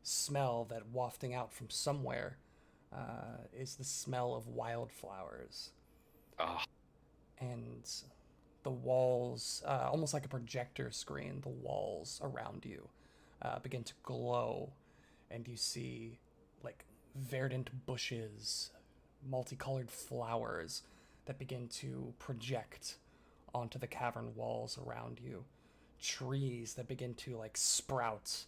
A: smell that wafting out from somewhere is the smell of wildflowers.
D: Oh,
A: And the walls, almost like a projector screen, the walls around you begin to glow, and you see like verdant bushes, multicolored flowers that begin to project onto the cavern walls around you, trees that begin to like sprout.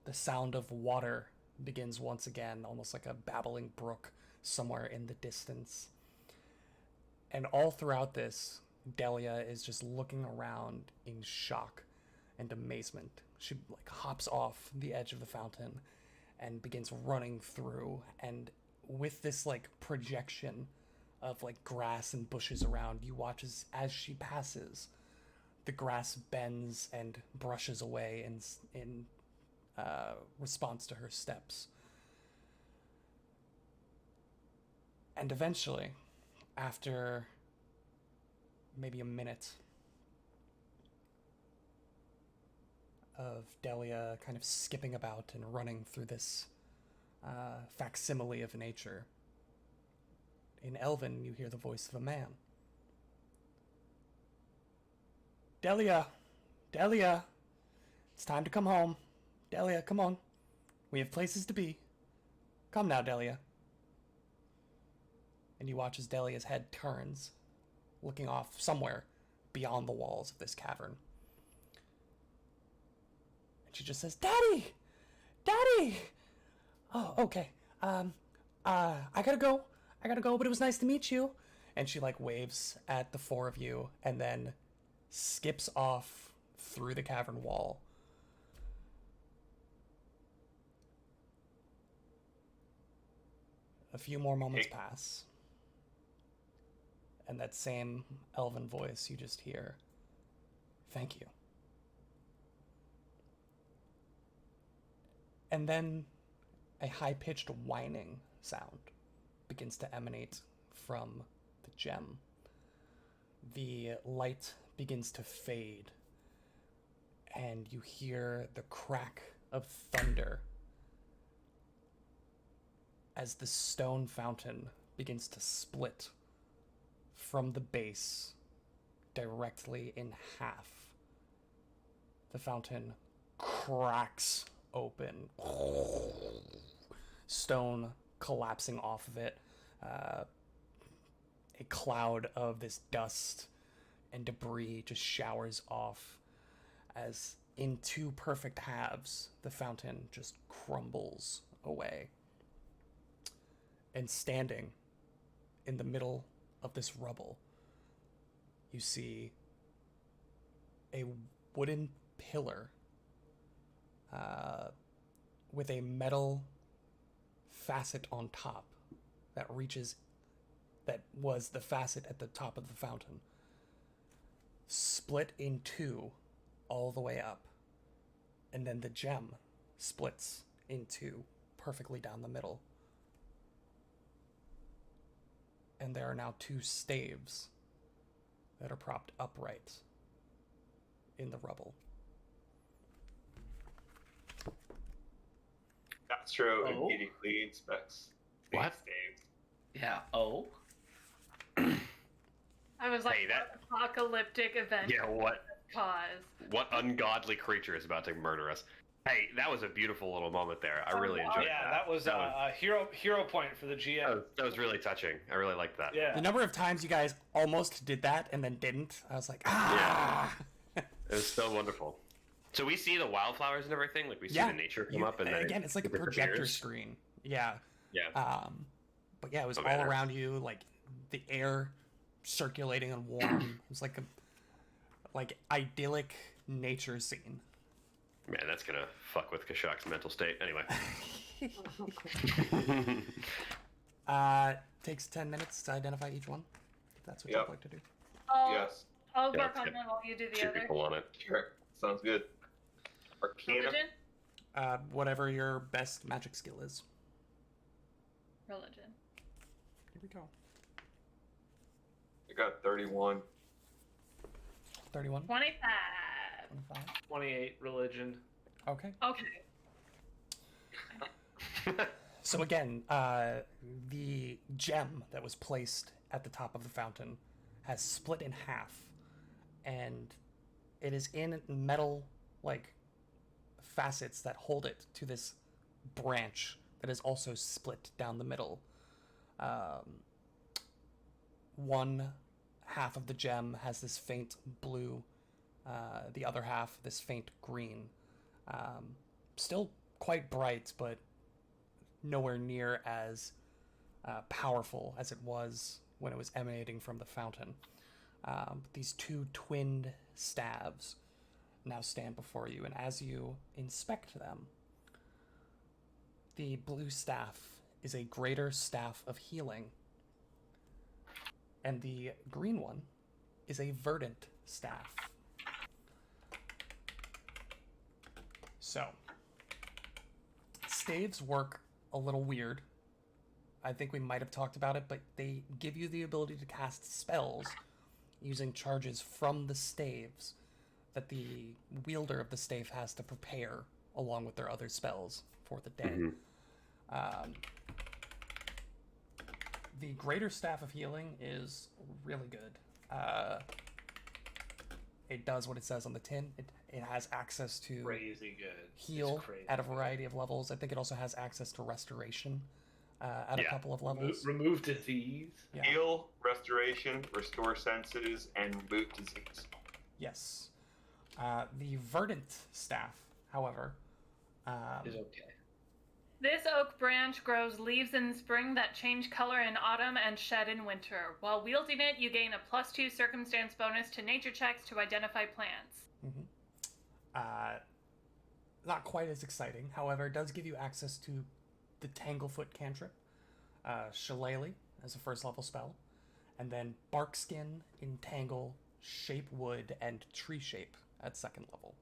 A: The sound of water begins once again, almost like a babbling brook somewhere in the distance. And all throughout this, Delia is just looking around in shock and amazement. She like hops off the edge of the fountain and begins running through, and with this like projection of like grass and bushes around, you watch as she passes, the grass bends and brushes away in response to her steps. And eventually, after maybe a minute of Delia kind of skipping about and running through this facsimile of nature, in Elven you hear the voice of a man. Delia! Delia! It's time to come home. Delia, come on. We have places to be. Come now, Delia. And you watch as Delia's head turns, looking off somewhere beyond the walls of this cavern. And she just says, Daddy! Daddy! Oh, okay. I gotta go, but it was nice to meet you. And she like waves at the four of you and then skips off through the cavern wall. A few more moments pass. And that same elven voice you just hear. Thank you. And then a high-pitched whining sound begins to emanate from the gem. The light begins to fade, and you hear the crack of thunder as the stone fountain begins to split from the base directly in half. The fountain cracks open, stone collapsing off of it, a cloud of this dust and debris just showers off as in two perfect halves the fountain just crumbles away. And standing in the middle of this rubble you see a wooden pillar with a metal facet on top that was the facet at the top of the fountain, split in two all the way up, and then the gem splits in two perfectly down the middle. And there are now two staves that are propped upright in the rubble.
C: Astro
B: Oh.
C: immediately inspects the
D: What?
C: staves.
B: Yeah. Oh.
E: I was like,
D: Hey, that-
E: what apocalyptic event
D: Yeah, what
E: cause?
D: what ungodly creature is about to murder us? Hey, that was a beautiful little moment there. I really enjoyed
B: Yeah,
D: that.
B: that was a hero point for the GM.
D: that was really touching. I really liked that.
B: Yeah.
A: The number of times you guys almost did that and then didn't, I was like, ah!
D: It was so wonderful. So we see the wildflowers and everything, like we see
A: Yeah,
D: the nature come
A: You-
D: up, and then
A: again, it's like a
D: it
A: projector
D: disappears.
A: screen. Yeah.
D: Yeah.
A: But yeah, it was
D: Oh,
A: all
D: man.
A: around you, like the air circulating and warm. It was like a idyllic nature scene.
D: Man, that's gonna fuck with Kashak's mental state. Anyway.
A: Takes 10 minutes to identify each one, if that's what
C: Yep.
A: you'd like to do.
C: Yes.
E: I'll
D: Yeah,
E: work
D: let's
E: on
D: get
E: them while you do the
D: Two
E: other.
D: people on it.
C: Sure. Sounds good. Arcana.
E: Religion?
A: Whatever your best magic skill is.
E: Religion.
A: Here we go.
C: I got 31.
A: 31.
E: 25.
A: 25.
B: 28 religion.
A: Okay.
E: Okay.
A: So again, the gem that was placed at the top of the fountain has split in half, and it is in metal, like, facets that hold it to this branch that is also split down the middle. One half of the gem has this faint blue, the other half this faint green. Still quite bright, but nowhere near as powerful as it was when it was emanating from the fountain. These two twinned staves now stand before you, and as you inspect them, the blue staff is a greater staff of healing, and the green one is a verdant staff. So, staves work a little weird. I think we might have talked about it, but they give you the ability to cast spells using charges from the staves that the wielder of the stave has to prepare along with their other spells for the day. The greater staff of healing is really good. It does what it says on the tin. It has access to
B: Crazy good.
A: heal
B: It's crazy
A: at a
B: good.
A: variety of levels. I think it also has access to restoration at a
D: Yeah.
A: couple of levels.
B: Remove disease.
A: Yeah.
C: Heal, restoration, restore senses, and remove disease.
A: Yes. The verdant staff, however,
B: Is okay.
E: This oak branch grows leaves in spring that change color in autumn and shed in winter. While wielding it, you gain a +2 circumstance bonus to nature checks to identify plants.
A: not quite as exciting. However, it does give you access to the Tanglefoot cantrip, Shillelagh as a first level spell, and then Barkskin, Entangle, Shape Wood, and Tree Shape at second level.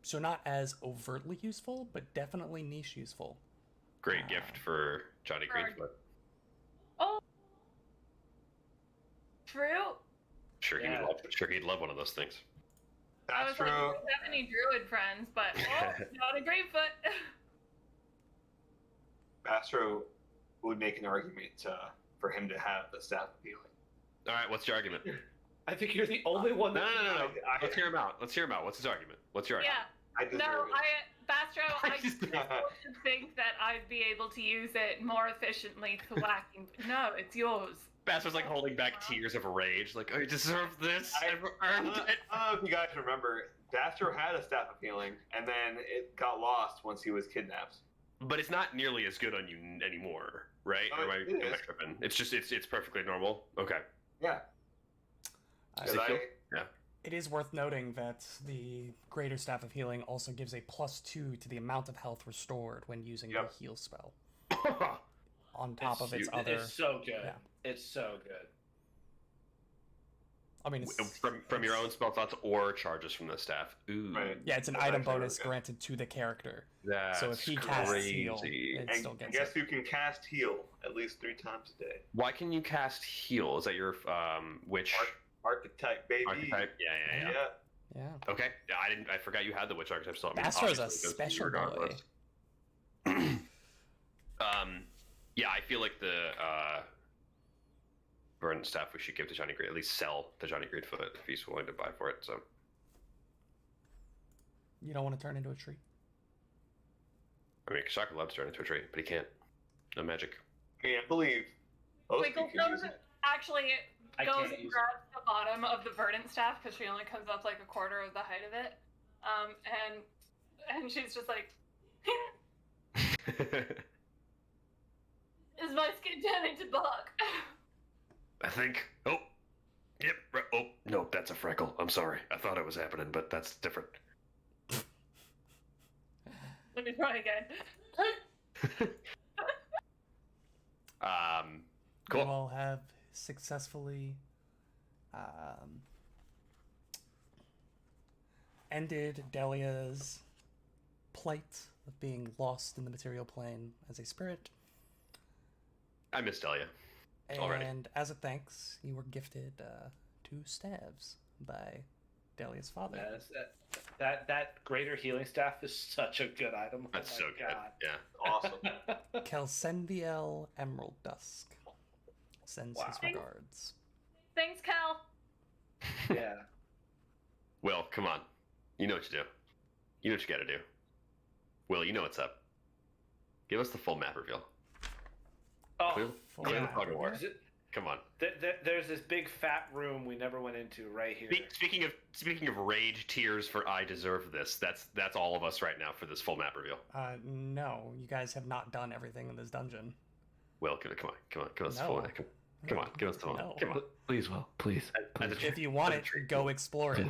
A: So not as overtly useful, but definitely niche useful.
D: Great gift for Johnny Greenfoot.
E: Oh! Fruit?
D: Sure,
B: Yeah.
D: he'd love one of those things.
E: I was like,
C: Astro,
E: I don't have any druid friends, but not a Greenfoot.
C: Astro would make an argument for him to have the staff of healing.
D: All right, what's your argument?
B: I think you're the only one
D: No,
B: that.
D: no.
C: I-
D: Let's hear him out. What's his argument? What's your
E: Yeah.
D: argument?
C: I deserve
E: No,
C: it.
E: Bastro, I
D: just-
E: don't think that I'd be able to use it more efficiently thwacking. No, it's yours.
D: Bass was like holding back tears of rage, like, I deserve this. I've
C: I
D: earned
C: don't
D: it.
C: know if you guys remember, Astro had a staff of healing, and then it got lost once he was kidnapped.
D: But it's not nearly as good on you anymore, right?
C: Oh,
D: Or am I
C: it is.
D: tripping? It's just it's perfectly normal. Okay.
C: Yeah.
A: Uh,
C: Because
A: It is worth noting that the Greater Staff of Healing also gives a +2 to the amount of health restored when using
C: Yep.
A: the heal spell. On top of its other.
B: It's so good.
A: Yeah.
B: It's so good.
A: I mean, it's,
D: from your
A: it's-
D: own spell slots or charges from the staff. Ooh,
C: Right.
A: Yeah, it's an
C: That's
A: item
C: actually
A: bonus
C: really good.
A: granted to the character.
D: that's
A: So if he casts heal,
D: crazy.
A: it
C: and
A: still gets
C: guess
A: it.
C: who can cast heal at least 3 times a day?
D: Why can you cast heal? Is that your witch
C: Archetype, baby.
D: archetype? Yeah.
C: Yeah.
A: Yeah.
D: Okay, I forgot you had the witch archetype. So I mean,
A: Bastro's a
D: obviously it goes
A: special boy.
D: regardless. Yeah, I feel like the Verdant Staff we should give to Johnny Greed, at least sell to Johnny Greedfoot if he's willing to buy for it. So
A: You don't want to turn into a tree?
D: I mean, Kashaka loves turning into a tree, but he can't. No magic.
C: I mean, I believe Oski
E: Twinkle
C: can use
E: Toes
C: it.
E: actually
B: I
E: goes
B: can't
E: and
B: use it.
E: grabs the bottom of the verdant staff because she only comes up like a quarter of the height of it. And she's just like, is my skin turning to bark?
F: I think. Oh, yep. Oh, no, that's a freckle. I'm sorry. I thought it was happening, but that's different.
E: Let me try again.
A: You
D: Cool.
A: all have successfully ended Delia's plight of being lost in the material plane as a spirit.
D: I miss Delia. Already.
A: And as a thanks, you were gifted 2 staves by Delia's father.
B: Yes, that greater healing staff is such a good item.
D: That's
B: oh
D: so
B: my
D: good. Yeah.
C: Awesome.
B: God.
A: Kelsenviel Emerald Dusk sends his
B: Wow.
A: regards.
E: Thanks, Cal.
B: Yeah.
D: Will, come on. You know what you do. You know what you gotta do. Will, you know what's up. Give us the full map reveal.
B: Oh,
D: Clear,
A: Full
D: clear the
A: map
D: fog of war.
A: reveal?
B: is it,
D: Come on.
B: there's this big fat room we never went into right here.
D: Speaking of rage tears for I deserve this. That's all of us right now for this full map reveal.
A: No, you guys have not done everything in this dungeon.
D: Will, come on, give us the
A: No.
D: full map. Come on, give us the full
A: No.
D: map. Come on.
G: Please, Will. Please.
D: As a
A: If you want it, go explore it.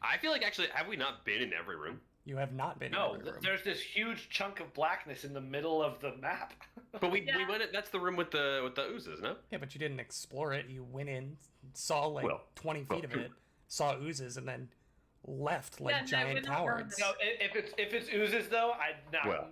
D: I feel like actually, have we not been in every room?
A: You have not been
B: No,
A: in every room.
B: there's this huge chunk of blackness in the middle of the map.
D: But we
E: Yeah.
D: went. That's the room with the oozes, no?
A: Yeah, but you didn't explore it. You went in, saw like
F: Well,
A: 20 feet of it, saw oozes, and then left like
E: Yeah, no,
A: giant
E: we're not
A: cowards.
B: No, if it's oozes though,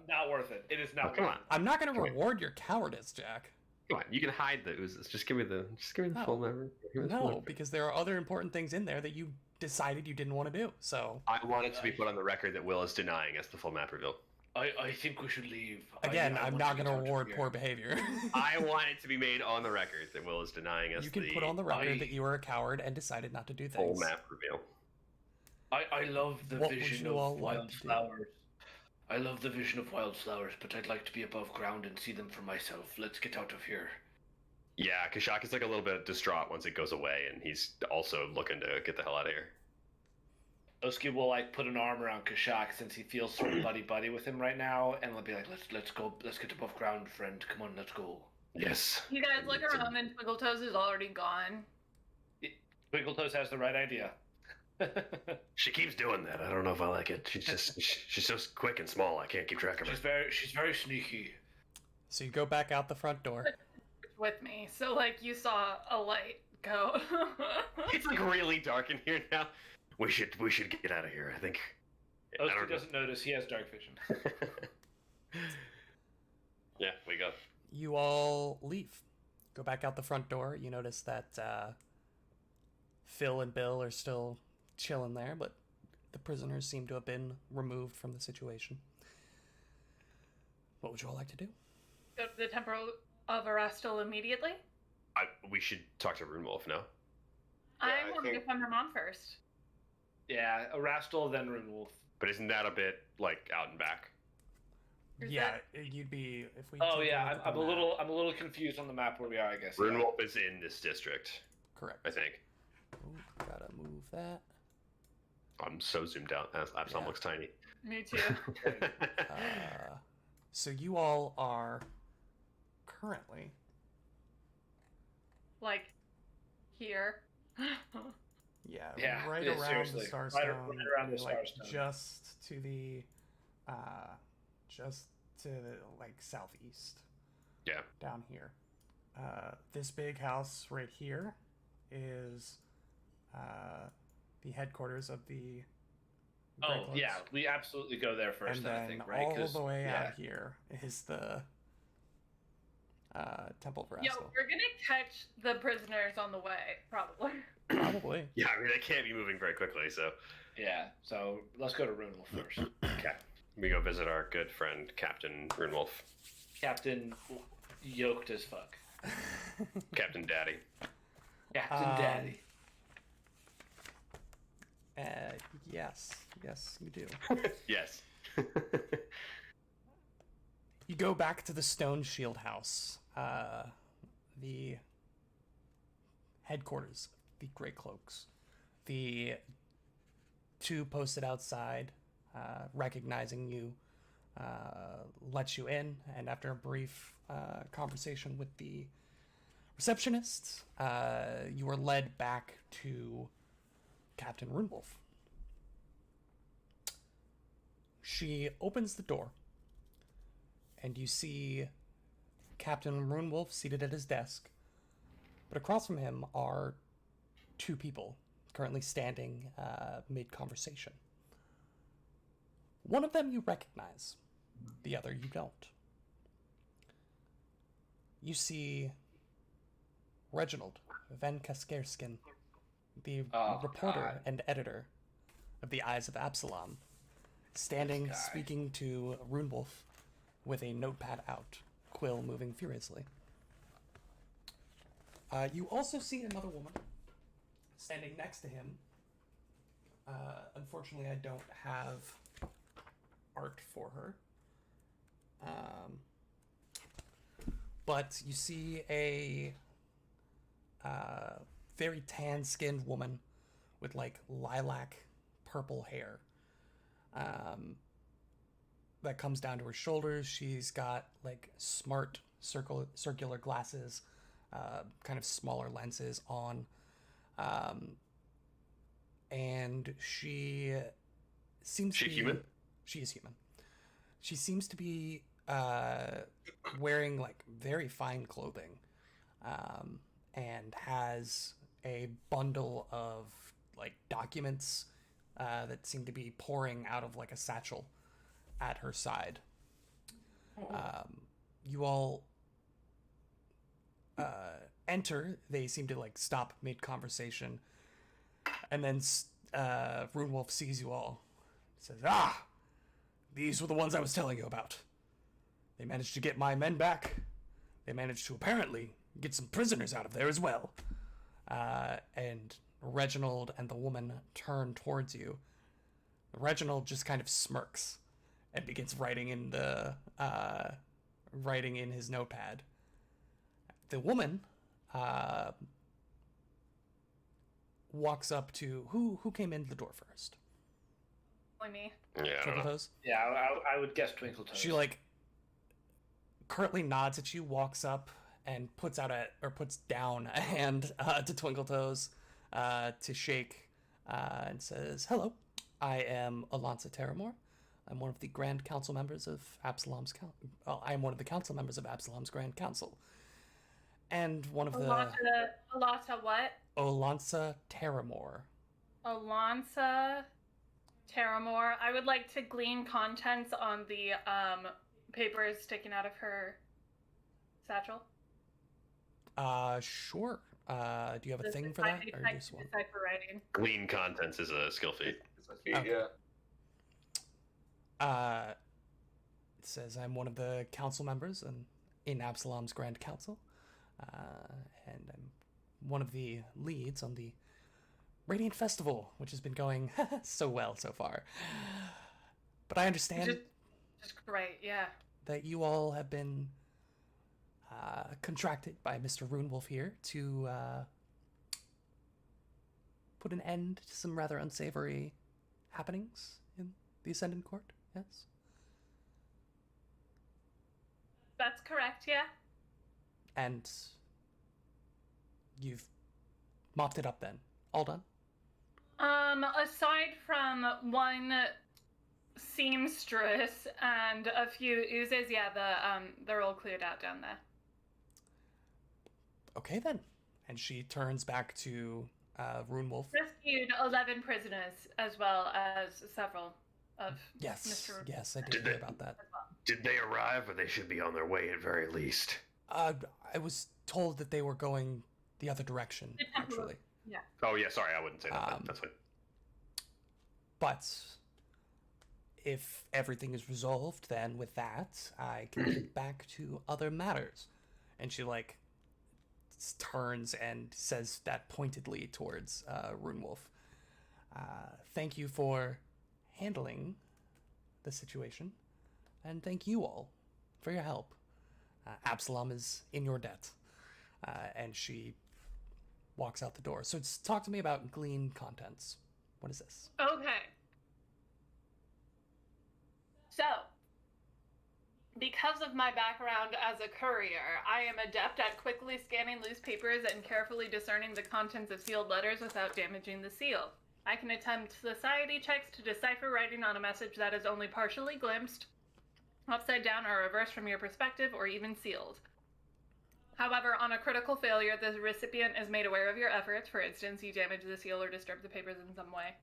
B: not worth it. It is not.
D: Oh, come
B: worth
D: on.
A: I'm not going to
D: Come on.
A: reward your cowardice, Jack.
D: Come on, you can hide the oozes. Just give me the
A: No.
D: full map. Give me the full
A: No,
D: map.
A: because there are other important things in there that you decided you didn't want to do. So
D: I want it to be put on the record that Will is denying us the full map reveal.
B: I think we should leave.
A: again,
B: I
A: I'm
B: want
A: not
B: get
A: going to
B: out of
A: reward
B: here.
A: poor behavior.
D: I want it to be made on the record that Will is denying us
A: You can
D: the
A: put on the record
B: I-
A: that you were a coward and decided not to do
D: full
A: things.
D: map reveal.
B: I love the
A: What would
B: vision
A: you all
B: of
A: like to do?
B: wildflowers. I love the vision of wildflowers, but I'd like to be above ground and see them for myself. Let's get out of here.
D: Yeah, Kashak is like a little bit distraught once it goes away, and he's also looking to get the hell out of here.
B: Oski will like put an arm around Kashak since he feels sort of buddy with him right now, and will be like, let's go, let's get above ground, friend. Come on, let's go.
F: Yes.
E: You guys look around and Twiggletoes is already gone.
B: Twiggletoes has the right idea.
F: She keeps doing that. I don't know if I like it. She's so quick and small. I can't keep track of her.
B: she's very sneaky.
A: So you go back out the front door.
E: With me. So, like, you saw a light go.
D: It's like really dark in here now.
F: We should get out of here. I think. I
B: Oski
F: don't know.
B: doesn't notice he has dark vision.
D: Yeah, we go.
A: You all leave. Go back out the front door. You notice that Phil and Bill are still chilling there, but the prisoners seem to have been removed from the situation. What would you all like to do?
E: Go to the Temple of Erastil immediately.
D: We should talk to Runewolf now.
B: Yeah,
E: I
C: I
E: wanted
C: think-
E: to find my mom first.
B: Yeah, Erastil, then Runewolf.
D: But isn't that a bit like out and back?
E: Is
A: Yeah,
E: that-
A: you'd be if we.
B: Oh
A: take a
B: yeah,
A: look
B: I'm
A: at
B: a
A: the map.
B: little confused on the map where we are. I guess. Yeah.
D: Runewolf is in this district,
A: Correct.
D: I think.
A: Ooh, gotta move that.
D: I'm so zoomed out. Absalom
A: Yeah.
D: looks tiny.
E: Me too.
A: So you all are currently
E: Like, here.
A: Yeah,
B: Yeah,
A: right
B: yeah,
A: around
B: seriously.
A: the Starstone.
B: Right around the
A: like,
B: Starstone.
A: just to the, just to the, like, southeast.
D: Yeah.
A: Down here. This big house right here is the headquarters of the Grey
B: Oh
A: Cloaks.
B: yeah, we absolutely go there first.
A: And
B: then,
A: then
B: I think, right?
A: all
B: 'Cause,
A: the way
B: yeah.
A: out here is the Temple of
E: Yo,
A: Rascal.
E: we're gonna catch the prisoners on the way, probably.
A: Probably.
D: Yeah, I mean, they can't be moving very quickly, so
B: Yeah. So let's go to Runewolf first.
D: okay. We go visit our good friend Captain Runewolf,
B: Captain yoked as fuck.
D: Captain Daddy.
B: Captain Daddy.
A: Yes, you do.
D: Yes.
A: You go back to the Stone Shield House, the headquarters of the Grey Cloaks. The two posted outside, recognizing you, let you in, and after a brief conversation with the receptionist, you are led back to Captain Runewolf. She opens the door, and you see Captain Runewolf seated at his desk, but across from him are two people currently standing mid-conversation. One of them you recognize, the other you don't. You see Reginald Van Kaskerskin, the reporter
B: God.
A: and editor of the Eyes of Absalom, standing
B: This guy.
A: speaking to Runewolf with a notepad out, quill moving furiously. You also see another woman standing next to him. Unfortunately, I don't have art for her. But you see a very tan-skinned woman with like lilac purple hair that comes down to her shoulders. She's got like smart circular glasses, kind of smaller lenses on, and she seems
D: She
A: to be
D: human?
A: She is human. She seems to be wearing like very fine clothing, and has a bundle of like documents that seem to be pouring out of like a satchel at her side. You all enter. They seem to like stop mid-conversation, and then Runewolf sees you all. Says, "Ah, these were the ones I was telling you about. They managed to get my men back. They managed to apparently get some prisoners out of there as well." And Reginald and the woman turn towards you. Reginald just kind of smirks and begins writing in his notepad. The woman walks up to who came in the door first.
E: Only me.
D: Yeah, I don't know.
A: Twinkletoes?
B: Yeah, I would guess Twinkle Toes.
A: She like curtly nods at you, walks up, and puts down a hand to Twinkletoes to shake, and says, "Hello, I am Alonsa Terramore. I'm one of the Grand Council members of Absalom's I am one of the council members of Absalom's Grand Council, and one of
E: Alonsa what?
A: Olansa Terramore."
E: Alonsa Terramore. I would like to glean contents on the papers sticking out of her satchel.
A: Sure. Do you have a thing for that, or just one?
E: Decipher writing.
D: Glean contents is a skill feat.
C: It's a feat,
A: Okay.
C: yeah.
A: It says I'm one of the council members in Absalom's Grand Council, and I'm one of the leads on the Radiant Festival, which has been going so well so far. But I understand
E: Just great, yeah.
A: that you all have been contracted by Mr. Runewolf here to put an end to some rather unsavory happenings in the Ascendant Court, yes?
E: That's correct, yeah.
A: And you've mopped it up then. All done?
E: Aside from one seamstress and a few oozes, yeah, they're all cleared out down there.
A: Okay then. And she turns back to Runewolf.
E: Rescued 11 prisoners as well as several of
A: Yes,
E: Mr.
A: yes, I did
F: Did
A: hear
F: they-
A: about that.
F: Did they arrive, or they should be on their way at very least?
A: I was told that they were going the other direction,
E: The temple.
A: actually.
D: Oh yeah, sorry, I wouldn't say that.
A: Um,
D: That's fine.
A: But if everything is resolved, then with that, I can get back to other matters. And she, like, turns and says that pointedly towards Runewolf. Thank you for handling the situation, and thank you all for your help. Absalom is in your debt. And she walks out the door. So talk to me about Glean contents. What is this?
E: Okay. So, because of my background as a courier, I am adept at quickly scanning loose papers and carefully discerning the contents of sealed letters without damaging the seal. I can attempt society checks to decipher writing on a message that is only partially glimpsed, upside down or reversed from your perspective, or even sealed. However, on a critical failure, the recipient is made aware of your efforts. For instance, you damage the seal or disturb the papers in some way.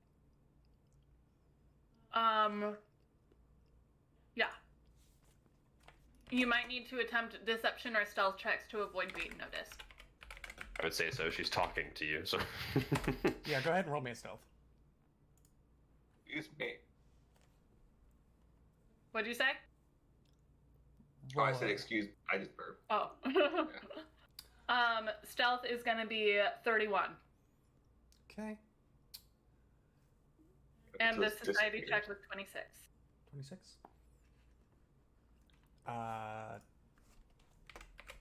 E: Yeah. You might need to attempt deception or stealth checks to avoid being noticed.
D: I would say so. She's talking to you, so.
A: Yeah, go ahead and roll me a stealth.
C: Excuse me.
E: What'd you say?
C: Oh, I
A: Roll
C: said
A: a-
C: excuse me. I just burped.
E: Oh. Stealth is gonna be 31.
A: Okay,
E: And the
C: Just
E: society
C: disappeared.
E: check was 26.
A: 26.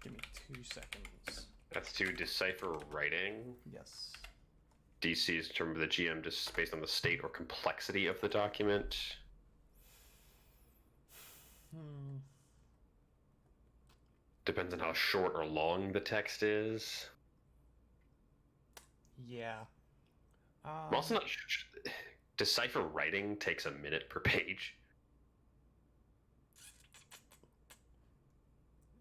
A: Give me 2 seconds.
D: That's to decipher writing.
A: Yes.
D: DC is determined by the GM just based on the state or complexity of the document.
A: Hmm.
D: Depends on how short or long the text is.
A: Yeah.
D: I'm also not sure. Decipher writing takes a minute per page.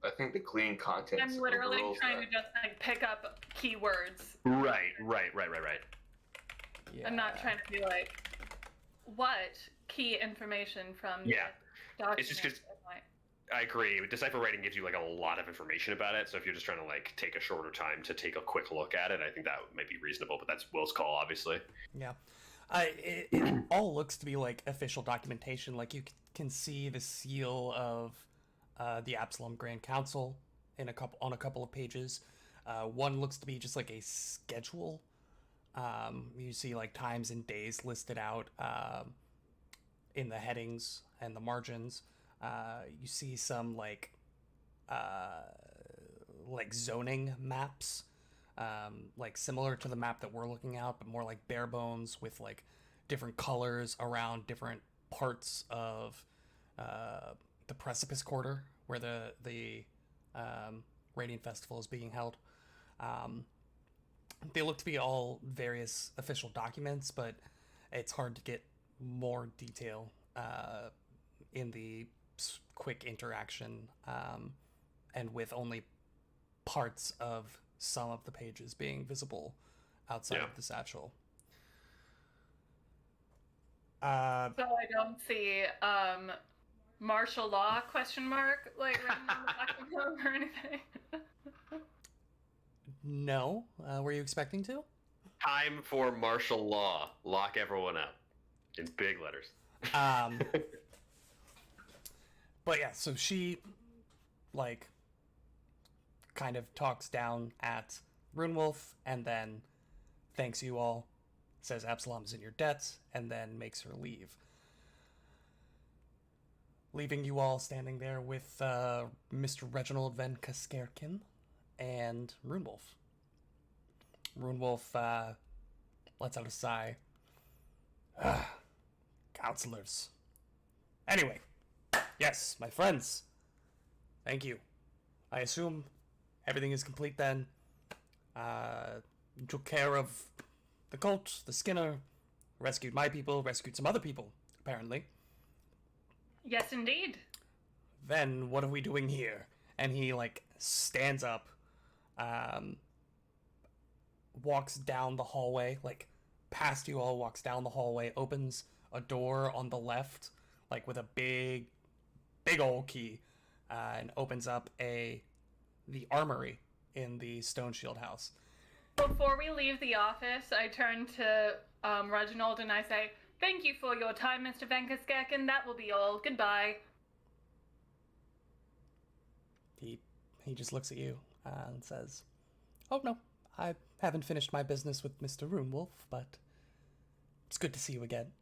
C: I think the clean contents.
E: I'm literally
C: overrules
E: trying
C: that.
E: to just like pick up keywords.
D: Right.
A: Yeah.
E: I'm not trying to be like, what key information from
D: Yeah.
E: the document
D: It's just 'cause-
E: am I-
D: I agree. Decipher writing gives you like a lot of information about it. So if you're just trying to like take a shorter time to take a quick look at it, I think that might be reasonable. But that's Will's call, obviously.
A: Yeah. It all looks to be like official documentation. Like you can see the seal of the Absalom Grand Council on a couple of pages. One looks to be just like a schedule. You see like times and days listed out in the headings and the margins. You see some like zoning maps. Like similar to the map that we're looking at, but more like bare bones with like different colors around different parts of the Precipice Quarter where the Radiant Festival is being held. They look to be all various official documents, but it's hard to get more detail in the quick interaction and with only parts of some of the pages being visible outside
D: Yeah.
A: of the satchel.
E: So I don't see martial law question mark like written on the document or anything.
A: No, were you expecting to?
D: Time for martial law. Lock everyone up in big letters.
A: But yeah, so she like kind of talks down at Runewolf and then thanks you all, says Absalom's in your debt, and then makes her leave. Leaving you all standing there with Mr. Reginald Van Kaskerkin and Runewolf. Runewolf lets out a sigh. Counselors. Anyway, yes, my friends. Thank you. I assume everything is complete then. You took care of the cult, the Skinner, rescued my people, rescued some other people, apparently.
E: Yes, indeed.
A: Then what are we doing here? And he like stands up, walks down the hallway, like past you all, walks down the hallway, opens a door on the left, like with a big old key, and opens up the armory in the Stone Shield house.
E: Before we leave the office, I turn to Reginald and I say, "Thank you for your time, Mr. Vankerskekken. That will be all. Goodbye."
A: He just looks at you and says, "Oh no, I haven't finished my business with Mr. Runewolf, but it's good to see you again."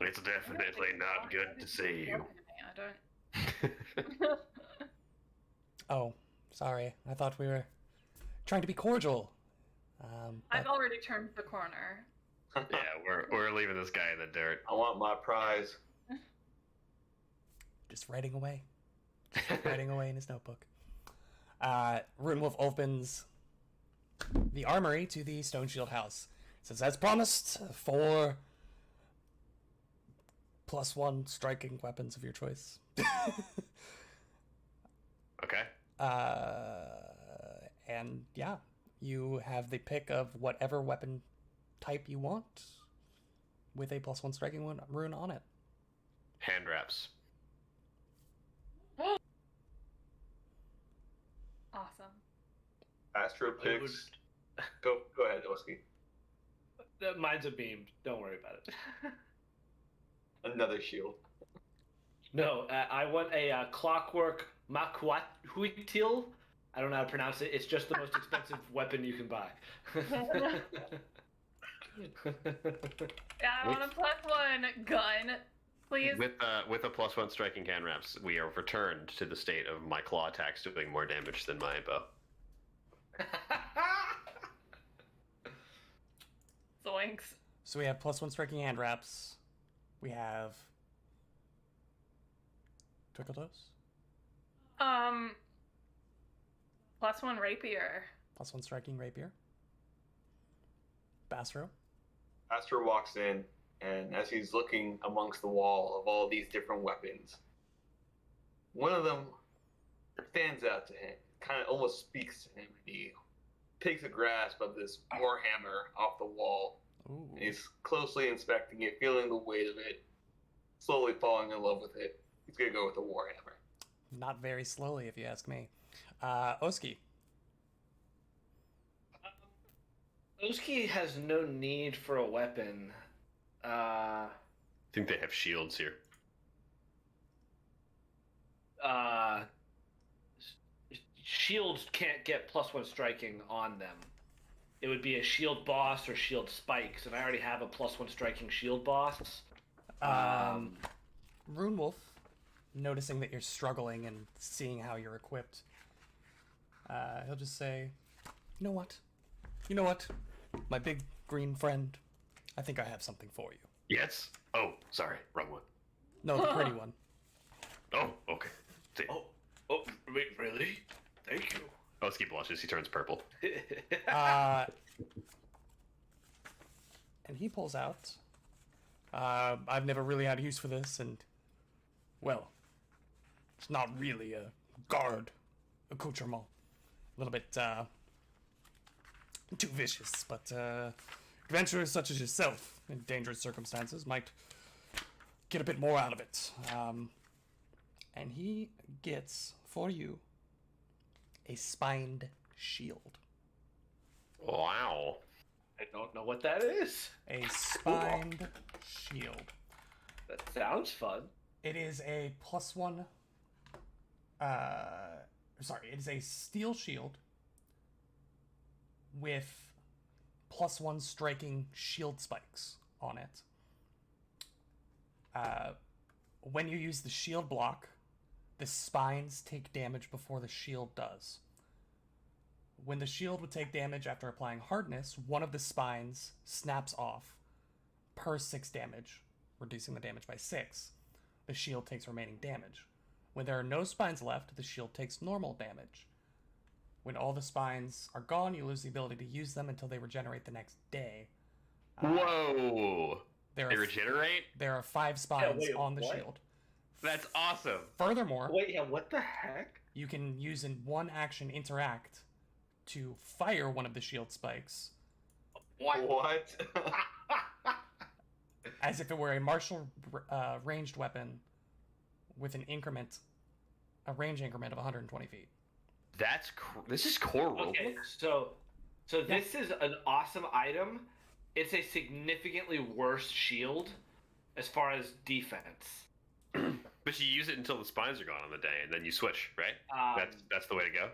F: It's definitely not good to see you.
E: I don't.
A: Oh, sorry. I thought we were trying to be cordial.
E: I've
A: But
E: already turned the corner.
D: Yeah, we're leaving this guy in the dirt.
C: I want my prize.
A: just writing away. Just writing away in his notebook. Runewolf opens the armory to the Stone Shield house. Says, as promised, 4 +1 striking weapons of your choice.
D: Okay.
A: And yeah, you have the pick of whatever weapon type you want with a +1 striking rune on it.
D: Hand wraps.
E: Awesome.
C: Astro picks. Go ahead, Oski.
B: Mine's a beam. Don't worry about it.
C: Another shield.
B: No, I want a clockwork Makwathuitil. I don't know how to pronounce it. It's just the most expensive weapon you can buy.
E: Yeah, I want a +1 gun, please.
D: With a +1 striking hand wraps, we are returned to the state of my claw attacks doing more damage than my bow.
E: Zoinks.
A: So we have +1 striking hand wraps. We have Twinkle Toes,
E: +1 rapier.
A: +1 striking rapier. Basro.
C: Astro walks in, and as he's looking amongst the wall of all these different weapons, one of them stands out to him, kind of almost speaks to him, and he takes a grasp of this warhammer off the wall,
A: Ooh.
C: and he's closely inspecting it, feeling the weight of it, slowly falling in love with it. He's gonna go with the warhammer.
A: Not very slowly, if you ask me. Oski.
B: Oski has no need for a weapon.
D: I think they have shields here.
B: Shields can't get +1 striking on them. It would be a shield boss or shield spikes, and I already have a +1 striking shield boss.
A: Runewolf, noticing that you're struggling and seeing how you're equipped, he'll just say, You know what? My big green friend, I think I have something for you.
F: Yes? Oh, sorry, wrong one.
A: No, the pretty one.
F: Oh, okay. See.
B: Oh, wait, really? Thank you.
D: Oski blushes. He turns purple.
A: And he pulls out. I've never really had use for this, and, well, it's not really a guard accoutrement. A little bit, too vicious, but, adventurers such as yourself, in dangerous circumstances, might get a bit more out of it. And he gets, for you, a spined shield.
D: Wow.
B: I don't know what that is.
A: A spined shield.
B: That sounds fun.
A: It is a +1. It is a steel shield with +1 striking shield spikes on it. When you use the shield block, the spines take damage before the shield does. When the shield would take damage after applying hardness, one of the spines snaps off per 6 damage, reducing the damage by 6. The shield takes remaining damage. When there are no spines left, the shield takes normal damage. When all the spines are gone, you lose the ability to use them until they regenerate the next day.
D: Whoa!
A: There
D: They
A: are,
D: regenerate?
A: there are 5 spines
B: wait,
A: on the
B: what?
A: shield.
D: That's awesome.
A: Furthermore,
B: Wait, yeah, what the heck?
A: you can use in one action interact to fire one of the shield spikes
C: What?
A: as if it were a martial ranged weapon with a range increment of 120 feet.
D: This is core rulebook.
B: Okay, so this is an awesome item. It's a significantly worse shield as far as defense.
D: But you use it until the spines are gone on the day, and then you switch, right? That's the way to go.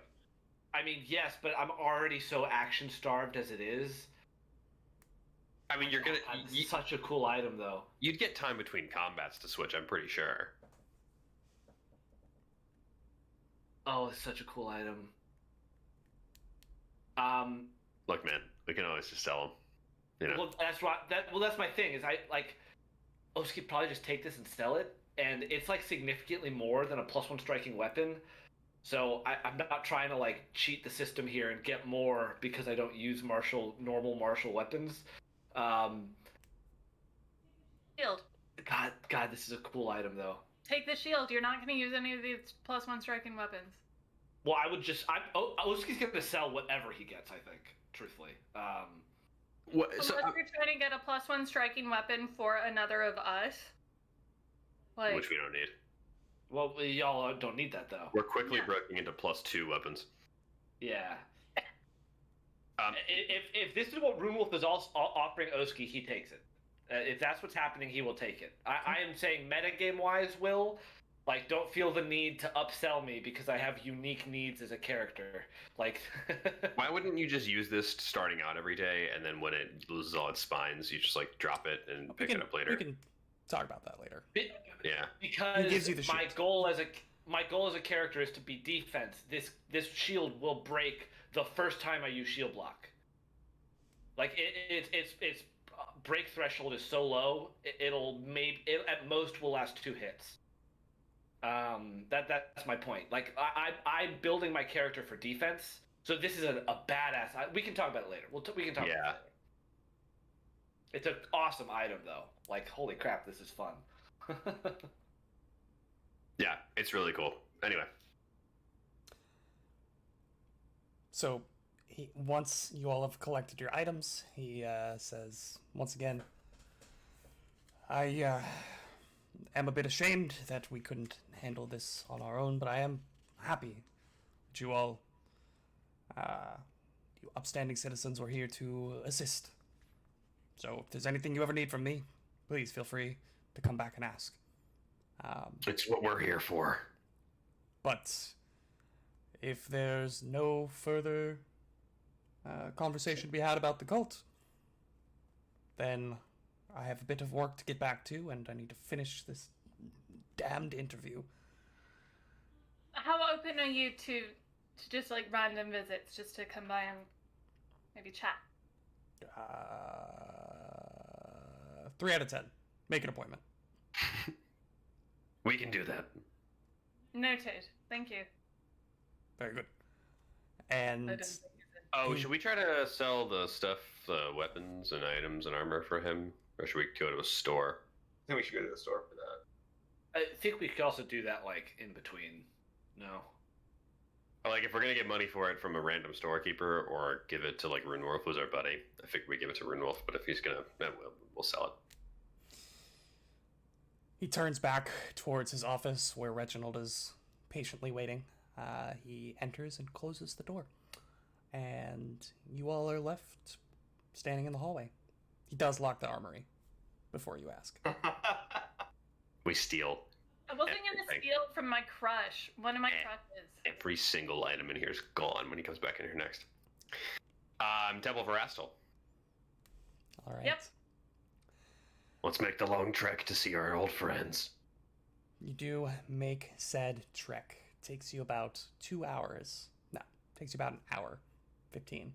B: I mean, yes, but I'm already so action starved as it is.
D: I mean, you're gonna
B: This is such a cool item, though.
D: you'd get time between combats to switch. I'm pretty sure.
B: Oh, it's such a cool item.
D: Look, man, we can always just sell them. You know.
B: Well, that's my thing. Is I like, Oski could probably just take this and sell it, and it's like significantly more than a +1 striking weapon. So I'm not trying to like cheat the system here and get more because I don't use normal martial weapons.
E: Shield.
B: God, this is a cool item though.
E: Take the shield. You're not going to use any of these +1 striking weapons.
B: Well, I would just. Oski's gonna sell whatever he gets. I think, truthfully.
D: What,
E: Unless
D: so,
E: you're trying to get a +1 striking weapon for another of us. Like,
D: which we don't need.
B: Well, y'all don't need that though.
D: We're quickly
E: Yeah.
D: breaking into +2 weapons.
B: Yeah.
D: Um,
B: If this is what Runewolf is also offering Oski, he takes it. If that's what's happening, he will take it. I am saying metagame wise, Will, like, don't feel the need to upsell me because I have unique needs as a character. Like,
D: Why wouldn't you just use this starting out every day, and then when it loses all its spines, you just like drop it and pick it up later?
A: We can talk about that later.
D: Yeah.
B: because
A: He gives you the
B: my
A: shield.
B: goal as a character is to be defense. This shield will break the first time I use shield block. Like its break threshold is so low, it at most will last 2 hits. That's my point. Like I'm building my character for defense, so this is a badass. We can talk about it later. We can talk about it later. It's an awesome item though. Like holy crap, this is fun.
D: Yeah, it's really cool. Anyway.
A: So, once you all have collected your items, he says once again, I am a bit ashamed that we couldn't handle this on our own, but I am happy that you all, you upstanding citizens, were here to assist. So if there's anything you ever need from me, please feel free to come back and ask.
F: It's what we're here for.
A: But if there's no further conversation to be had about the cult, then I have a bit of work to get back to, and I need to finish this damned interview.
E: how open are you to just like random visits, just to come by and maybe chat?
A: 3 out of 10. Make an appointment.
F: We can do that.
E: Noted. Thank you.
A: Very good.
E: I
A: And
E: don't think it's
D: Oh, should we try to sell the stuff, the weapons and items and armor for him, or should we go to a store?
C: I think we should go to the store for that.
B: I think we could also do that like in between. No.
D: Like, if we're gonna get money for it from a random storekeeper or give it to like Runewolf, who's our buddy, I think we give it to Runewolf. But if he's gonna, we'll sell it.
A: he turns back towards his office where Reginald is patiently waiting. He enters and closes the door. And you all are left standing in the hallway. He does lock the armory before you ask.
D: We steal
E: I wasn't gonna
D: Everything.
E: steal from my crush. One of my crushes.
D: every single item in here is gone when he comes back in here next. Temple of Erastil.
A: All right.
E: Yep.
F: Let's make the long trek to see our old friends.
A: You do make said trek. Takes you about 2 hours. No, takes you about an hour, 15,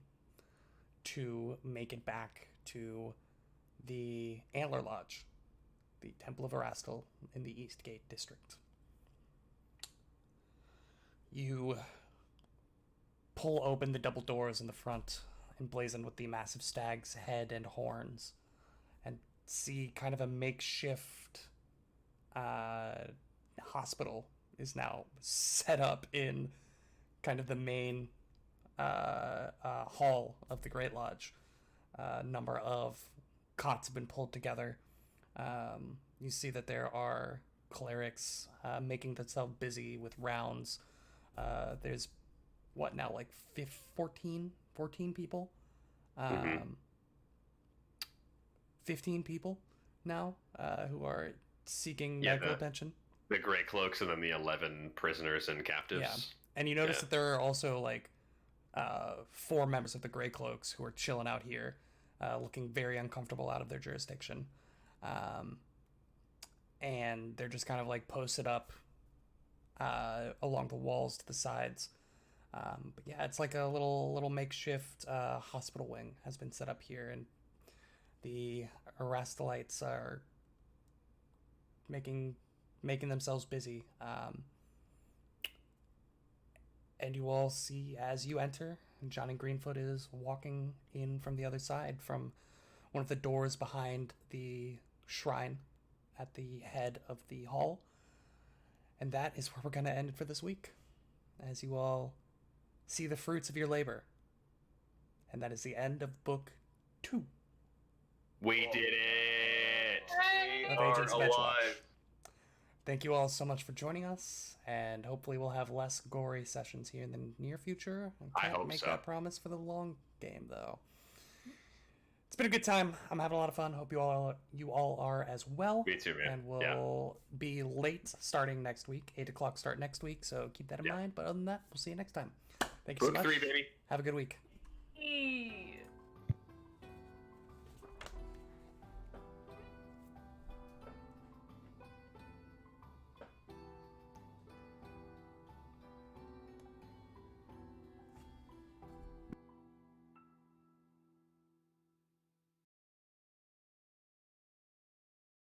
A: to make it back to the Antler Lodge, the Temple of Erastil in the Eastgate district. You pull open the double doors in the front, emblazoned with the massive stag's head and horns, and see kind of a makeshift hospital is now set up in kind of the main hall of the Great Lodge. A number of cots have been pulled together. You see that there are clerics making themselves busy with rounds. There's what now, like 14 people? 15 people now who are seeking medical attention.
D: The Grey Cloaks and then the 11 prisoners and captives.
A: Yeah. And you notice that there are also like 4 members of the Grey Cloaks who are chilling out here, looking very uncomfortable out of their jurisdiction. And they're just kind of like posted up along the walls to the sides. But yeah, it's like a little makeshift hospital wing has been set up here, and the Erastalites are making themselves busy. And you all see as you enter, Johnny Greenfoot is walking in from the other side, from one of the doors behind the shrine at the head of the hall. And that is where we're going to end it for this week, as you all see the fruits of your labor. And that is the end of book 2.
D: We did it!
C: We
A: Of
C: are
A: Agents of Edgewatch.
C: alive.
A: Thank you all so much for joining us, and hopefully we'll have less gory sessions here in the near future.
D: I
A: Can't
D: hope
A: make
D: so.
A: that promise for the long game, though. It's been a good time. I'm having a lot of fun. Hope you all are as well.
D: Me too, man.
A: And we'll be late starting next week. 8 o'clock start next week, so keep that in mind. But other than that, we'll see you next time. Thank you so
D: Book
A: much.
D: 3, baby.
A: Have a good week.
E: Eee.